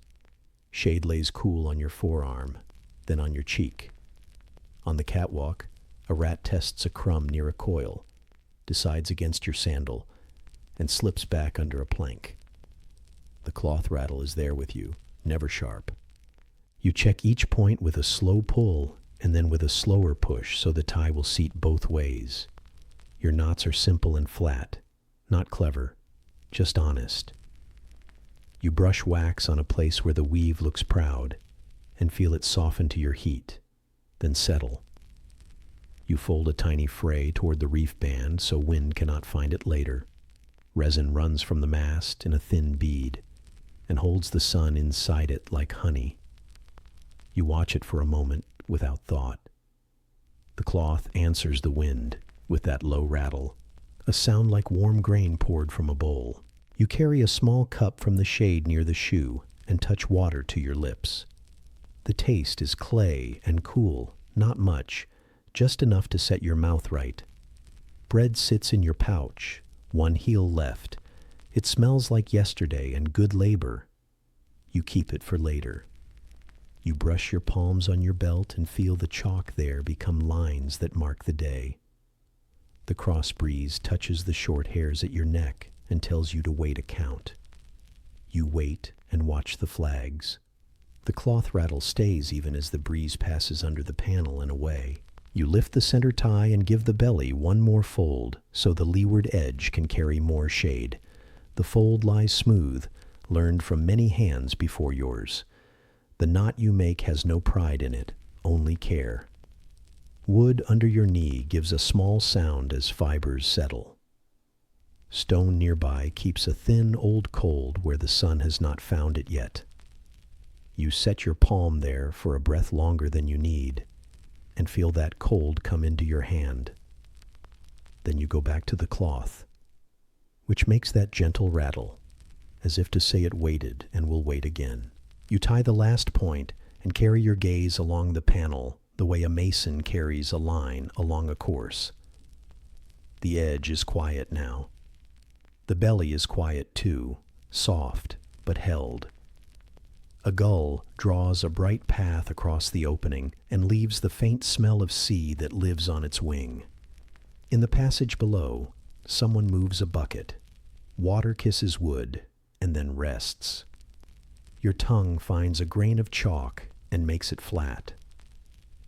Shade lays cool on your forearm, then on your cheek. On the catwalk, a rat tests a crumb near a coil, decides against your sandal, and slips back under a plank. The cloth rattle is there with you, never sharp. You check each point with a slow pull and then with a slower push so the tie will seat both ways. Your knots are simple and flat, not clever, just honest. You brush wax on a place where the weave looks proud and feel it soften to your heat, then settle. You fold a tiny fray toward the reef band so wind cannot find it later. Resin runs from the mast in a thin bead and holds the sun inside it like honey. You watch it for a moment without thought. The cloth answers the wind with that low rattle, a sound like warm grain poured from a bowl. You carry a small cup from the shade near the shoe and touch water to your lips. The taste is clay and cool, not much, just enough to set your mouth right. Bread sits in your pouch, one heel left. It smells like yesterday and good labor. You keep it for later. You brush your palms on your belt and feel the chalk there become lines that mark the day. The cross breeze touches the short hairs at your neck and tells you to wait a count. You wait and watch the flags. The cloth rattle stays even as the breeze passes under the panel and away. You lift the center tie and give the belly one more fold so the leeward edge can carry more shade. The fold lies smooth, learned from many hands before yours. The knot you make has no pride in it, only care. Wood under your knee gives a small sound as fibers settle. Stone nearby keeps a thin old cold where the sun has not found it yet. You set your palm there for a breath longer than you need, and feel that cold come into your hand. Then you go back to the cloth, which makes that gentle rattle, as if to say it waited and will wait again. You tie the last point and carry your gaze along the panel the way a mason carries a line along a course. The edge is quiet now. The belly is quiet too, soft but held. A gull draws a bright path across the opening and leaves the faint smell of sea that lives on its wing. In the passage below, someone moves a bucket. Water kisses wood and then rests. Your tongue finds a grain of chalk and makes it flat.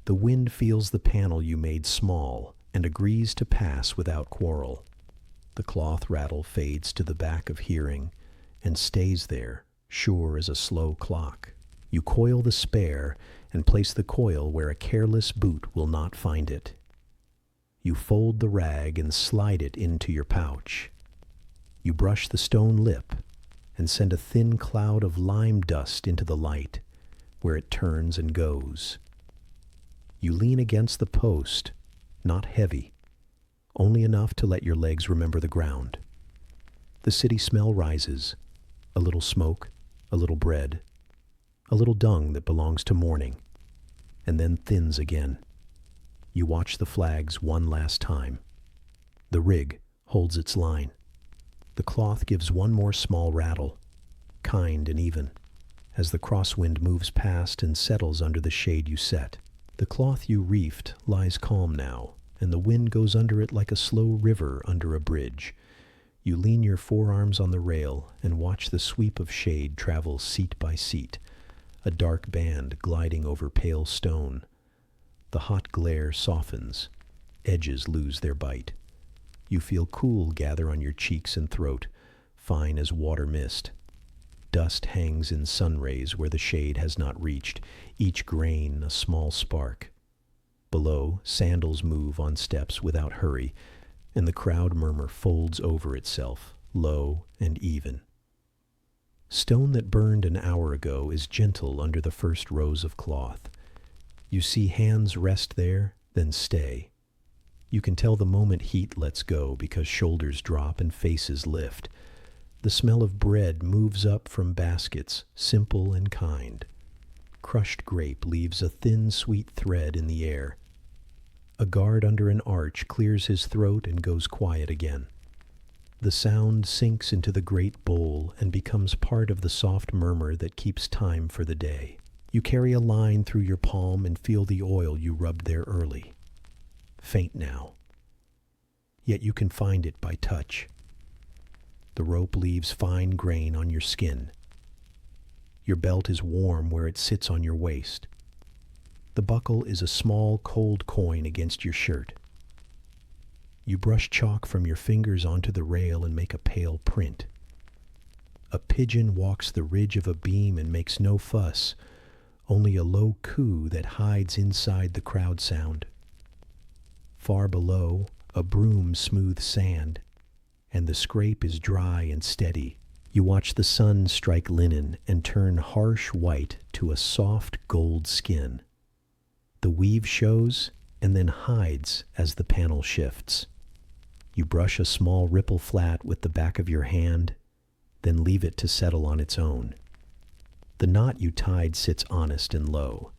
The wind feels the panel you made small and agrees to pass without quarrel. The cloth rattle fades to the back of hearing and stays there, sure as a slow clock. You coil the spare and place the coil where a careless boot will not find it. You fold the rag and slide it into your pouch. You brush the stone lip and send a thin cloud of lime dust into the light, where it turns and goes. You lean against the post, not heavy, only enough to let your legs remember the ground. The city smell rises, a little smoke, a little bread, a little dung that belongs to morning, and then thins again. You watch the flags one last time. The rig holds its line. The cloth gives one more small rattle, kind and even, as the crosswind moves past and settles under the shade you set. The cloth you reefed lies calm now, and the wind goes under it like a slow river under a bridge. You lean your forearms on the rail and watch the sweep of shade travel seat by seat, a dark band gliding over pale stone. The hot glare softens. Edges lose their bite. You feel cool gather on your cheeks and throat, fine as water mist. Dust hangs in sun rays where the shade has not reached, each grain a small spark. Below, sandals move on steps without hurry, and the crowd murmur folds over itself, low and even. Stone that burned an hour ago is gentle under the first rows of cloth. You see hands rest there, then stay. You can tell the moment heat lets go because shoulders drop and faces lift. The smell of bread moves up from baskets, simple and kind. crushed grape leaves a thin, sweet thread in the air. A guard under an arch clears his throat and goes quiet again. The sound sinks into the great bowl and becomes part of the soft murmur that keeps time for the day. You carry a line through your palm and feel the oil you rubbed there early. Faint now. Yet you can find it by touch. The rope leaves fine grain on your skin. Your belt is warm where it sits on your waist. The buckle is a small, cold coin against your shirt. You brush chalk from your fingers onto the rail and make a pale print. A pigeon walks the ridge of a beam and makes no fuss, only a low coo that hides inside the crowd sound. Far below, a broom smooths sand, and the scrape is dry and steady. You watch the sun strike linen and turn harsh white to a soft gold skin. The weave shows and then hides as the panel shifts. You brush a small ripple flat with the back of your hand, then leave it to settle on its own. The knot you tied sits honest and low.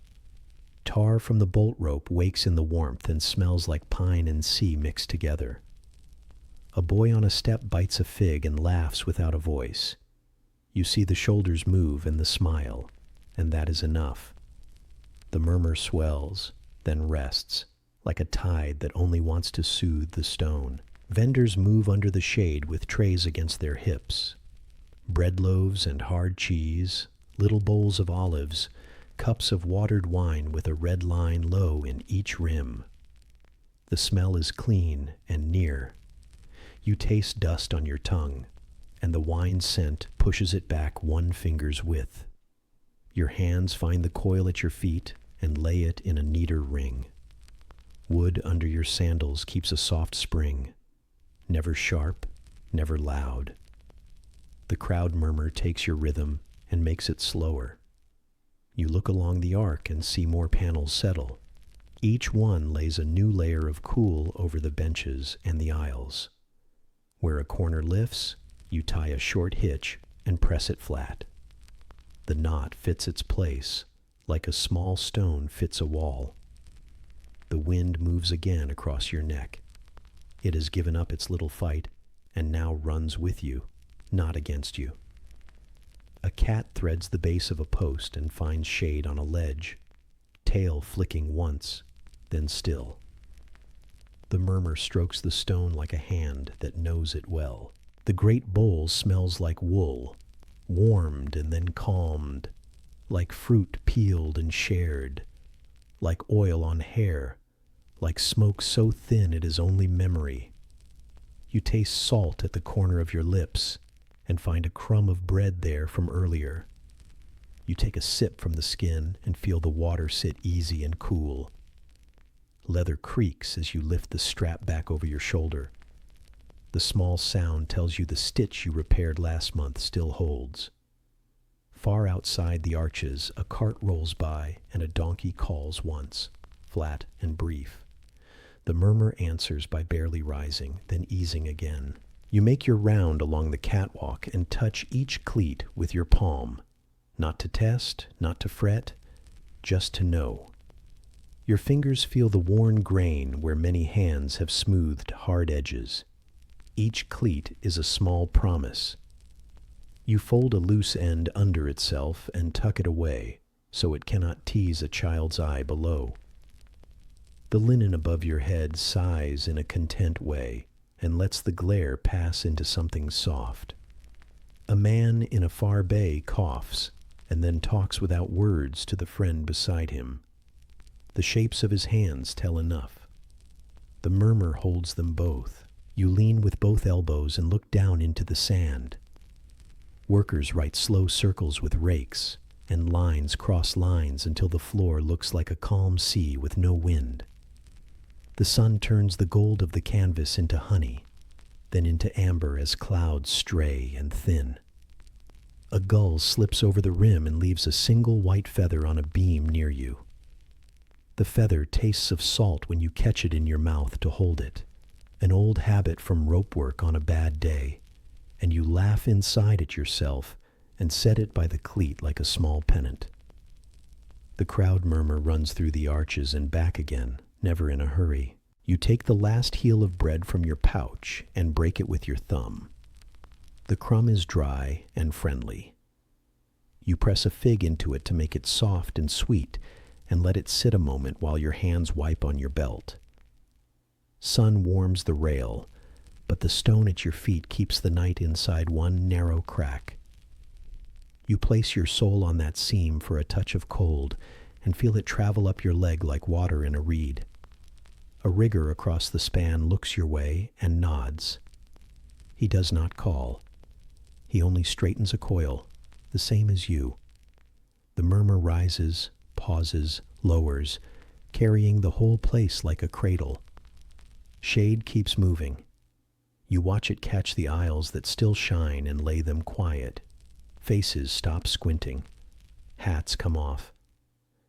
Tar from the bolt rope wakes in the warmth and smells like pine and sea mixed together. A boy on a step bites a fig and laughs without a voice. You see the shoulders move and the smile, and that is enough. The murmur swells, then rests, like a tide that only wants to soothe the stone. Vendors move under the shade with trays against their hips. Bread loaves and hard cheese, little bowls of olives, cups of watered wine with a red line low in each rim. The smell is clean and near. You taste dust on your tongue, and the wine scent pushes it back one finger's width. Your hands find the coil at your feet and lay it in a neater ring. Wood under your sandals keeps a soft spring, never sharp, never loud. The crowd murmur takes your rhythm and makes it slower. You look along the arc and see more panels settle. Each one lays a new layer of cool over the benches and the aisles. Where a corner lifts, you tie a short hitch and press it flat. The knot fits its place, like a small stone fits a wall. The wind moves again across your neck. It has given up its little fight and now runs with you, not against you. A cat threads the base of a post and finds shade on a ledge, tail flicking once, then still. The murmur strokes the stone like a hand that knows it well. The great bowl smells like wool, warmed and then calmed, like fruit peeled and shared, like oil on hair, like smoke so thin it is only memory. You taste salt at the corner of your lips and find a crumb of bread there from earlier. You take a sip from the skin and feel the water sit easy and cool. Leather creaks as you lift the strap back over your shoulder. The small sound tells you the stitch you repaired last month still holds. Far outside the arches, a cart rolls by and a donkey calls once, flat and brief. The murmur answers by barely rising, then easing again. You make your round along the catwalk and touch each cleat with your palm, not to test, not to fret, just to know. Your fingers feel the worn grain where many hands have smoothed hard edges. Each cleat is a small promise. You fold a loose end under itself and tuck it away so it cannot tease a child's eye below. The linen above your head sighs in a content way and lets the glare pass into something soft. A man in a far bay coughs and then talks without words to the friend beside him. The shapes of his hands tell enough. The murmur holds them both. You lean with both elbows and look down into the sand. Workers write slow circles with rakes, and lines cross lines until the floor looks like a calm sea with no wind. The sun turns the gold of the canvas into honey, then into amber as clouds stray and thin. A gull slips over the rim and leaves a single white feather on a beam near you. The feather tastes of salt when you catch it in your mouth to hold it, an old habit from rope work on a bad day, and you laugh inside at yourself and set it by the cleat like a small pennant. The crowd murmur runs through the arches and back again, never in a hurry. You take the last heel of bread from your pouch and break it with your thumb. The crumb is dry and friendly. You press a fig into it to make it soft and sweet and let it sit a moment while your hands wipe on your belt. Sun warms the rail, but the stone at your feet keeps the night inside one narrow crack. You place your sole on that seam for a touch of cold and feel it travel up your leg like water in a reed. A rigger across the span looks your way and nods. He does not call. He only straightens a coil, the same as you. The murmur rises, pauses, lowers, carrying the whole place like a cradle. Shade keeps moving. You watch it catch the aisles that still shine and lay them quiet. Faces stop squinting. Hats come off.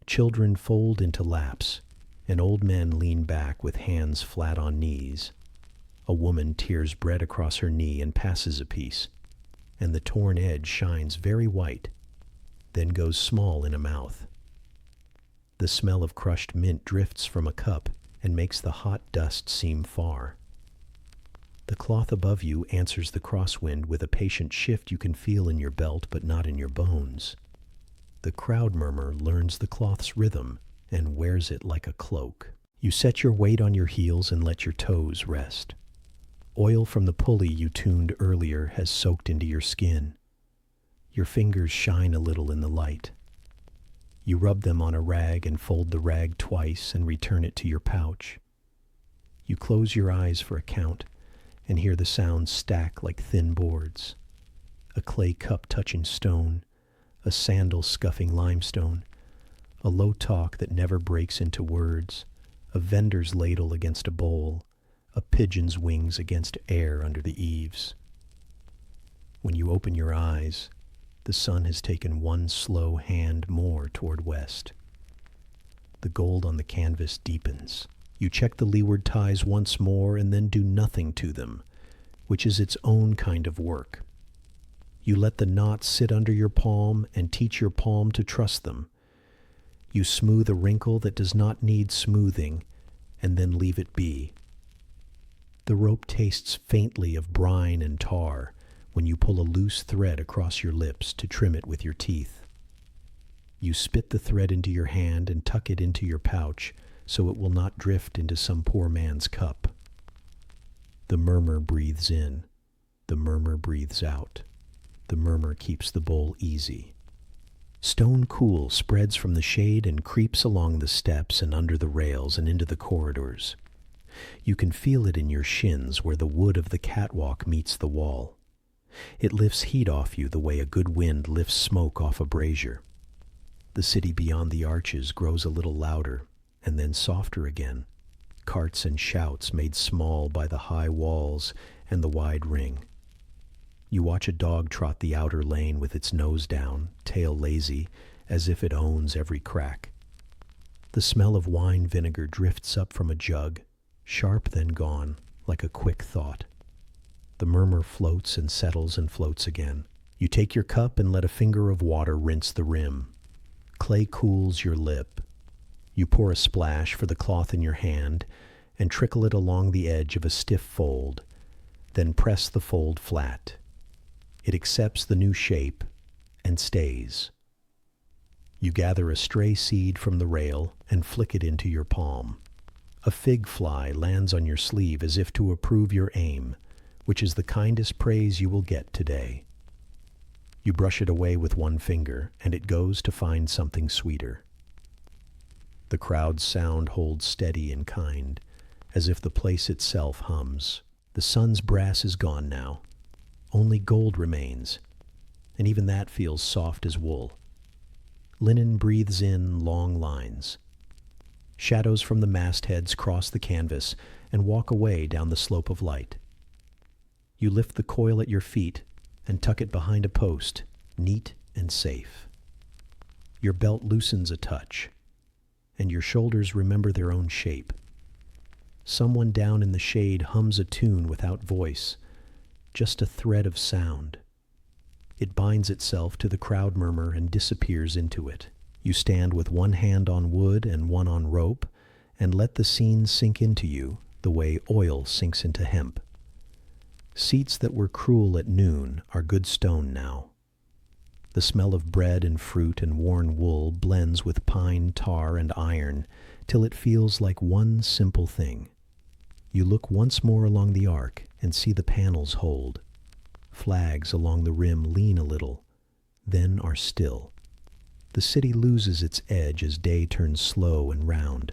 Children fold into laps, and old men lean back with hands flat on knees. A woman tears bread across her knee and passes a piece, and the torn edge shines very white, then goes small in a mouth. The smell of crushed mint drifts from a cup and makes the hot dust seem far. The cloth above you answers the crosswind with a patient shift you can feel in your belt but not in your bones. The crowd murmur learns the cloth's rhythm and wears it like a cloak. You set your weight on your heels and let your toes rest. Oil from the pulley you tuned earlier has soaked into your skin. Your fingers shine a little in the light. You rub them on a rag and fold the rag twice and return it to your pouch. You close your eyes for a count and hear the sounds stack like thin boards. A clay cup touching stone, a sandal scuffing limestone, a low talk that never breaks into words, a vendor's ladle against a bowl, a pigeon's wings against air under the eaves. When you open your eyes, the sun has taken one slow hand more toward west. The gold on the canvas deepens. You check the leeward ties once more and then do nothing to them, which is its own kind of work. You let the knots sit under your palm and teach your palm to trust them. You smooth a wrinkle that does not need smoothing and then leave it be. The rope tastes faintly of brine and tar when you pull a loose thread across your lips to trim it with your teeth. You spit the thread into your hand and tuck it into your pouch so it will not drift into some poor man's cup. The murmur breathes in. The murmur breathes out. The murmur keeps the bowl easy. Stone cool spreads from the shade and creeps along the steps and under the rails and into the corridors. You can feel it in your shins where the wood of the catwalk meets the wall. It lifts heat off you the way a good wind lifts smoke off a brazier. The city beyond the arches grows a little louder and then softer again. Carts and shouts made small by the high walls and the wide ring. You watch a dog trot the outer lane with its nose down, tail lazy, as if it owns every crack. The smell of wine vinegar drifts up from a jug, sharp then gone, like a quick thought. The murmur floats and settles and floats again. You take your cup and let a finger of water rinse the rim. Clay cools your lip. You pour a splash for the cloth in your hand and trickle it along the edge of a stiff fold, then press the fold flat. It accepts the new shape and stays. You gather a stray seed from the rail and flick it into your palm. A fig fly lands on your sleeve as if to approve your aim, which is the kindest praise you will get today. You brush it away with one finger, and it goes to find something sweeter. The crowd's sound holds steady and kind, as if the place itself hums. The sun's brass is gone now. Only gold remains, and even that feels soft as wool. Linen breathes in long lines. Shadows from the mastheads cross the canvas and walk away down the slope of light. You lift the coil at your feet and tuck it behind a post, neat and safe. Your belt loosens a touch, and your shoulders remember their own shape. Someone down in the shade hums a tune without voice, just a thread of sound. It binds itself to the crowd murmur and disappears into it. You stand with one hand on wood and one on rope, and let the scene sink into you the way oil sinks into hemp. Seats that were cruel at noon are good stone now. The smell of bread and fruit and worn wool blends with pine, tar, and iron till it feels like one simple thing. You look once more along the arc and see the panels hold. Flags along the rim lean a little, then are still. The city loses its edge as day turns slow and round.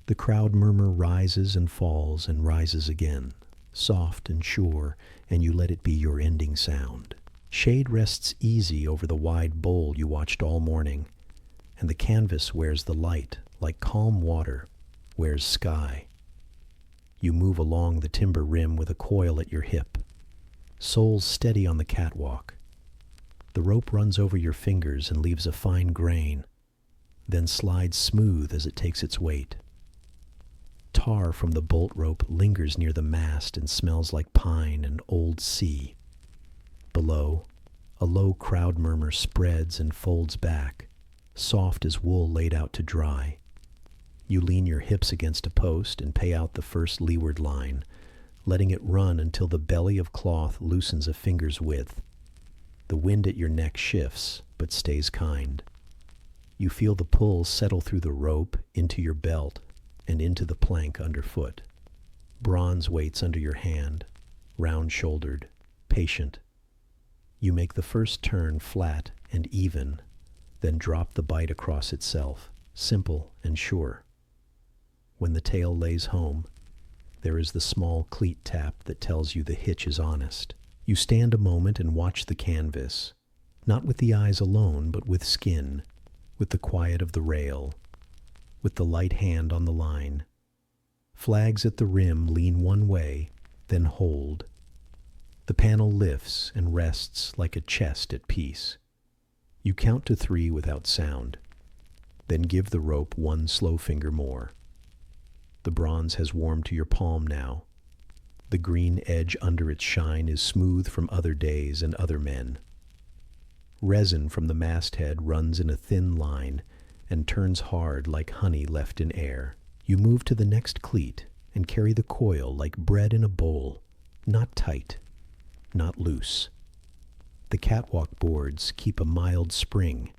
The crowd murmur rises and falls and rises again, soft and sure, and you let it be your ending sound. Shade rests easy over the wide bowl you watched all morning, and the canvas wears the light like calm water wears sky. You move along the timber rim with a coil at your hip, soles steady on the catwalk. The rope runs over your fingers and leaves a fine grain, then slides smooth as it takes its weight. Tar from the bolt rope lingers near the mast and smells like pine and old sea. Below, a low crowd murmur spreads and folds back, soft as wool laid out to dry. You lean your hips against a post and pay out the first leeward line, letting it run until the belly of cloth loosens a finger's width. The wind at your neck shifts, but stays kind. You feel the pull settle through the rope into your belt and into the plank underfoot. Bronze waits under your hand, round-shouldered, patient. You make the first turn flat and even, then drop the bite across itself, simple and sure. When the tail lays home, there is the small cleat tap that tells you the hitch is honest. You stand a moment and watch the canvas, not with the eyes alone, but with skin, with the quiet of the rail, with the light hand on the line. Flags at the rim lean one way, then hold. The panel lifts and rests like a chest at peace. You count to 3 without sound, then give the rope one slow finger more. The bronze has warmed to your palm now. The green edge under its shine is smooth from other days and other men. Resin from the masthead runs in a thin line and turns hard like honey left in air. You move to the next cleat and carry the coil like bread in a bowl, not tight, not loose. The catwalk boards keep a mild spring,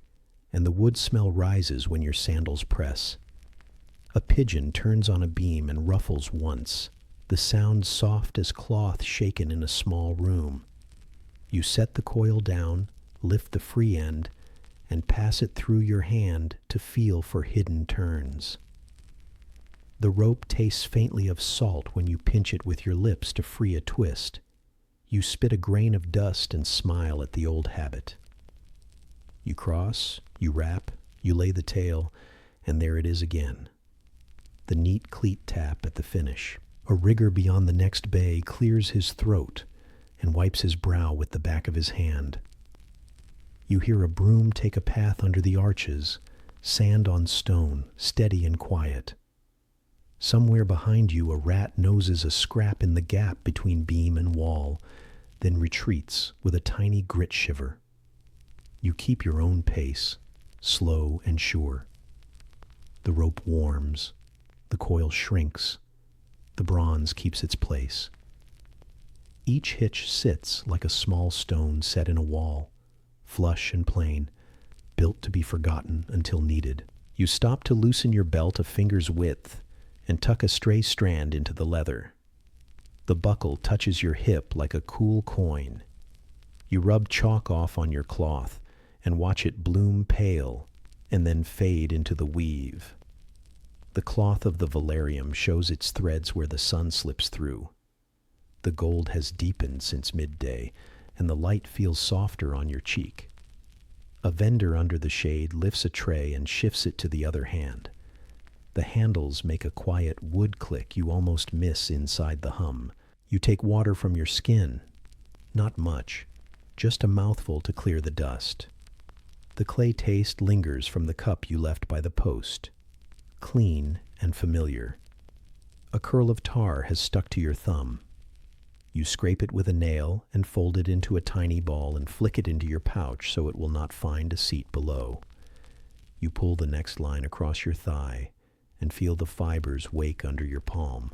and the wood smell rises when your sandals press. A pigeon turns on a beam and ruffles once, the sound soft as cloth shaken in a small room. You set the coil down, lift the free end, and pass it through your hand to feel for hidden turns. The rope tastes faintly of salt when you pinch it with your lips to free a twist. You spit a grain of dust and smile at the old habit. You cross, you wrap, you lay the tail, and there it is again. The neat cleat tap at the finish. A rigger beyond the next bay clears his throat and wipes his brow with the back of his hand. You hear a broom take a path under the arches, sand on stone, steady and quiet. Somewhere behind you a rat noses a scrap in the gap between beam and wall, then retreats with a tiny grit shiver. You keep your own pace, slow and sure. The rope warms, the coil shrinks, the bronze keeps its place. Each hitch sits like a small stone set in a wall, flush and plain, built to be forgotten until needed. You stop to loosen your belt a finger's width and tuck a stray strand into the leather. The buckle touches your hip like a cool coin. You rub chalk off on your cloth and watch it bloom pale and then fade into the weave. The cloth of the Velarium shows its threads where the sun slips through. The gold has deepened since midday, and the light feels softer on your cheek. A vendor under the shade lifts a tray and shifts it to the other hand. The handles make a quiet wood click you almost miss inside the hum. You take water from your skin. Not much, just a mouthful to clear the dust. The clay taste lingers from the cup you left by the post. Clean and familiar. A curl of tar has stuck to your thumb. You scrape it with a nail and fold it into a tiny ball and flick it into your pouch so it will not find a seat below. You pull the next line across your thigh and feel the fibers wake under your palm.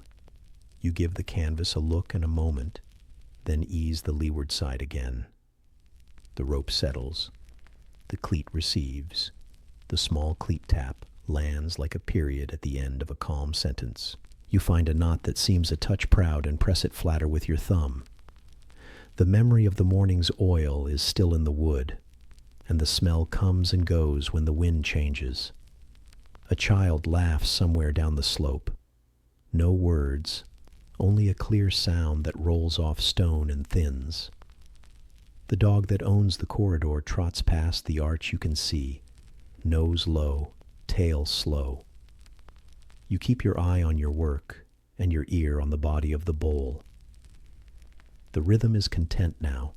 You give the canvas a look and a moment, then ease the leeward side again. The rope settles. The cleat receives. The small cleat tap lands like a period at the end of a calm sentence. You find a knot that seems a touch proud and press it flatter with your thumb. The memory of the morning's oil is still in the wood, and the smell comes and goes when the wind changes. A child laughs somewhere down the slope. No words, only a clear sound that rolls off stone and thins. The dog that owns the corridor trots past the arch you can see, nose low, tail slow. You keep your eye on your work and your ear on the body of the bowl. The rhythm is content now,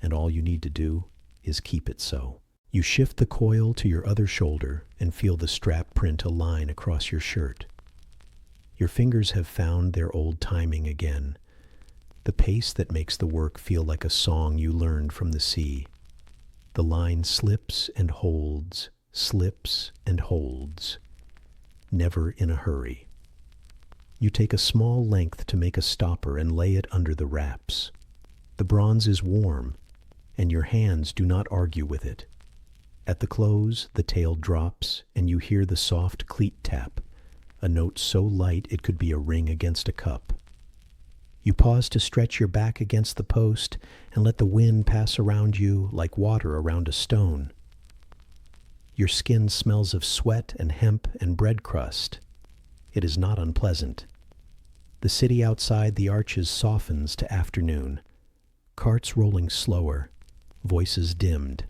and all you need to do is keep it so. You shift the coil to your other shoulder and feel the strap print a line across your shirt. Your fingers have found their old timing again, the pace that makes the work feel like a song you learned from the sea. The line slips and holds, never in a hurry. You take a small length to make a stopper and lay it under the wraps. The bronze is warm, and your hands do not argue with it. At the close, the tail drops, and you hear the soft cleat tap, a note so light it could be a ring against a cup. You pause to stretch your back against the post and let the wind pass around you like water around a stone. Your skin smells of sweat and hemp and bread crust. It is not unpleasant. The city outside the arches softens to afternoon, carts rolling slower, voices dimmed,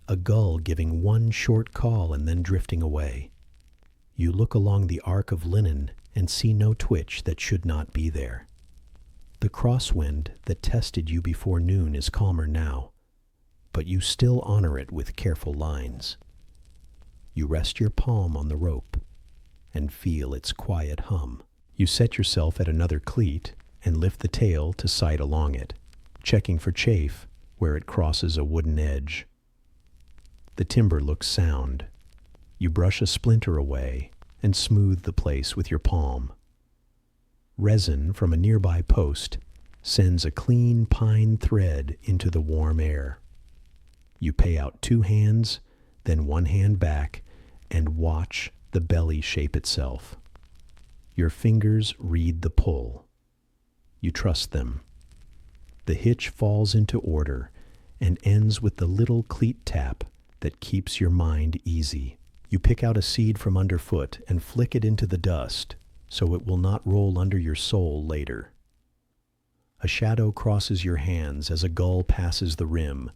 a gull giving one short call and then drifting away. You look along the arc of linen and see no twitch that should not be there. The crosswind that tested you before noon is calmer now, but you still honor it with careful lines. You rest your palm on the rope and feel its quiet hum. You set yourself at another cleat and lift the tail to sight along it, checking for chafe where it crosses a wooden edge. The timber looks sound. You brush a splinter away and smooth the place with your palm. Resin from a nearby post sends a clean pine thread into the warm air. You pay out 2 hands, then 1 hand back, and watch the belly shape itself. Your fingers read the pull. You trust them. The hitch falls into order and ends with the little cleat tap that keeps your mind easy. You pick out a seed from underfoot and flick it into the dust so it will not roll under your sole later. A shadow crosses your hands as a gull passes the rim,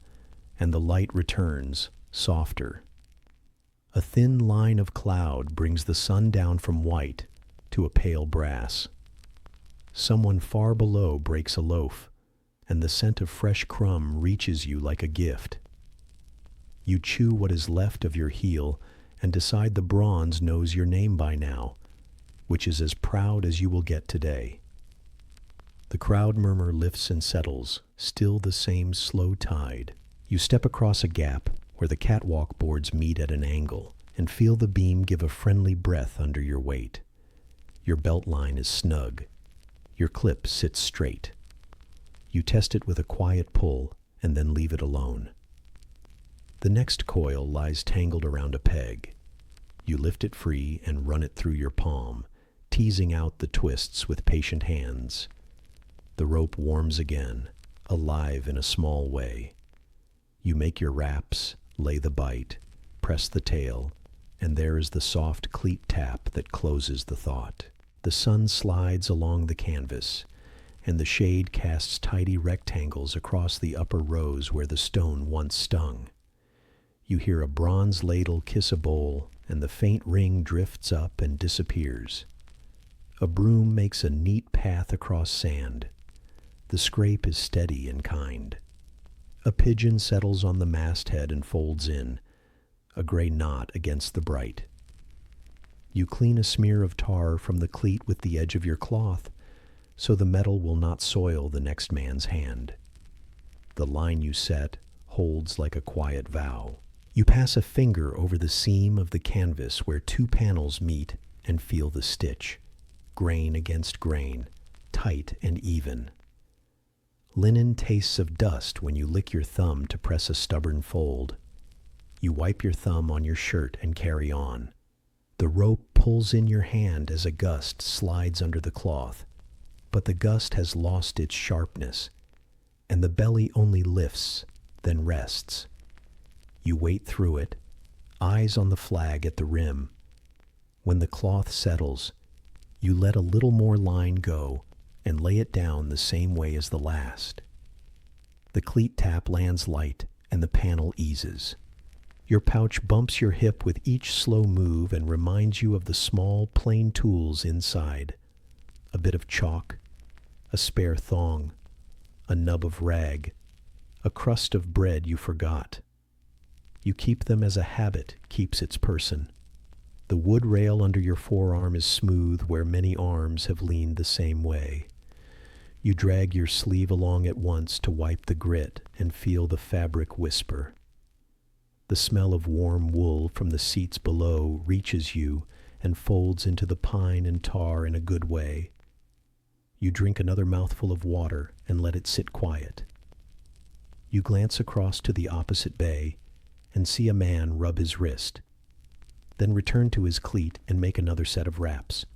and the light returns, softer. A thin line of cloud brings the sun down from white to a pale brass. Someone far below breaks a loaf, and the scent of fresh crumb reaches you like a gift. You chew what is left of your heel and decide the bronze knows your name by now, which is as proud as you will get today. The crowd murmur lifts and settles, still the same slow tide. You step across a gap where the catwalk boards meet at an angle and feel the beam give a friendly breath under your weight. Your belt line is snug. Your clip sits straight. You test it with a quiet pull and then leave it alone. The next coil lies tangled around a peg. You lift it free and run it through your palm, teasing out the twists with patient hands. The rope warms again, alive in a small way. You make your wraps, lay the bite, press the tail, and there is the soft cleat tap that closes the thought. The sun slides along the canvas, and the shade casts tidy rectangles across the upper rows where the stone once stung. You hear a bronze ladle kiss a bowl, and the faint ring drifts up and disappears. A broom makes a neat path across sand. The scrape is steady and kind. A pigeon settles on the masthead and folds in, a gray knot against the bright. You clean a smear of tar from the cleat with the edge of your cloth, so the metal will not soil the next man's hand. The line you set holds like a quiet vow. You pass a finger over the seam of the canvas where two panels meet and feel the stitch, grain against grain, tight and even. Linen tastes of dust when you lick your thumb to press a stubborn fold. You wipe your thumb on your shirt and carry on. The rope pulls in your hand as a gust slides under the cloth, but the gust has lost its sharpness, and the belly only lifts, then rests. You wait through it, eyes on the flag at the rim. When the cloth settles, you let a little more line go and lay it down the same way as the last. The cleat tap lands light and the panel eases. Your pouch bumps your hip with each slow move and reminds you of the small, plain tools inside. A bit of chalk, a spare thong, a nub of rag, a crust of bread you forgot. You keep them as a habit keeps its person. The wood rail under your forearm is smooth where many arms have leaned the same way. You drag your sleeve along at once to wipe the grit and feel the fabric whisper. The smell of warm wool from the seats below reaches you and folds into the pine and tar in a good way. You drink another mouthful of water and let it sit quiet. You glance across to the opposite bay and see a man rub his wrist, then return to his cleat and make another set of raps.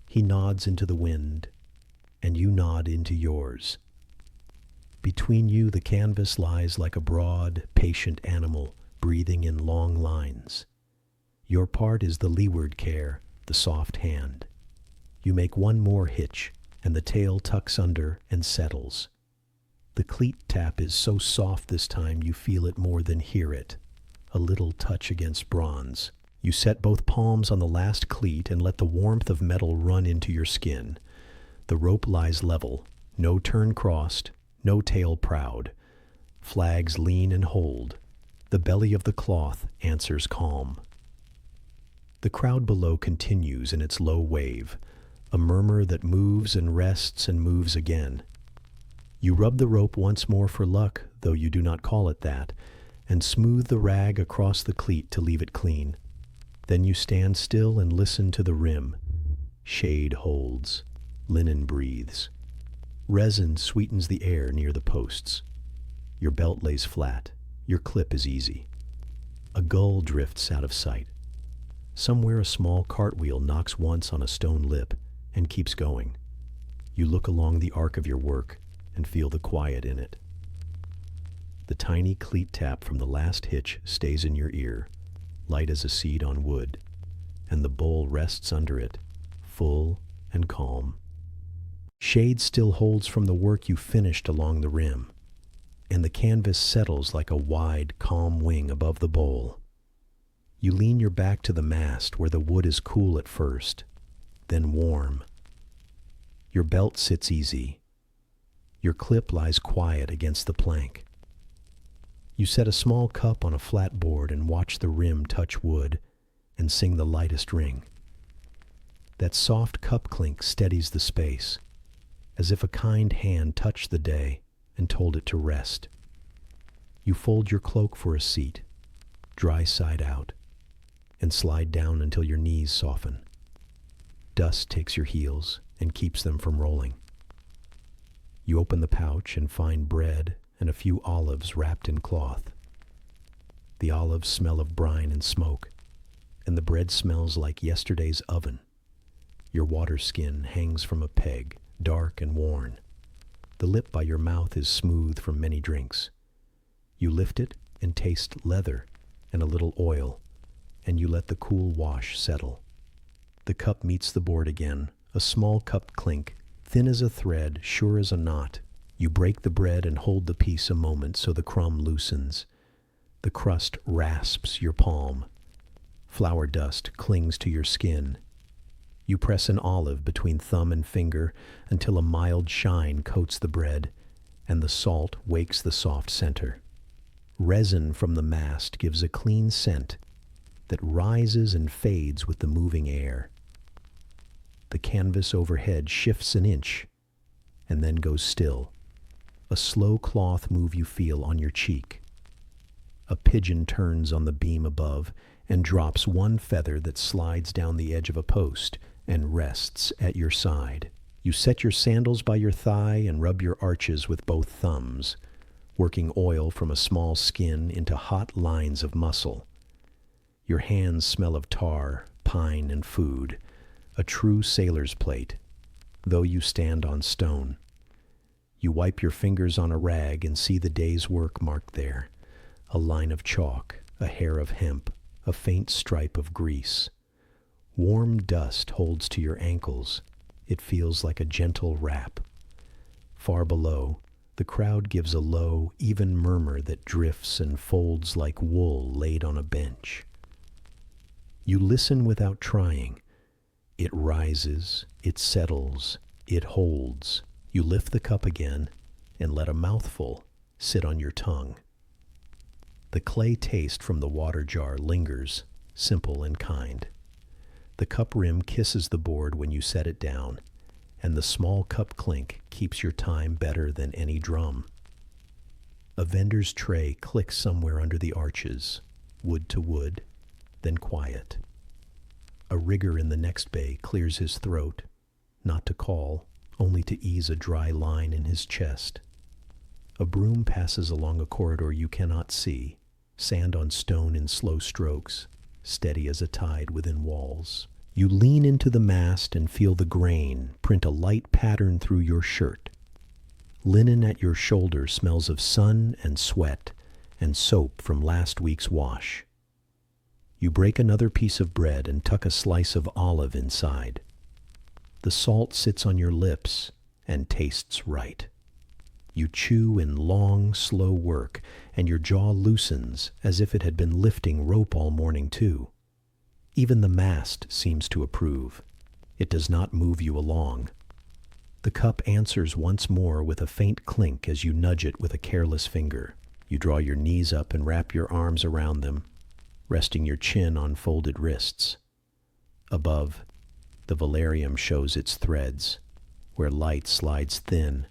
He nods into the wind, and you nod into yours. Between you the canvas lies like a broad, patient animal, breathing in long lines. Your part is the leeward care, the soft hand. You make one more hitch, and the tail tucks under and settles. The cleat tap is so soft this time you feel it more than hear it. A little touch against bronze. You set both palms on the last cleat and let the warmth of metal run into your skin. The rope lies level, no turn crossed, no tail proud. Flags lean and hold. The belly of the cloth answers calm. The crowd below continues in its low wave, a murmur that moves and rests and moves again. You rub the rope once more for luck, though you do not call it that, and smooth the rag across the cleat to leave it clean. Then you stand still and listen to the rim. Shade holds. Linen breathes. Resin sweetens the air near the posts. Your belt lays flat. Your clip is easy. A gull drifts out of sight. Somewhere a small cartwheel knocks once on a stone lip and keeps going. You look along the arc of your work and feel the quiet in it. The tiny cleat tap from the last hitch stays in your ear, light as a seed on wood, and the bowl rests under it, full and calm. Shade still holds from the work you finished along the rim, and the canvas settles like a wide, calm wing above the bowl. You lean your back to the mast where the wood is cool at first, then warm. Your belt sits easy. Your clip lies quiet against the plank. You set a small cup on a flat board and watch the rim touch wood and sing the lightest ring. That soft cup clink steadies the space, as if a kind hand touched the day and told it to rest. You fold your cloak for a seat, dry side out, and slide down until your knees soften. Dust takes your heels and keeps them from rolling. You open the pouch and find bread and a few olives wrapped in cloth. The olives smell of brine and smoke, and the bread smells like yesterday's oven. Your water skin hangs from a peg, dark and worn. The lip by your mouth is smooth from many drinks. You lift it and taste leather and a little oil, and you let the cool wash settle. The cup meets the board again, a small cup clink, thin as a thread, sure as a knot. You break the bread and hold the piece a moment so the crumb loosens. The crust rasps your palm. Flour dust clings to your skin. You press an olive between thumb and finger until a mild shine coats the bread, and the salt wakes the soft center. Resin from the mast gives a clean scent that rises and fades with the moving air. The canvas overhead shifts an inch and then goes still. A slow cloth move you feel on your cheek. A pigeon turns on the beam above and drops one feather that slides down the edge of a post and rests at your side. You set your sandals by your thigh and rub your arches with both thumbs, working oil from a small skin into hot lines of muscle. Your hands smell of tar, pine, and food, a true sailor's plate, though you stand on stone. You wipe your fingers on a rag and see the day's work marked there, a line of chalk, a hair of hemp, a faint stripe of grease. Warm dust holds to your ankles. It feels like a gentle wrap. Far below, the crowd gives a low, even murmur that drifts and folds like wool laid on a bench. You listen without trying. It rises, it settles, it holds. You lift the cup again and let a mouthful sit on your tongue. The clay taste from the water jar lingers, simple and kind. The cup rim kisses the board when you set it down, and the small cup clink keeps your time better than any drum. A vendor's tray clicks somewhere under the arches, wood to wood, then quiet. A rigger in the next bay clears his throat, not to call, only to ease a dry line in his chest. A broom passes along a corridor you cannot see, sand on stone in slow strokes, steady as a tide within walls. You lean into the mast and feel the grain print a light pattern through your shirt. Linen at your shoulder smells of sun and sweat and soap from last week's wash. You break another piece of bread and tuck a slice of olive inside. The salt sits on your lips and tastes right. You chew in long, slow work, and your jaw loosens as if it had been lifting rope all morning too. Even the mast seems to approve. It does not move you along. The cup answers once more with a faint clink as you nudge it with a careless finger. You draw your knees up and wrap your arms around them, resting your chin on folded wrists. Above, the Velarium shows its threads, where light slides thin,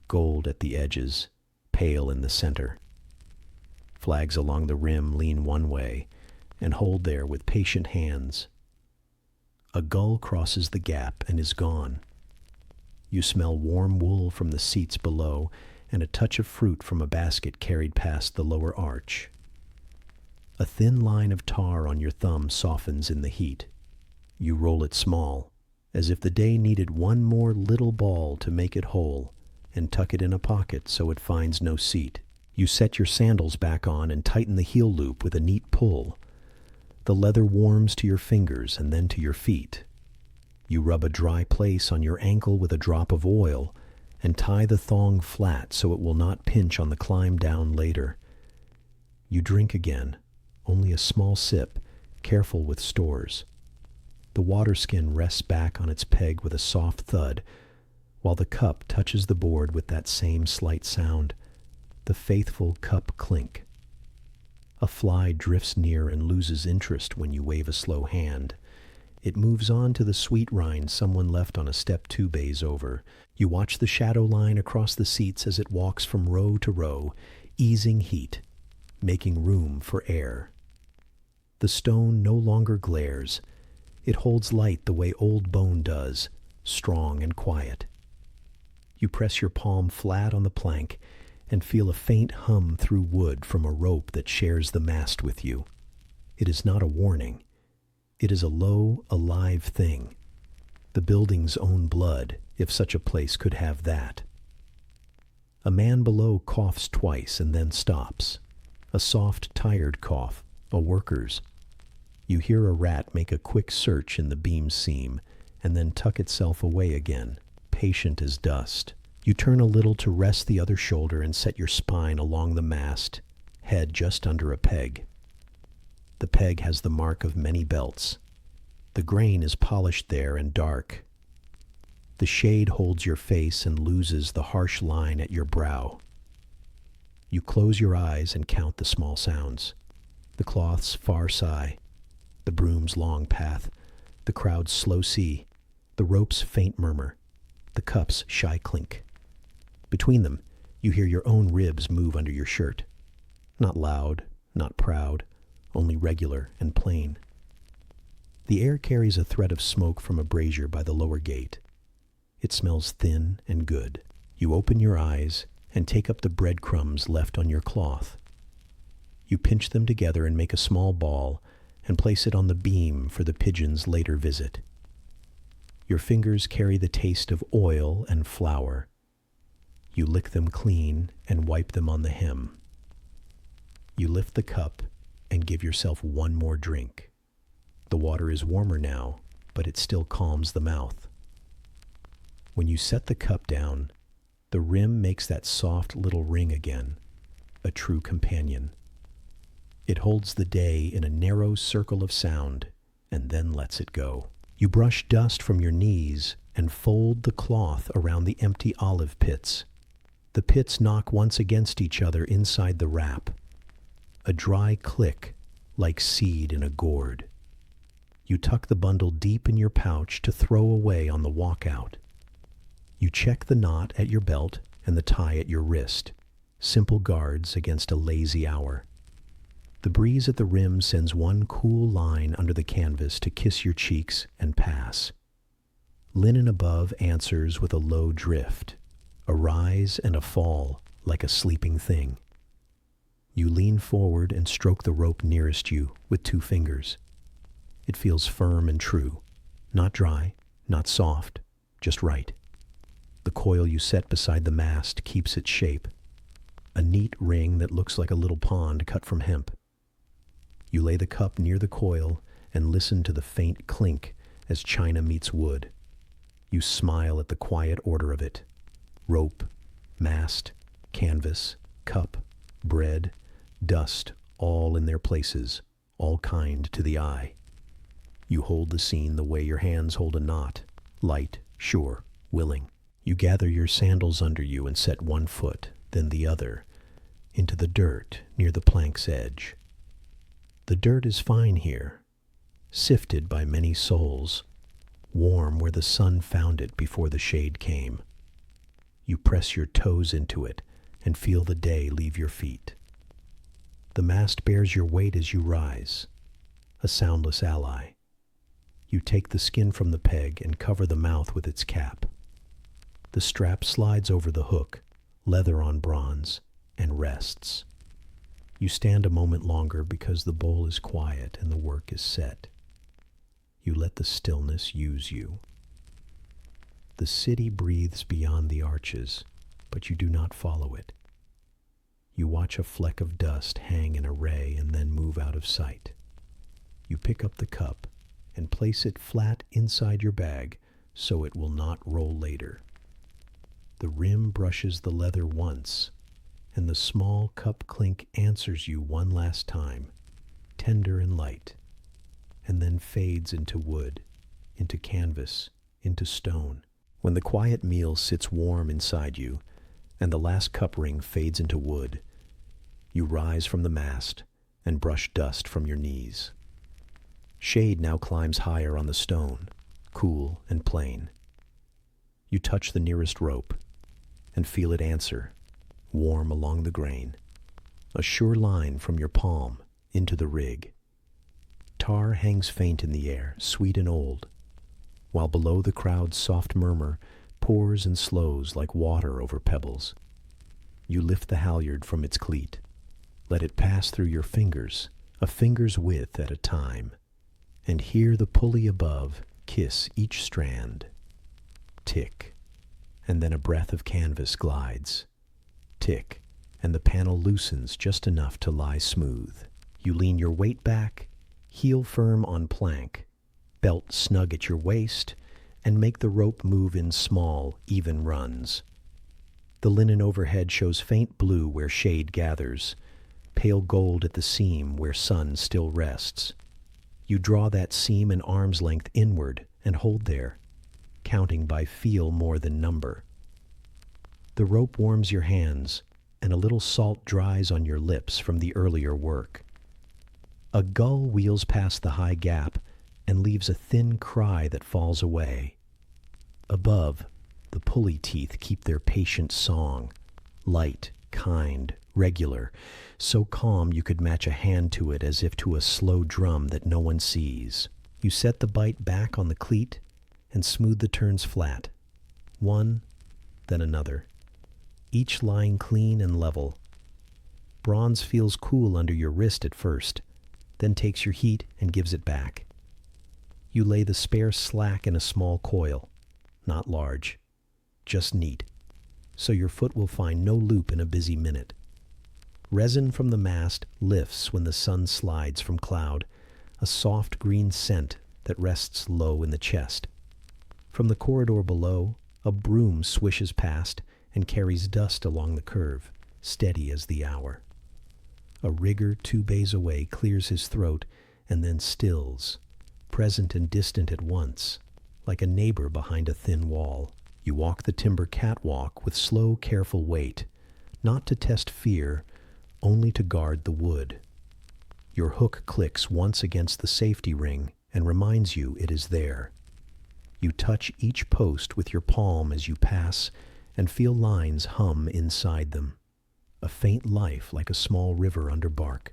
gold at the edges, pale in the center. Flags along the rim lean one way and hold there with patient hands. A gull crosses the gap and is gone. You smell warm wool from the seats below and a touch of fruit from a basket carried past the lower arch. A thin line of tar on your thumb softens in the heat. You roll it small, as if the day needed one more little ball to make it whole, and tuck it in a pocket so it finds no seat. You set your sandals back on and tighten the heel loop with a neat pull. The leather warms to your fingers and then to your feet. You rub a dry place on your ankle with a drop of oil and tie the thong flat so it will not pinch on the climb down later. You drink again, only a small sip, careful with stores. The water skin rests back on its peg with a soft thud, while the cup touches the board with that same slight sound, the faithful cup clink. A fly drifts near and loses interest when you wave a slow hand. It moves on to the sweet rind someone left on a step 2 bays over. You watch the shadow line across the seats as it walks from row to row, easing heat, making room for air. The stone no longer glares. It holds light the way old bone does, strong and quiet. You press your palm flat on the plank and feel a faint hum through wood from a rope that shares the mast with you. It is not a warning. It is a low, alive thing. The building's own blood, if such a place could have that. A man below coughs twice and then stops. A soft, tired cough, a worker's. You hear a rat make a quick search in the beam seam and then tuck itself away again, patient as dust. You turn a little to rest the other shoulder and set your spine along the mast, head just under a peg. The peg has the mark of many belts. The grain is polished there and dark. The shade holds your face and loses the harsh line at your brow. You close your eyes and count the small sounds. The cloth's far sigh, the broom's long path, the crowd's slow sea, the rope's faint murmur, the cup's shy clink. Between them, you hear your own ribs move under your shirt. Not loud, not proud, only regular and plain. The air carries a thread of smoke from a brazier by the lower gate. It smells thin and good. You open your eyes and take up the breadcrumbs left on your cloth. You pinch them together and make a small ball and place it on the beam for the pigeon's later visit. Your fingers carry the taste of oil and flour. You lick them clean and wipe them on the hem. You lift the cup and give yourself one more drink. The water is warmer now, but it still calms the mouth. When you set the cup down, the rim makes that soft little ring again, a true companion. It holds the day in a narrow circle of sound and then lets it go. You brush dust from your knees and fold the cloth around the empty olive pits. The pits knock once against each other inside the wrap. A dry click, like seed in a gourd. You tuck the bundle deep in your pouch to throw away on the walkout. You check the knot at your belt and the tie at your wrist, simple guards against a lazy hour. The breeze at the rim sends one cool line under the canvas to kiss your cheeks and pass. Linen above answers with a low drift, a rise and a fall like a sleeping thing. You lean forward and stroke the rope nearest you with 2 fingers. It feels firm and true, not dry, not soft, just right. The coil you set beside the mast keeps its shape, a neat ring that looks like a little pond cut from hemp. You lay the cup near the coil and listen to the faint clink as china meets wood. You smile at the quiet order of it. Rope, mast, canvas, cup, bread, dust, all in their places, all kind to the eye. You hold the scene the way your hands hold a knot, light, sure, willing. You gather your sandals under you and set one foot, then the other, into the dirt near the plank's edge. The dirt is fine here, sifted by many souls, warm where the sun found it before the shade came. You press your toes into it and feel the day leave your feet. The mast bears your weight as you rise, a soundless ally. You take the skin from the peg and cover the mouth with its cap. The strap slides over the hook, leather on bronze, and rests. You stand a moment longer because the bowl is quiet and the work is set. You let the stillness use you. The city breathes beyond the arches, but you do not follow it. You watch a fleck of dust hang in a ray and then move out of sight. You pick up the cup and place it flat inside your bag so it will not roll later. The rim brushes the leather once, and the small cup clink answers you one last time, tender and light, and then fades into wood, into canvas, into stone. When the quiet meal sits warm inside you, and the last cup ring fades into wood, you rise from the mast and brush dust from your knees. Shade now climbs higher on the stone, cool and plain. You touch the nearest rope and feel it answer, warm along the grain, a sure line from your palm into the rig. Tar hangs faint in the air, sweet and old, while below the crowd's soft murmur pours and slows like water over pebbles. You lift the halyard from its cleat, let it pass through your fingers, a finger's width at a time, and hear the pulley above kiss each strand. Tick, and then a breath of canvas glides. Tick, and the panel loosens just enough to lie smooth. You lean your weight back, heel firm on plank, belt snug at your waist, and make the rope move in small, even runs. The linen overhead shows faint blue where shade gathers, pale gold at the seam where sun still rests. You draw that seam an arm's length inward and hold there, counting by feel more than number. The rope warms your hands, and a little salt dries on your lips from the earlier work. A gull wheels past the high gap and leaves a thin cry that falls away. Above, the pulley teeth keep their patient song, light, kind, regular, so calm you could match a hand to it as if to a slow drum that no one sees. You set the bite back on the cleat and smooth the turns flat, one, then another, each lying clean and level. Bronze feels cool under your wrist at first, then takes your heat and gives it back. You lay the spare slack in a small coil, not large, just neat, so your foot will find no loop in a busy minute. Resin from the mast lifts when the sun slides from cloud, a soft green scent that rests low in the chest. From the corridor below, a broom swishes past and carries dust along the curve, steady as the hour. A rigger 2 bays away clears his throat and then stills, present and distant at once, like a neighbor behind a thin wall. You walk the timber catwalk with slow, careful weight, not to test fear, only to guard the wood. Your hook clicks once against the safety ring and reminds you it is there. You touch each post with your palm as you pass and feel lines hum inside them, a faint life like a small river under bark.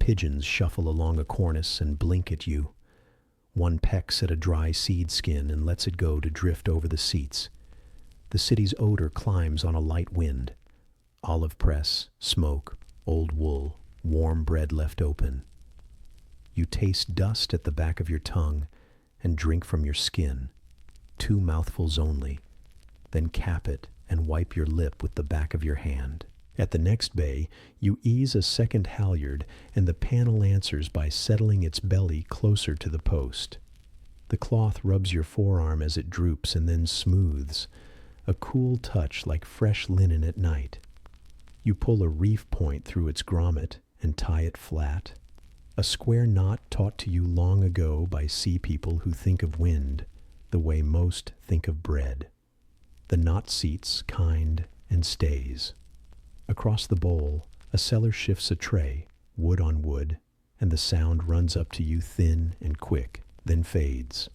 Pigeons shuffle along a cornice and blink at you. One pecks at a dry seed skin and lets it go to drift over the seats. The city's odor climbs on a light wind. Olive press, smoke, old wool, warm bread left open. You taste dust at the back of your tongue and drink from your skin, 2 mouthfuls only, then cap it and wipe your lip with the back of your hand. At the next bay, you ease a second halyard and the panel answers by settling its belly closer to the post. The cloth rubs your forearm as it droops and then smooths, a cool touch like fresh linen at night. You pull a reef point through its grommet and tie it flat, a square knot taught to you long ago by sea people who think of wind the way most think of bread. The knot seats kind and stays. Across the bowl, a seller shifts a tray, wood on wood, and the sound runs up to you thin and quick, then fades.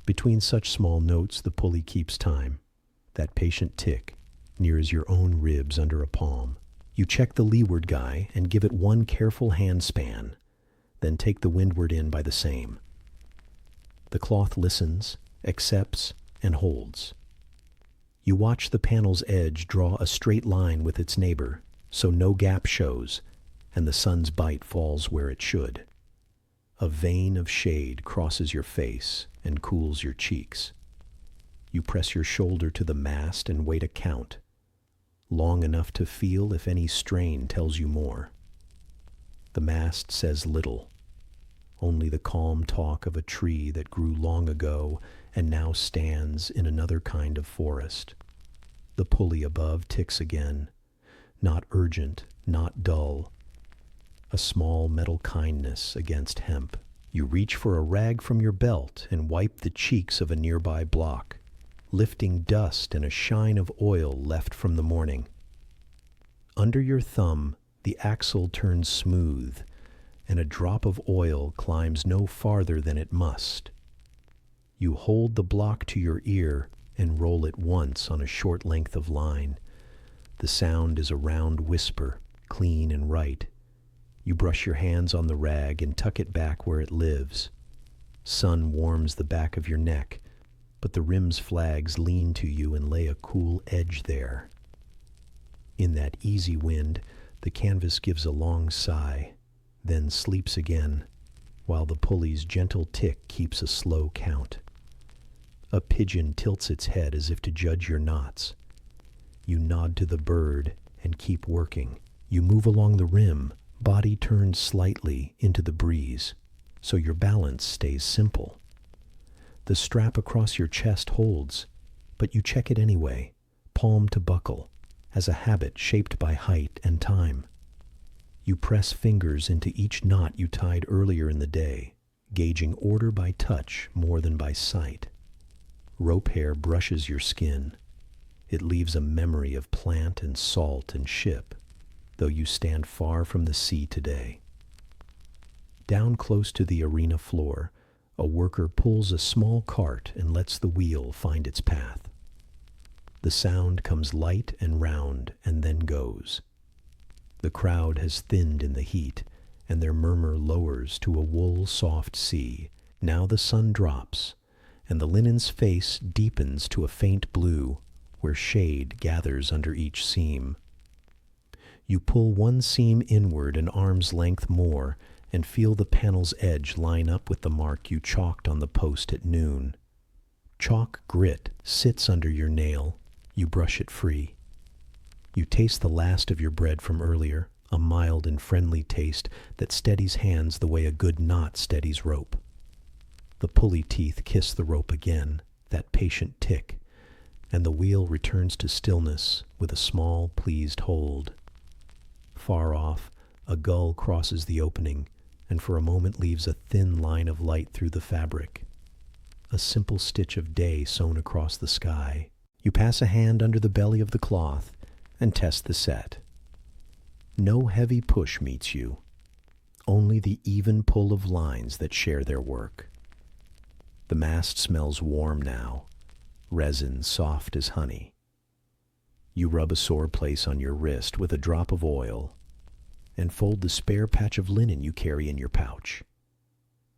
Between such small notes, the pulley keeps time, that patient tick, near as your own ribs under a palm. You check the leeward guy and give it one careful hand span, then take the windward in by the same. The cloth listens, accepts, and holds. You watch the panel's edge draw a straight line with its neighbor, so no gap shows, and the sun's bite falls where it should. A vein of shade crosses your face and cools your cheeks. You press your shoulder to the mast and wait a count, long enough to feel if any strain tells you more. The mast says little, only the calm talk of a tree that grew long ago and now stands in another kind of forest. The pulley above ticks again, not urgent, not dull. A small metal kindness against hemp. You reach for a rag from your belt and wipe the cheeks of a nearby block, lifting dust and a shine of oil left from the morning. Under your thumb, the axle turns smooth, and a drop of oil climbs no farther than it must. You hold the block to your ear and roll it once on a short length of line. The sound is a round whisper, clean and right. You brush your hands on the rag and tuck it back where it lives. Sun warms the back of your neck, but the rim's flags lean to you and lay a cool edge there. In that easy wind, the canvas gives a long sigh, then sleeps again, while the pulley's gentle tick keeps a slow count. A pigeon tilts its head as if to judge your knots. You nod to the bird and keep working. You move along the rim, body turned slightly into the breeze, so your balance stays simple. The strap across your chest holds, but you check it anyway, palm to buckle, as a habit shaped by height and time. You press fingers into each knot you tied earlier in the day, gauging order by touch more than by sight. Rope hair brushes your skin. It leaves a memory of plant and salt and ship, though you stand far from the sea today. Down close to the arena floor, a worker pulls a small cart and lets the wheel find its path. The sound comes light and round and then goes. The crowd has thinned in the heat, and their murmur lowers to a wool-soft sea. Now the sun drops, and the linen's face deepens to a faint blue, where shade gathers under each seam. You pull one seam inward an arm's length more, and feel the panel's edge line up with the mark you chalked on the post at noon. Chalk grit sits under your nail. You brush it free. You taste the last of your bread from earlier, a mild and friendly taste that steadies hands the way a good knot steadies rope. The pulley teeth kiss the rope again, that patient tick, and the wheel returns to stillness with a small, pleased hold. Far off, a gull crosses the opening, and for a moment leaves a thin line of light through the fabric. A simple stitch of day sewn across the sky. You pass a hand under the belly of the cloth and test the set. No heavy push meets you, only the even pull of lines that share their work. The mast smells warm now, resin soft as honey. You rub a sore place on your wrist with a drop of oil and fold the spare patch of linen you carry in your pouch.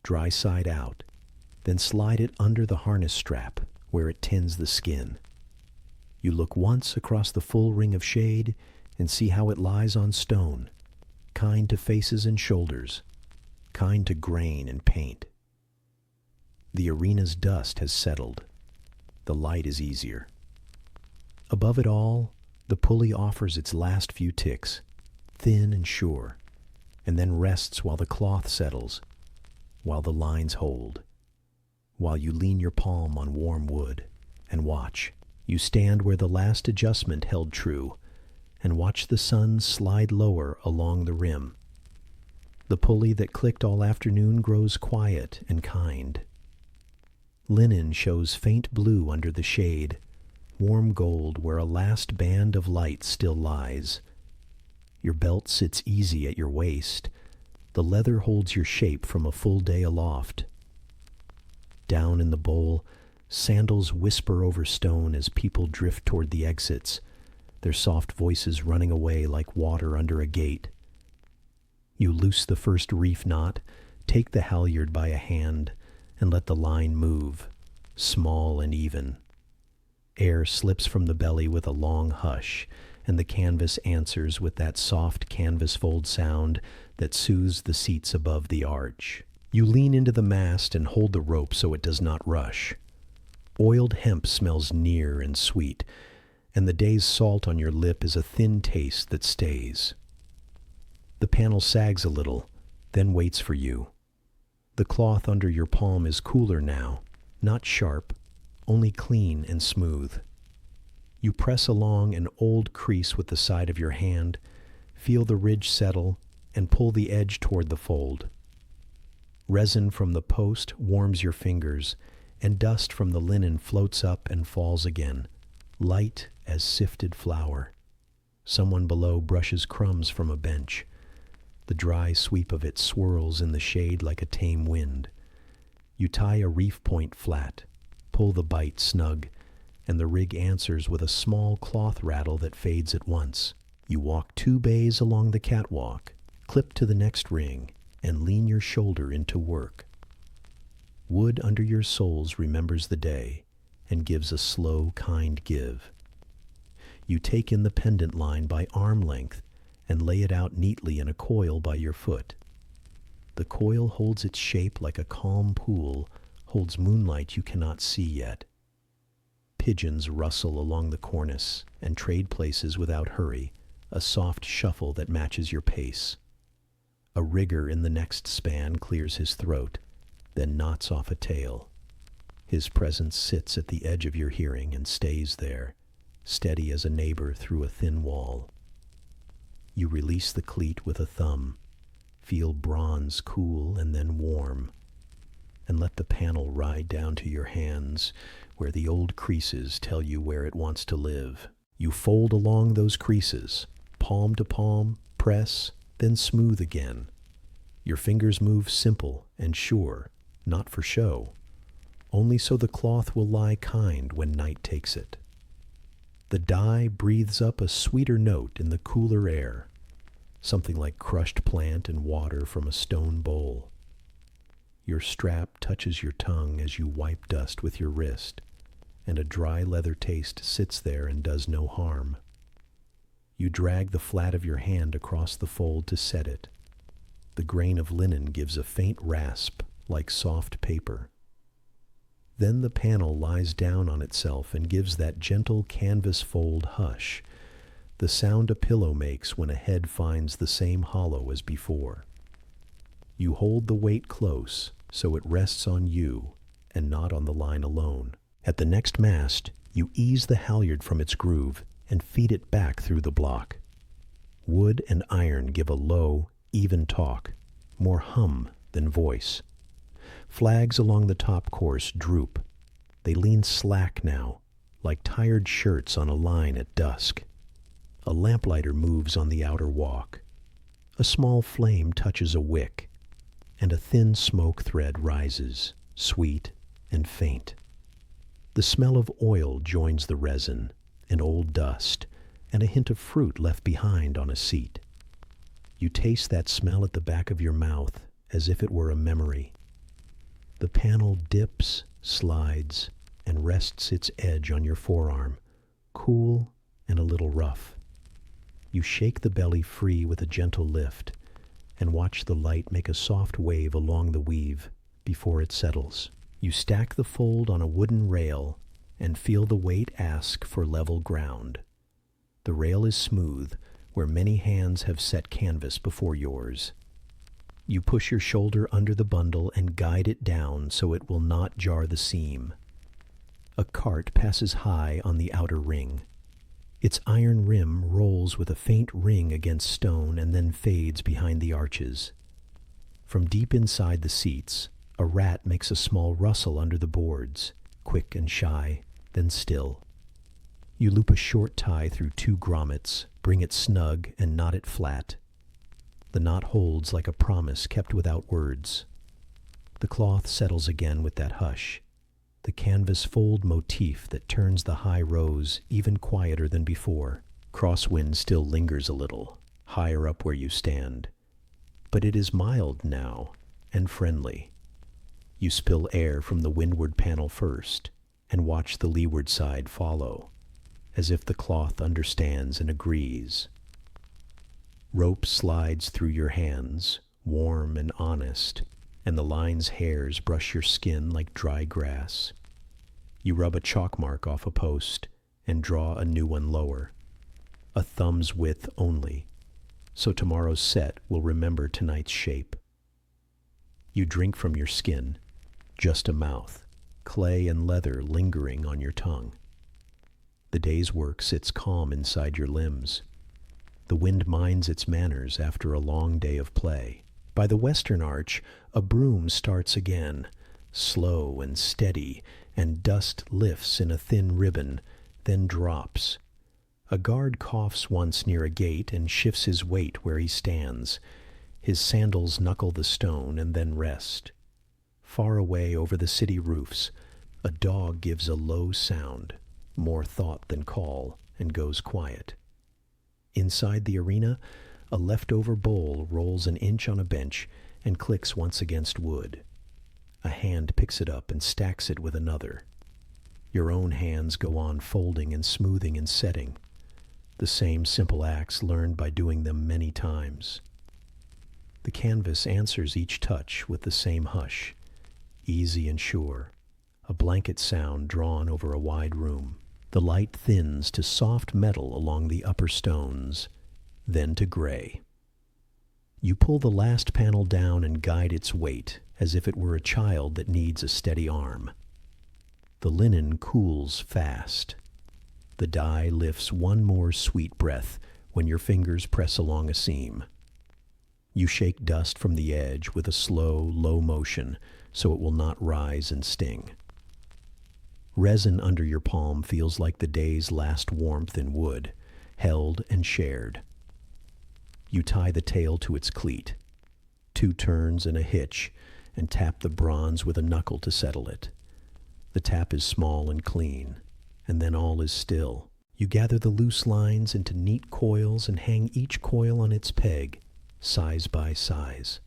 Dry side out, then slide it under the harness strap where it tins the skin. You look once across the full ring of shade and see how it lies on stone, kind to faces and shoulders, kind to grain and paint. The arena's dust has settled. The light is easier. Above it all, the pulley offers its last few ticks, thin and sure, and then rests while the cloth settles, while the lines hold. While you lean your palm on warm wood and watch, you stand where the last adjustment held true and watch the sun slide lower along the rim. The pulley that clicked all afternoon grows quiet and kind. Linen shows faint blue under the shade, warm gold where a last band of light still lies. Your belt sits easy at your waist. The leather holds your shape from a full day aloft. Down in the bowl, sandals whisper over stone as people drift toward the exits, their soft voices running away like water under a gate. You loose the first reef knot, take the halyard by a hand, and let the line move, small and even. Air slips from the belly with a long hush, and the canvas answers with that soft canvas fold sound that soothes the seats above the arch. You lean into the mast and hold the rope so it does not rush. Oiled hemp smells near and sweet, and the day's salt on your lip is a thin taste that stays. The panel sags a little, then waits for you. The cloth under your palm is cooler now, not sharp, only clean and smooth. You press along an old crease with the side of your hand, feel the ridge settle, and pull the edge toward the fold. Resin from the post warms your fingers, and dust from the linen floats up and falls again, light as sifted flour. Someone below brushes crumbs from a bench. The dry sweep of it swirls in the shade like a tame wind. You tie a reef point flat, pull the bight snug, and the rig answers with a small cloth rattle that fades at once. You walk 2 bays along the catwalk, clip to the next ring, and lean your shoulder into work. Wood under your soles remembers the day and gives a slow, kind give. You take in the pendant line by arm length and lay it out neatly in a coil by your foot. The coil holds its shape like a calm pool, holds moonlight you cannot see yet. Pigeons rustle along the cornice and trade places without hurry, a soft shuffle that matches your pace. A rigger in the next span clears his throat, then knots off a tail. His presence sits at the edge of your hearing and stays there, steady as a neighbor through a thin wall. You release the cleat with a thumb, feel bronze cool and then warm, and let the panel ride down to your hands where the old creases tell you where it wants to live. You fold along those creases, palm to palm, press, then smooth again. Your fingers move simple and sure, not for show, only so the cloth will lie kind when night takes it. The dye breathes up a sweeter note in the cooler air, something like crushed plant and water from a stone bowl. Your strap touches your tongue as you wipe dust with your wrist, and a dry leather taste sits there and does no harm. You drag the flat of your hand across the fold to set it. The grain of linen gives a faint rasp like soft paper. Then the panel lies down on itself and gives that gentle canvas fold hush, the sound a pillow makes when a head finds the same hollow as before. You hold the weight close so it rests on you and not on the line alone. At the next mast, you ease the halyard from its groove and feed it back through the block. Wood and iron give a low, even talk, more hum than voice. Flags along the top course droop. They lean slack now, like tired shirts on a line at dusk. A lamplighter moves on the outer walk. A small flame touches a wick, and a thin smoke thread rises, sweet and faint. The smell of oil joins the resin, and old dust, and a hint of fruit left behind on a seat. You taste that smell at the back of your mouth as if it were a memory. The panel dips, slides, and rests its edge on your forearm, cool and a little rough. You shake the belly free with a gentle lift and watch the light make a soft wave along the weave before it settles. You stack the fold on a wooden rail and feel the weight ask for level ground. The rail is smooth, where many hands have set canvas before yours. You push your shoulder under the bundle and guide it down so it will not jar the seam. A cart passes high on the outer ring. Its iron rim rolls with a faint ring against stone and then fades behind the arches. From deep inside the seats, a rat makes a small rustle under the boards, quick and shy, then still. You loop a short tie through 2 grommets, bring it snug and knot it flat. The knot holds like a promise kept without words. The cloth settles again with that hush, the canvas fold motif that turns the high rows even quieter than before. Crosswind still lingers a little, higher up where you stand, but it is mild now and friendly. You spill air from the windward panel first and watch the leeward side follow, as if the cloth understands and agrees. Rope slides through your hands, warm and honest, and the line's hairs brush your skin like dry grass. You rub a chalk mark off a post and draw a new one lower, a thumb's width only, so tomorrow's set will remember tonight's shape. You drink from your skin, just a mouth, clay and leather lingering on your tongue. The day's work sits calm inside your limbs. The wind minds its manners after a long day of play. By the western arch, a broom starts again, slow and steady, and dust lifts in a thin ribbon, then drops. A guard coughs once near a gate and shifts his weight where he stands. His sandals knuckle the stone and then rest. Far away over the city roofs, a dog gives a low sound, more thought than call, and goes quiet. Inside the arena, a leftover bowl rolls an inch on a bench and clicks once against wood. A hand picks it up and stacks it with another. Your own hands go on folding and smoothing and setting, the same simple acts learned by doing them many times. The canvas answers each touch with the same hush, easy and sure, a blanket sound drawn over a wide room. The light thins to soft metal along the upper stones, then to gray. You pull the last panel down and guide its weight as if it were a child that needs a steady arm. The linen cools fast. The dye lifts one more sweet breath when your fingers press along a seam. You shake dust from the edge with a slow, low motion so it will not rise and sting. Resin under your palm feels like the day's last warmth in wood, held and shared. You tie the tail to its cleat, 2 turns and a hitch, and tap the bronze with a knuckle to settle it. The tap is small and clean, and then all is still. You gather the loose lines into neat coils and hang each coil on its peg, size by size.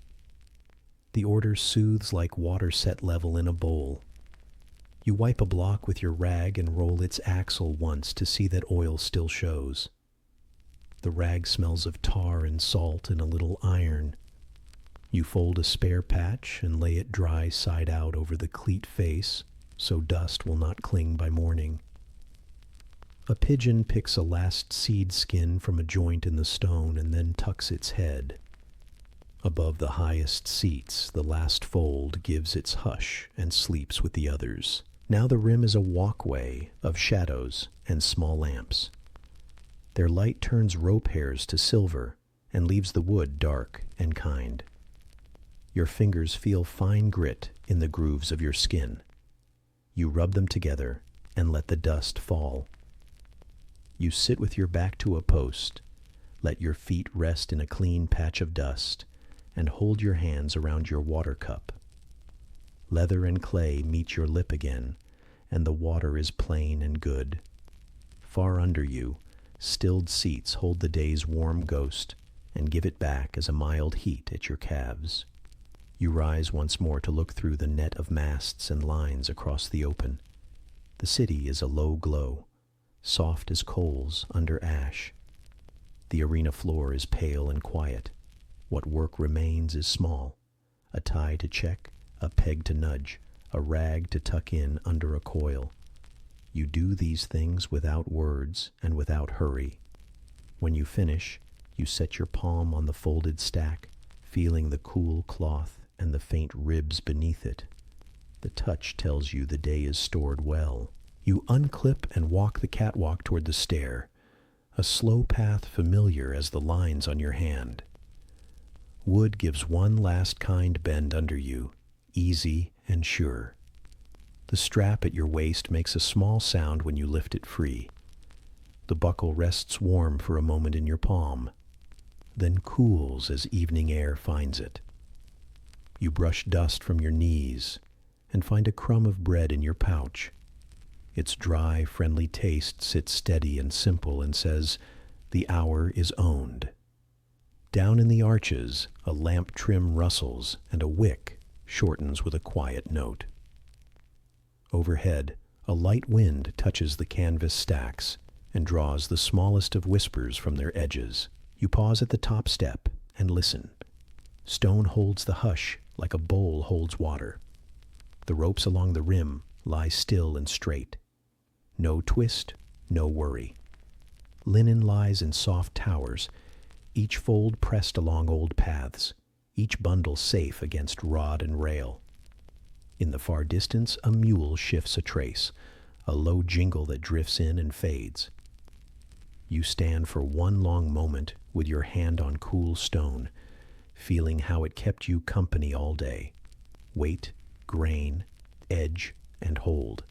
The order soothes like water set level in a bowl. You wipe a block with your rag and roll its axle once to see that oil still shows. The rag smells of tar and salt and a little iron. You fold a spare patch and lay it dry side out over the cleat face so dust will not cling by morning. A pigeon picks a last seed skin from a joint in the stone and then tucks its head. Above the highest seats, the last fold gives its hush and sleeps with the others. Now the rim is a walkway of shadows and small lamps. Their light turns rope hairs to silver and leaves the wood dark and kind. Your fingers feel fine grit in the grooves of your skin. You rub them together and let the dust fall. You sit with your back to a post, let your feet rest in a clean patch of dust, and hold your hands around your water cup. Leather and clay meet your lip again, and the water is plain and good. Far under you, stilled seats hold the day's warm ghost and give it back as a mild heat at your calves. You rise once more to look through the net of masts and lines across the open. The city is a low glow, soft as coals under ash. The arena floor is pale and quiet. What work remains is small: a tie to check, a peg to nudge, a rag to tuck in under a coil. You do these things without words and without hurry. When you finish, you set your palm on the folded stack, feeling the cool cloth and the faint ribs beneath it. The touch tells you the day is stored well. You unclip and walk the catwalk toward the stair, a slow path familiar as the lines on your hand. Wood gives one last kind bend under you, easy and sure. The strap at your waist makes a small sound when you lift it free. The buckle rests warm for a moment in your palm, then cools as evening air finds it. You brush dust from your knees and find a crumb of bread in your pouch. Its dry, friendly taste sits steady and simple and says, "The hour is owned." Down in the arches, a lamp trim rustles and a wick shortens with a quiet note. Overhead, a light wind touches the canvas stacks and draws the smallest of whispers from their edges. You pause at the top step and listen. Stone holds the hush like a bowl holds water. The ropes along the rim lie still and straight. No twist, no worry. Linen lies in soft towers, each fold pressed along old paths, each bundle safe against rod and rail. In the far distance, a mule shifts a trace, a low jingle that drifts in and fades. You stand for one long moment with your hand on cool stone, feeling how it kept you company all day. Weight, grain, edge, and hold.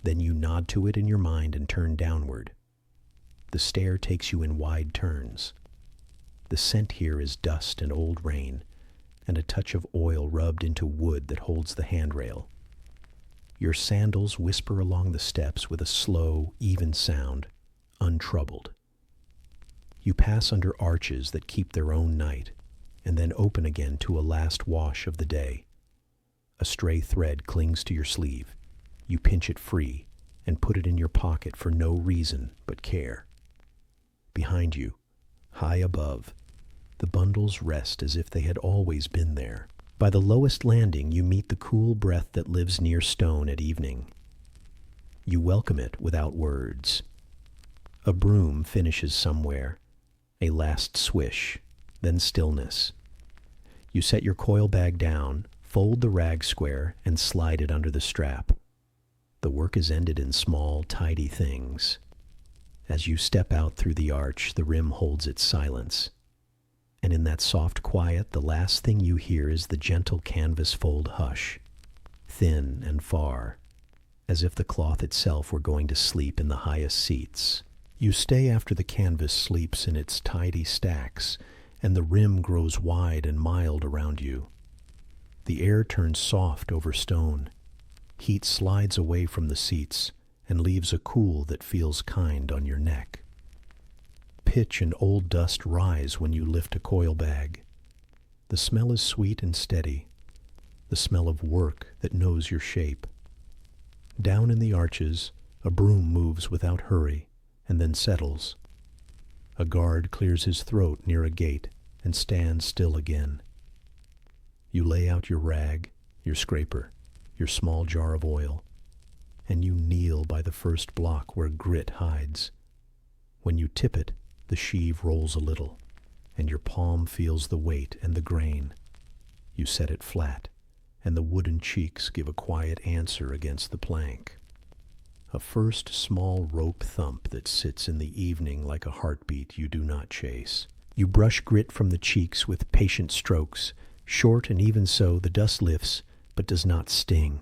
Then you nod to it in your mind and turn downward. The stair takes you in wide turns. The scent here is dust and old rain, and a touch of oil rubbed into wood that holds the handrail. Your sandals whisper along the steps with a slow, even sound, untroubled. You pass under arches that keep their own night, and then open again to a last wash of the day. A stray thread clings to your sleeve. You pinch it free and put it in your pocket for no reason but care. Behind you, high above, the bundles rest as if they had always been there. By the lowest landing, you meet the cool breath that lives near stone at evening. You welcome it without words. A broom finishes somewhere, a last swish, then stillness. You set your coil bag down, fold the rag square, and slide it under the strap. The work is ended in small, tidy things. As you step out through the arch, the rim holds its silence. And in that soft quiet, the last thing you hear is the gentle canvas fold hush, thin and far, as if the cloth itself were going to sleep in the highest seats. You stay after the canvas sleeps in its tidy stacks, and the rim grows wide and mild around you. The air turns soft over stone. Heat slides away from the seats, and leaves a cool that feels kind on your neck. Pitch and old dust rise when you lift a coil bag. The smell is sweet and steady, the smell of work that knows your shape. Down in the arches, a broom moves without hurry and then settles. A guard clears his throat near a gate and stands still again. You lay out your rag, your scraper, your small jar of oil, and you kneel by the first block where grit hides. When you tip it, the sheave rolls a little, and your palm feels the weight and the grain. You set it flat, and the wooden cheeks give a quiet answer against the plank. A first small rope thump that sits in the evening like a heartbeat you do not chase. You brush grit from the cheeks with patient strokes. Short and even so, the dust lifts, but does not sting.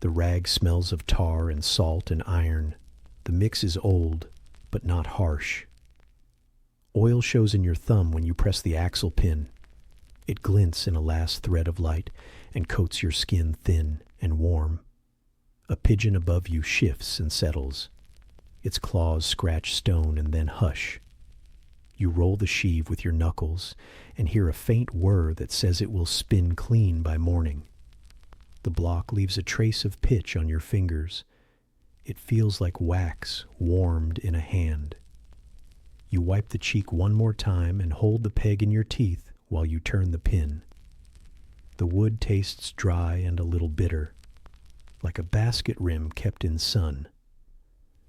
The rag smells of tar and salt and iron. The mix is old, but not harsh. Oil shows in your thumb when you press the axle pin. It glints in a last thread of light and coats your skin thin and warm. A pigeon above you shifts and settles. Its claws scratch stone and then hush. You roll the sheave with your knuckles and hear a faint whir that says it will spin clean by morning. The block leaves a trace of pitch on your fingers. It feels like wax warmed in a hand. You wipe the cheek one more time and hold the peg in your teeth while you turn the pin. The wood tastes dry and a little bitter, like a basket rim kept in sun.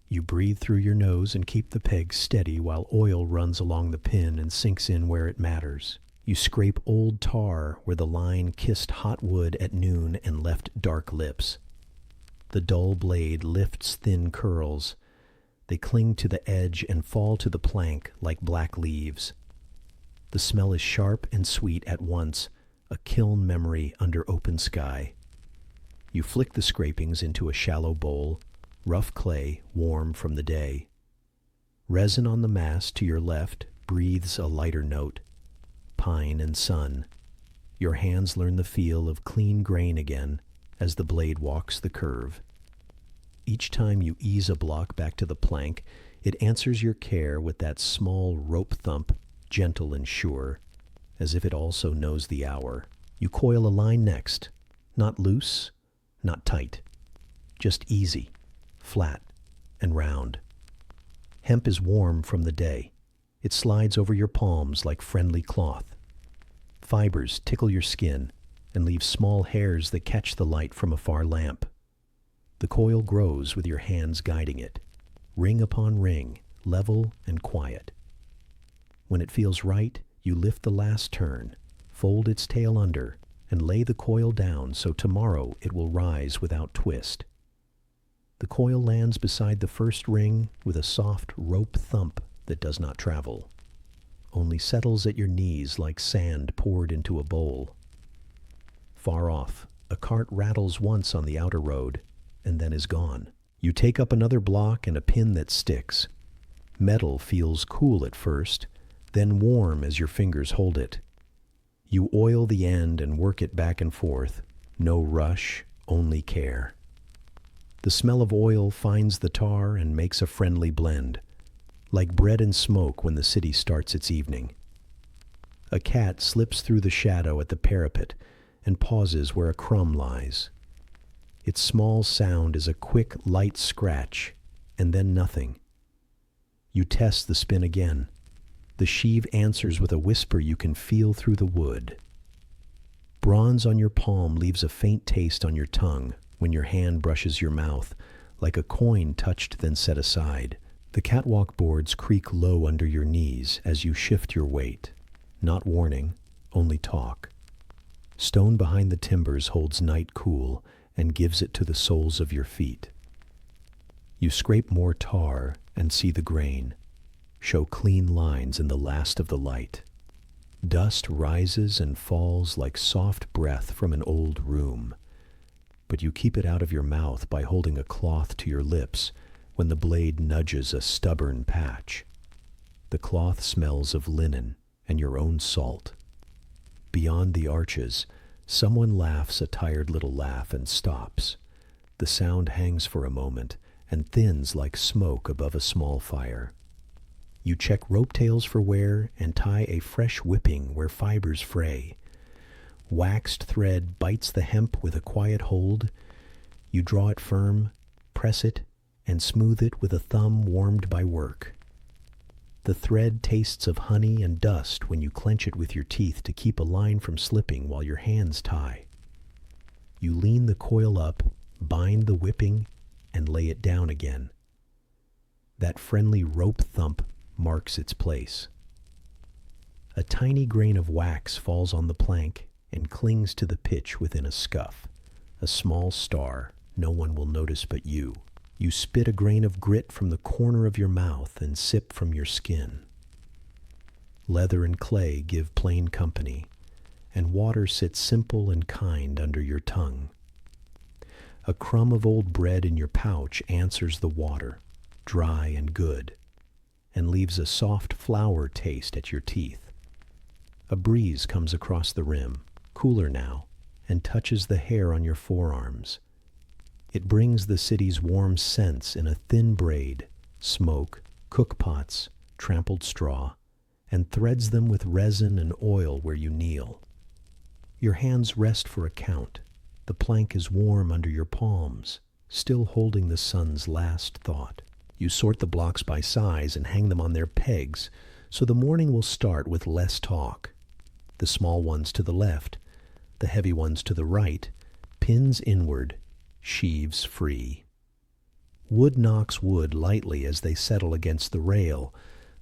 You breathe through your nose and keep the peg steady while oil runs along the pin and sinks in where it matters. You scrape old tar where the line kissed hot wood at noon and left dark lips. The dull blade lifts thin curls. They cling to the edge and fall to the plank like black leaves. The smell is sharp and sweet at once, a kiln memory under open sky. You flick the scrapings into a shallow bowl, rough clay, warm from the day. Resin on the mass to your left breathes a lighter note, pine and sun. Your hands learn the feel of clean grain again as the blade walks the curve. Each time you ease a block back to the plank, it answers your care with that small rope thump, gentle and sure, as if it also knows the hour. You coil a line next, not loose, not tight, just easy, flat, and round. Hemp is warm from the day. It slides over your palms like friendly cloth. Fibers tickle your skin and leave small hairs that catch the light from a far lamp. The coil grows with your hands guiding it, ring upon ring, level and quiet. When it feels right, you lift the last turn, fold its tail under, and lay the coil down so tomorrow it will rise without twist. The coil lands beside the first ring with a soft rope thump that does not travel, only settles at your knees like sand poured into a bowl. Far off, a cart rattles once on the outer road, and then is gone. You take up another block and a pin that sticks. Metal feels cool at first, then warm as your fingers hold it. You oil the end and work it back and forth. No rush, only care. The smell of oil finds the tar and makes a friendly blend, like bread and smoke when the city starts its evening. A cat slips through the shadow at the parapet and pauses where a crumb lies. Its small sound is a quick, light scratch, and then nothing. You test the spin again. The sheave answers with a whisper you can feel through the wood. Bronze on your palm leaves a faint taste on your tongue when your hand brushes your mouth, like a coin touched then set aside. The catwalk boards creak low under your knees as you shift your weight. Not warning, only talk. Stone behind the timbers holds night cool and gives it to the soles of your feet. You scrape more tar and see the grain, show clean lines in the last of the light. Dust rises and falls like soft breath from an old room, but you keep it out of your mouth by holding a cloth to your lips when the blade nudges a stubborn patch. The cloth smells of linen and your own salt. Beyond the arches, someone laughs a tired little laugh and stops. The sound hangs for a moment, and thins like smoke above a small fire. You check rope tails for wear and tie a fresh whipping where fibers fray. Waxed thread bites the hemp with a quiet hold. You draw it firm, press it, and smooth it with a thumb warmed by work. The thread tastes of honey and dust when you clench it with your teeth to keep a line from slipping while your hands tie. You lean the coil up, bind the whipping, and lay it down again. That friendly rope thump marks its place. A tiny grain of wax falls on the plank and clings to the pitch within a scuff. A small star no one will notice but you. You spit a grain of grit from the corner of your mouth and sip from your skin. Leather and clay give plain company, and water sits simple and kind under your tongue. A crumb of old bread in your pouch answers the water, dry and good, and leaves a soft flour taste at your teeth. A breeze comes across the rim, cooler now, and touches the hair on your forearms. It brings the city's warm scents in a thin braid, smoke, cookpots, trampled straw, and threads them with resin and oil where you kneel. Your hands rest for a count. The plank is warm under your palms, still holding the sun's last thought. You sort the blocks by size and hang them on their pegs, so the morning will start with less talk. The small ones to the left, the heavy ones to the right, pins inward, sheaves free. Wood knocks wood lightly as they settle against the rail,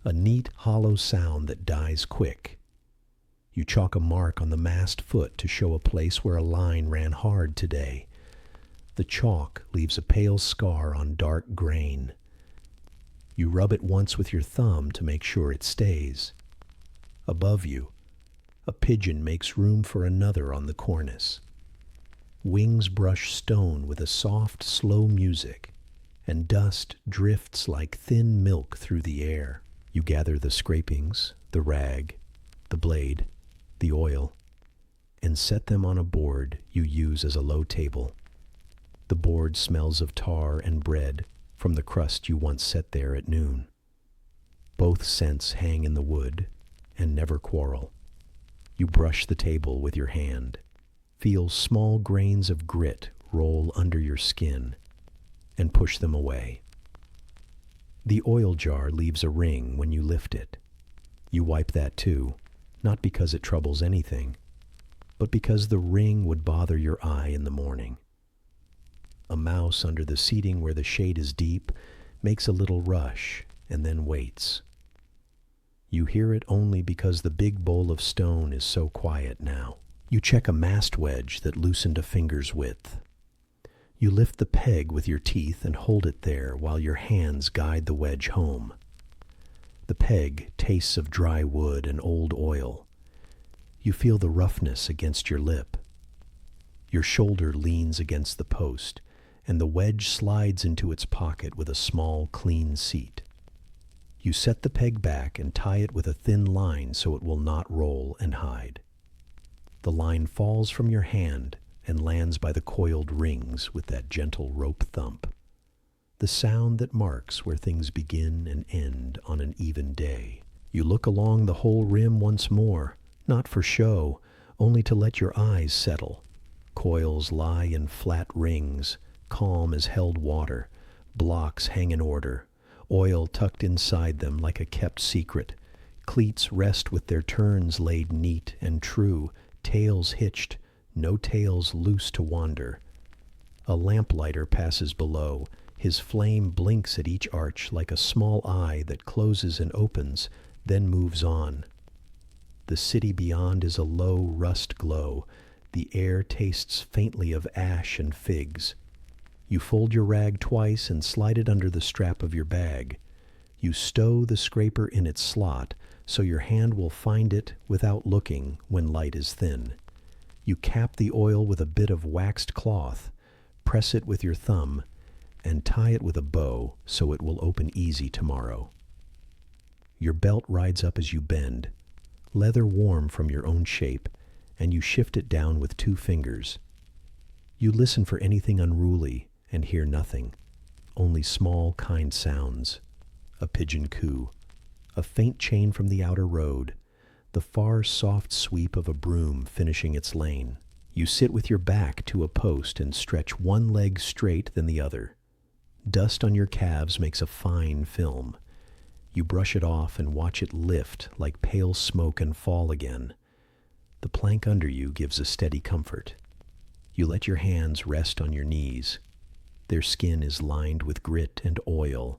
a neat, hollow sound that dies quick. You chalk a mark on the mast foot to show a place where a line ran hard today. The chalk leaves a pale scar on dark grain. You rub it once with your thumb to make sure it stays. Above you, a pigeon makes room for another on the cornice. Wings brush stone with a soft, slow music, and dust drifts like thin milk through the air. You gather the scrapings, the rag, the blade, the oil, and set them on a board you use as a low table. The board smells of tar and bread from the crust you once set there at noon. Both scents hang in the wood and never quarrel. You brush the table with your hand, feel small grains of grit roll under your skin, and push them away. The oil jar leaves a ring when you lift it. You wipe that too, not because it troubles anything, but because the ring would bother your eye in the morning. A mouse under the seating where the shade is deep makes a little rush and then waits. You hear it only because the big bowl of stone is so quiet now. You check a mast wedge that loosened a finger's width. You lift the peg with your teeth and hold it there while your hands guide the wedge home. The peg tastes of dry wood and old oil. You feel the roughness against your lip. Your shoulder leans against the post, and the wedge slides into its pocket with a small, clean seat. You set the peg back and tie it with a thin line so it will not roll and hide. The line falls from your hand and lands by the coiled rings with that gentle rope thump, the sound that marks where things begin and end on an even day. You look along the whole rim once more, not for show, only to let your eyes settle. Coils lie in flat rings, calm as held water. Blocks hang in order, oil tucked inside them like a kept secret. Cleats rest with their turns laid neat and true, tails hitched, no tails loose to wander. A lamplighter passes below. His flame blinks at each arch like a small eye that closes and opens, then moves on. The city beyond is a low rust glow. The air tastes faintly of ash and figs. You fold your rag twice and slide it under the strap of your bag. You stow the scraper in its slot so your hand will find it without looking when light is thin. You cap the oil with a bit of waxed cloth, press it with your thumb, and tie it with a bow so it will open easy tomorrow. Your belt rides up as you bend, leather warm from your own shape, and you shift it down with 2 fingers. You listen for anything unruly and hear nothing, only small, kind sounds. A pigeon coo, a faint chain from the outer road, the far soft sweep of a broom finishing its lane. You sit with your back to a post and stretch one leg straight then the other. Dust on your calves makes a fine film. You brush it off and watch it lift like pale smoke and fall again. The plank under you gives a steady comfort. You let your hands rest on your knees. Their skin is lined with grit and oil,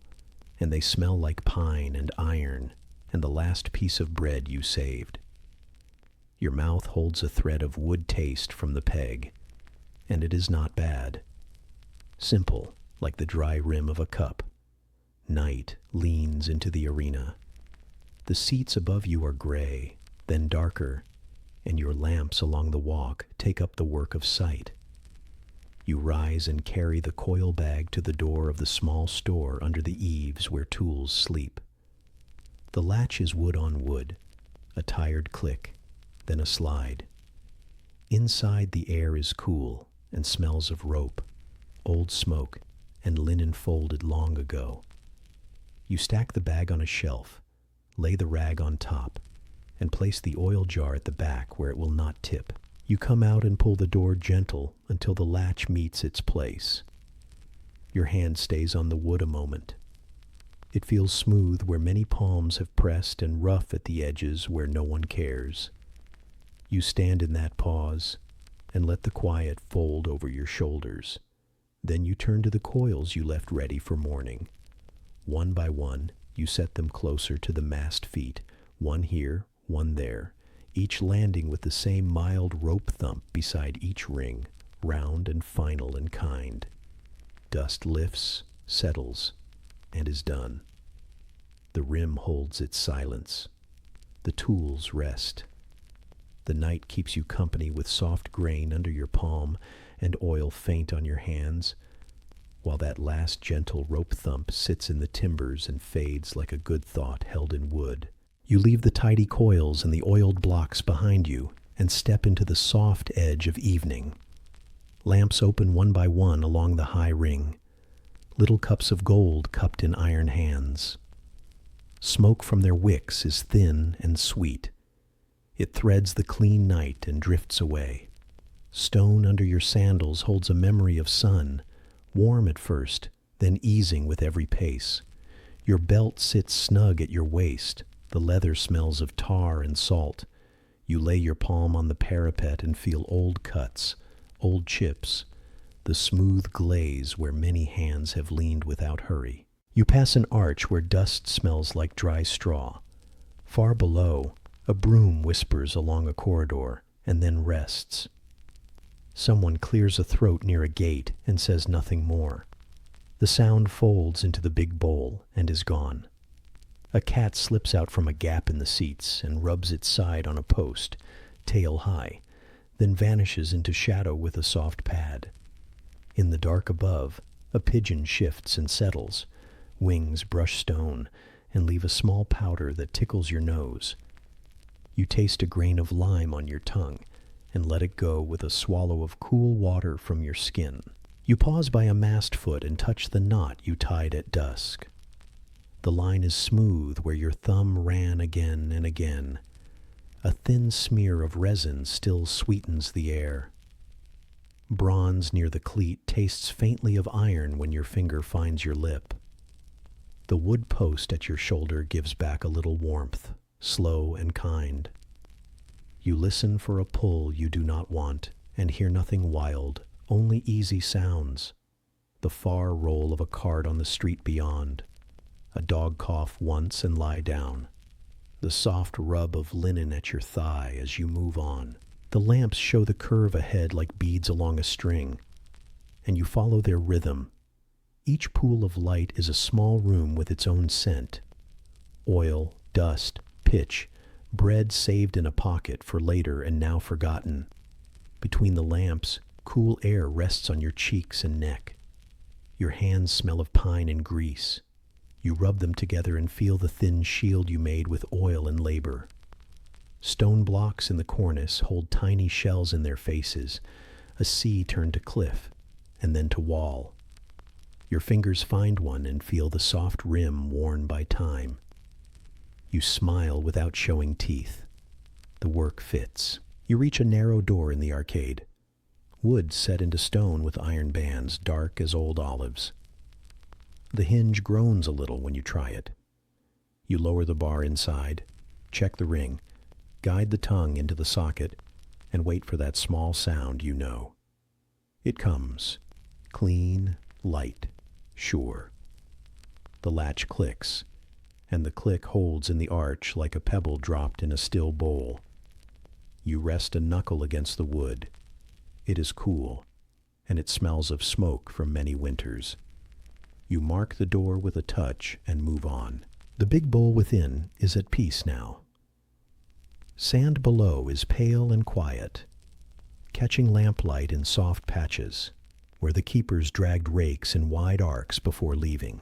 and they smell like pine and iron and the last piece of bread you saved. Your mouth holds a thread of wood taste from the peg, and it is not bad. Simple, like the dry rim of a cup. Night leans into the arena. The seats above you are gray, then darker, and your lamps along the walk take up the work of sight. You rise and carry the coil bag to the door of the small store under the eaves where tools sleep. The latch is wood on wood, a tired click, then a slide. Inside the air is cool and smells of rope, old smoke, and linen folded long ago. You stack the bag on a shelf, lay the rag on top, and place the oil jar at the back where it will not tip. You come out and pull the door gentle until the latch meets its place. Your hand stays on the wood a moment. It feels smooth where many palms have pressed and rough at the edges where no one cares. You stand in that pause and let the quiet fold over your shoulders. Then you turn to the coils you left ready for morning. One by one, you set them closer to the mast feet, one here, one there, each landing with the same mild rope thump beside each ring, round and final and kind. Dust lifts, settles, and is done. The rim holds its silence. The tools rest. The night keeps you company with soft grain under your palm and oil faint on your hands, while that last gentle rope thump sits in the timbers and fades like a good thought held in wood. You leave the tidy coils and the oiled blocks behind you and step into the soft edge of evening. Lamps open one by one along the high ring, little cups of gold cupped in iron hands. Smoke from their wicks is thin and sweet. It threads the clean night and drifts away. Stone under your sandals holds a memory of sun, warm at first, then easing with every pace. Your belt sits snug at your waist. The leather smells of tar and salt. You lay your palm on the parapet and feel old cuts, old chips, the smooth glaze where many hands have leaned without hurry. You pass an arch where dust smells like dry straw. Far below, a broom whispers along a corridor and then rests. Someone clears a throat near a gate and says nothing more. The sound folds into the big bowl and is gone. A cat slips out from a gap in the seats and rubs its side on a post, tail high, then vanishes into shadow with a soft pad. In the dark above, a pigeon shifts and settles. Wings brush stone and leave a small powder that tickles your nose. You taste a grain of lime on your tongue and let it go with a swallow of cool water from your skin. You pause by a mast foot and touch the knot you tied at dusk. The line is smooth where your thumb ran again and again. A thin smear of resin still sweetens the air. Bronze near the cleat tastes faintly of iron when your finger finds your lip. The wood post at your shoulder gives back a little warmth, slow and kind. You listen for a pull you do not want and hear nothing wild, only easy sounds. The far roll of a cart on the street beyond. A dog cough once and lie down. The soft rub of linen at your thigh as you move on. The lamps show the curve ahead like beads along a string, and you follow their rhythm. Each pool of light is a small room with its own scent. Oil, dust, pitch, bread saved in a pocket for later and now forgotten. Between the lamps, cool air rests on your cheeks and neck. Your hands smell of pine and grease. You rub them together and feel the thin shield you made with oil and labor. Stone blocks in the cornice hold tiny shells in their faces, a sea turned to cliff, and then to wall. Your fingers find one and feel the soft rim worn by time. You smile without showing teeth. The work fits. You reach a narrow door in the arcade. Wood set into stone with iron bands, dark as old olives. The hinge groans a little when you try it. You lower the bar inside, check the ring, guide the tongue into the socket, and wait for that small sound you know. It comes, clean, light, sure. The latch clicks, and the click holds in the arch like a pebble dropped in a still bowl. You rest a knuckle against the wood. It is cool, and it smells of smoke from many winters. You mark the door with a touch and move on. The big bowl within is at peace now. Sand below is pale and quiet, catching lamplight in soft patches, where the keepers dragged rakes in wide arcs before leaving.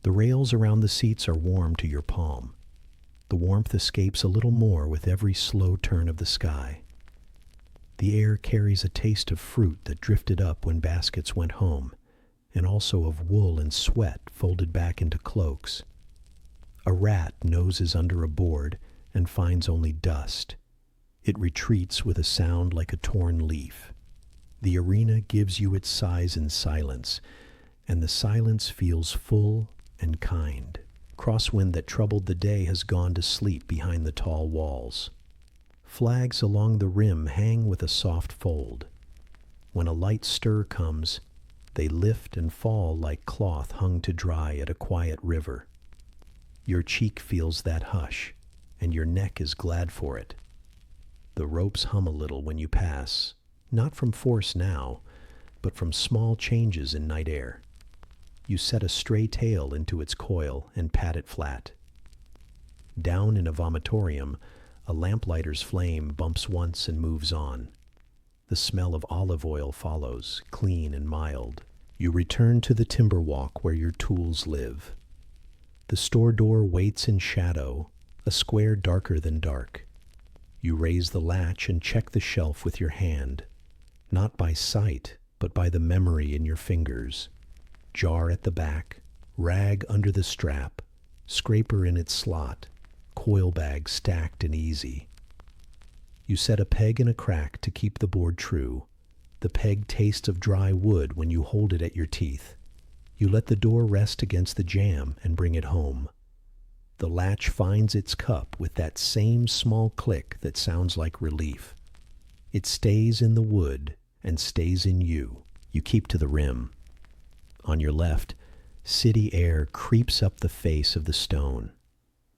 The rails around the seats are warm to your palm. The warmth escapes a little more with every slow turn of the sky. The air carries a taste of fruit that drifted up when baskets went home, and also of wool and sweat folded back into cloaks. A rat noses under a board and finds only dust. It retreats with a sound like a torn leaf. The arena gives you its size in silence, and the silence feels full and kind. Crosswind that troubled the day has gone to sleep behind the tall walls. Flags along the rim hang with a soft fold. When a light stir comes, they lift and fall like cloth hung to dry at a quiet river. Your cheek feels that hush, and your neck is glad for it. The ropes hum a little when you pass, not from force now, but from small changes in night air. You set a stray tail into its coil and pat it flat. Down in a vomitorium, a lamplighter's flame bumps once and moves on. The smell of olive oil follows, clean and mild. You return to the timber walk where your tools live. The store door waits in shadow, a square darker than dark. You raise the latch and check the shelf with your hand, not by sight, but by the memory in your fingers. Jar at the back, rag under the strap, scraper in its slot, coil bag stacked and easy. You set a peg in a crack to keep the board true. The peg tastes of dry wood when you hold it at your teeth. You let the door rest against the jamb and bring it home. The latch finds its cup with that same small click that sounds like relief. It stays in the wood and stays in you. You keep to the rim. On your left, city air creeps up the face of the stone.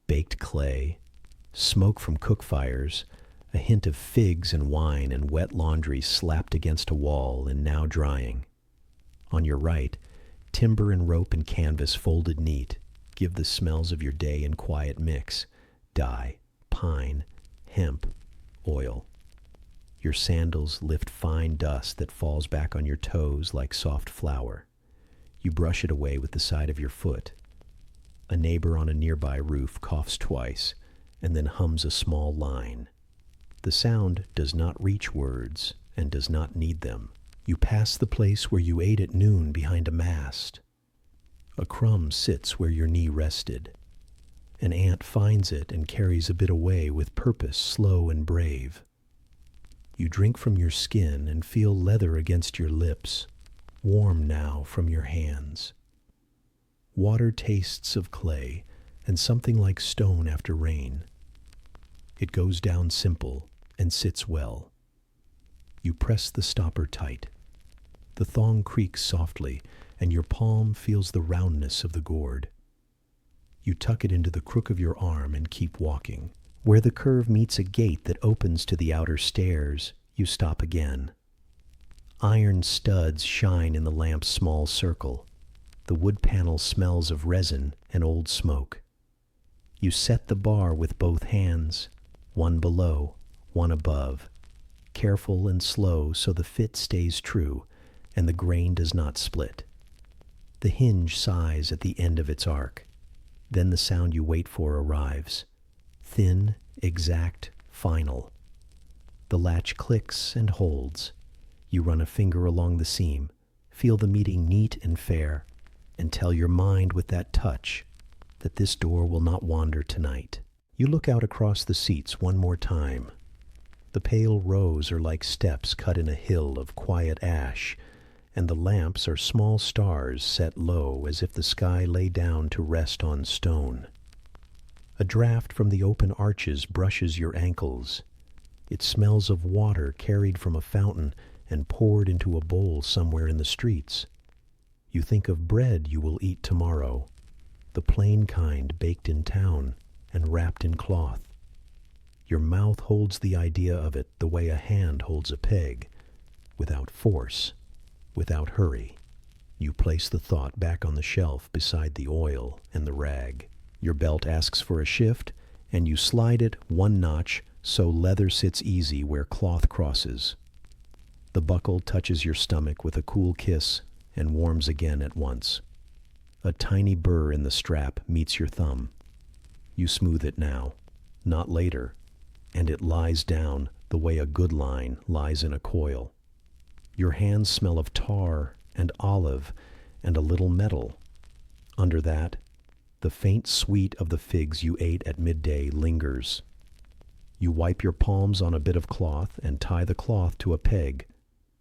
Baked clay, smoke from cook fires, a hint of figs and wine and wet laundry slapped against a wall and now drying. On your right, timber and rope and canvas folded neat give the smells of your day in quiet mix: dye, pine, hemp, oil. Your sandals lift fine dust that falls back on your toes like soft flour. You brush it away with the side of your foot. A neighbor on a nearby roof coughs twice and then hums a small line. The sound does not reach words and does not need them. You pass the place where you ate at noon behind a mast. A crumb sits where your knee rested. An ant finds it and carries a bit away with purpose slow and brave. You drink from your skin and feel leather against your lips, warm now from your hands. Water tastes of clay and something like stone after rain. It goes down simple and sits well. You press the stopper tight. The thong creaks softly, and your palm feels the roundness of the gourd. You tuck it into the crook of your arm and keep walking. Where the curve meets a gate that opens to the outer stairs, you stop again. Iron studs shine in the lamp's small circle. The wood panel smells of resin and old smoke. You set the bar with both hands, one below, one above, careful and slow so the fit stays true and the grain does not split. The hinge sighs at the end of its arc. Then the sound you wait for arrives. Thin, exact, final. The latch clicks and holds. You run a finger along the seam, Feel the meeting neat and fair, and tell your mind with that touch that this door will not wander tonight. You look out across the seats one more time. The pale rows are like steps cut in a hill of quiet ash, and the lamps are small stars set low as if the sky lay down to rest on stone. A draught from the open arches brushes your ankles. It smells of water carried from a fountain and poured into a bowl somewhere in the streets. You think of bread you will eat tomorrow, the plain kind baked in town and wrapped in cloth. Your mouth holds the idea of it the way a hand holds a peg, without force, without hurry. You place the thought back on the shelf beside the oil and the rag. Your belt asks for a shift, and you slide it one notch so leather sits easy where cloth crosses. The buckle touches your stomach with a cool kiss and warms again at once. A tiny burr in the strap meets your thumb. You smooth it now, not later, and it lies down the way a good line lies in a coil. Your hands smell of tar and olive and a little metal. Under that, the faint sweet of the figs you ate at midday lingers. You wipe your palms on a bit of cloth and tie the cloth to a peg,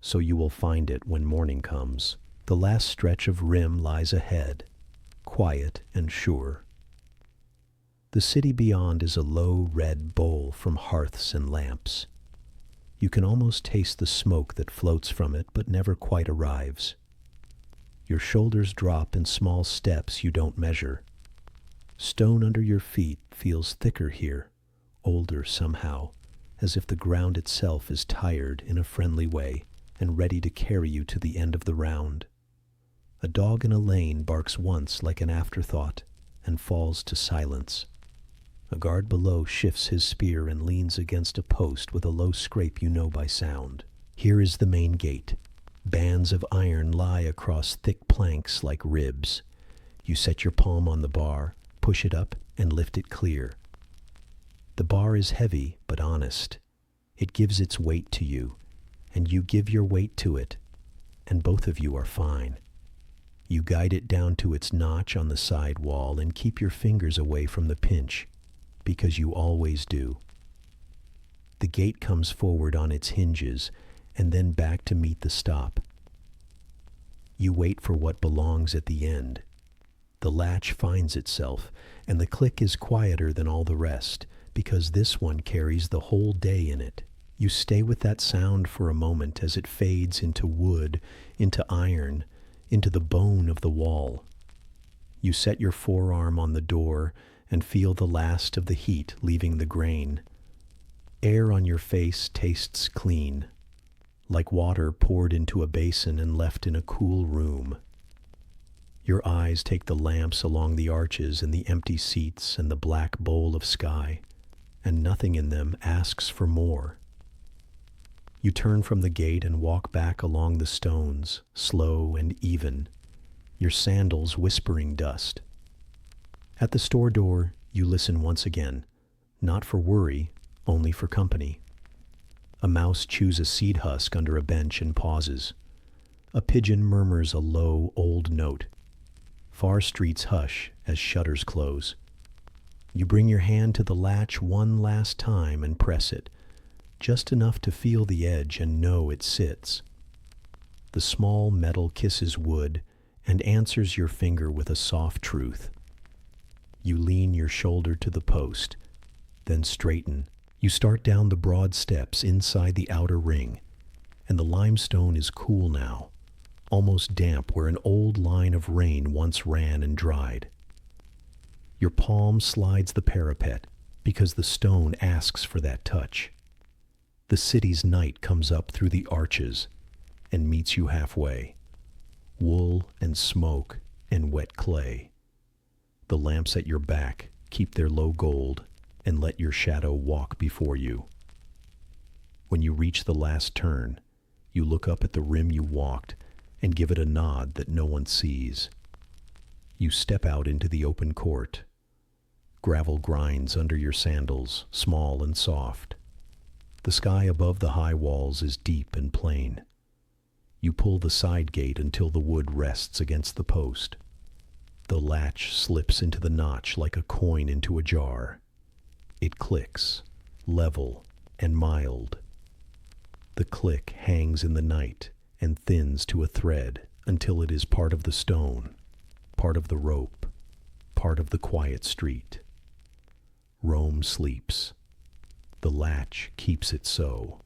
so you will find it when morning comes. The last stretch of rim lies ahead, quiet and sure. The city beyond is a low red bowl from hearths and lamps. You can almost taste the smoke that floats from it but never quite arrives. Your shoulders drop in small steps you don't measure. Stone under your feet feels thicker here, older somehow, as if the ground itself is tired in a friendly way and ready to carry you to the end of the round. A dog in a lane barks once like an afterthought and falls to silence. A guard below shifts his spear and leans against a post with a low scrape you know by sound. Here is the main gate. Bands of iron lie across thick planks like ribs. You set your palm on the bar, push it up, and lift it clear. The bar is heavy but honest. It gives its weight to you, and you give your weight to it, and both of you are fine. You guide it down to its notch on the side wall and keep your fingers away from the pinch, because you always do. The gate comes forward on its hinges and then back to meet the stop. You wait for what belongs at the end. The latch finds itself, and the click is quieter than all the rest, because this one carries the whole day in it. You stay with that sound for a moment as it fades into wood, into iron, into the bone of the wall. You set your forearm on the door and feel the last of the heat leaving the grain. Air on your face tastes clean, like water poured into a basin and left in a cool room. Your eyes take the lamps along the arches and the empty seats and the black bowl of sky, and nothing in them asks for more. You turn from the gate and walk back along the stones, slow and even, your sandals whispering dust. At the store door, you listen once again, not for worry, only for company. A mouse chews a seed husk under a bench and pauses. A pigeon murmurs a low, old note. Far streets hush as shutters close. You bring your hand to the latch one last time and press it, just enough to feel the edge and know it sits. The small metal kisses wood and answers your finger with a soft truth. You lean your shoulder to the post, then straighten. You start down the broad steps inside the outer ring, and the limestone is cool now, almost damp where an old line of rain once ran and dried. Your palm slides the parapet because the stone asks for that touch. The city's night comes up through the arches and meets you halfway. Wool and smoke and wet clay. The lamps at your back keep their low gold and let your shadow walk before you. When you reach the last turn, you look up at the rim you walked and give it a nod that no one sees. You step out into the open court. Gravel grinds under your sandals, small and soft. The sky above the high walls is deep and plain. You pull the side gate until the wood rests against the post. The latch slips into the notch like a coin into a jar. It clicks, level and mild. The click hangs in the night and thins to a thread until it is part of the stone, part of the rope, part of the quiet street. Rome sleeps. The latch keeps it so.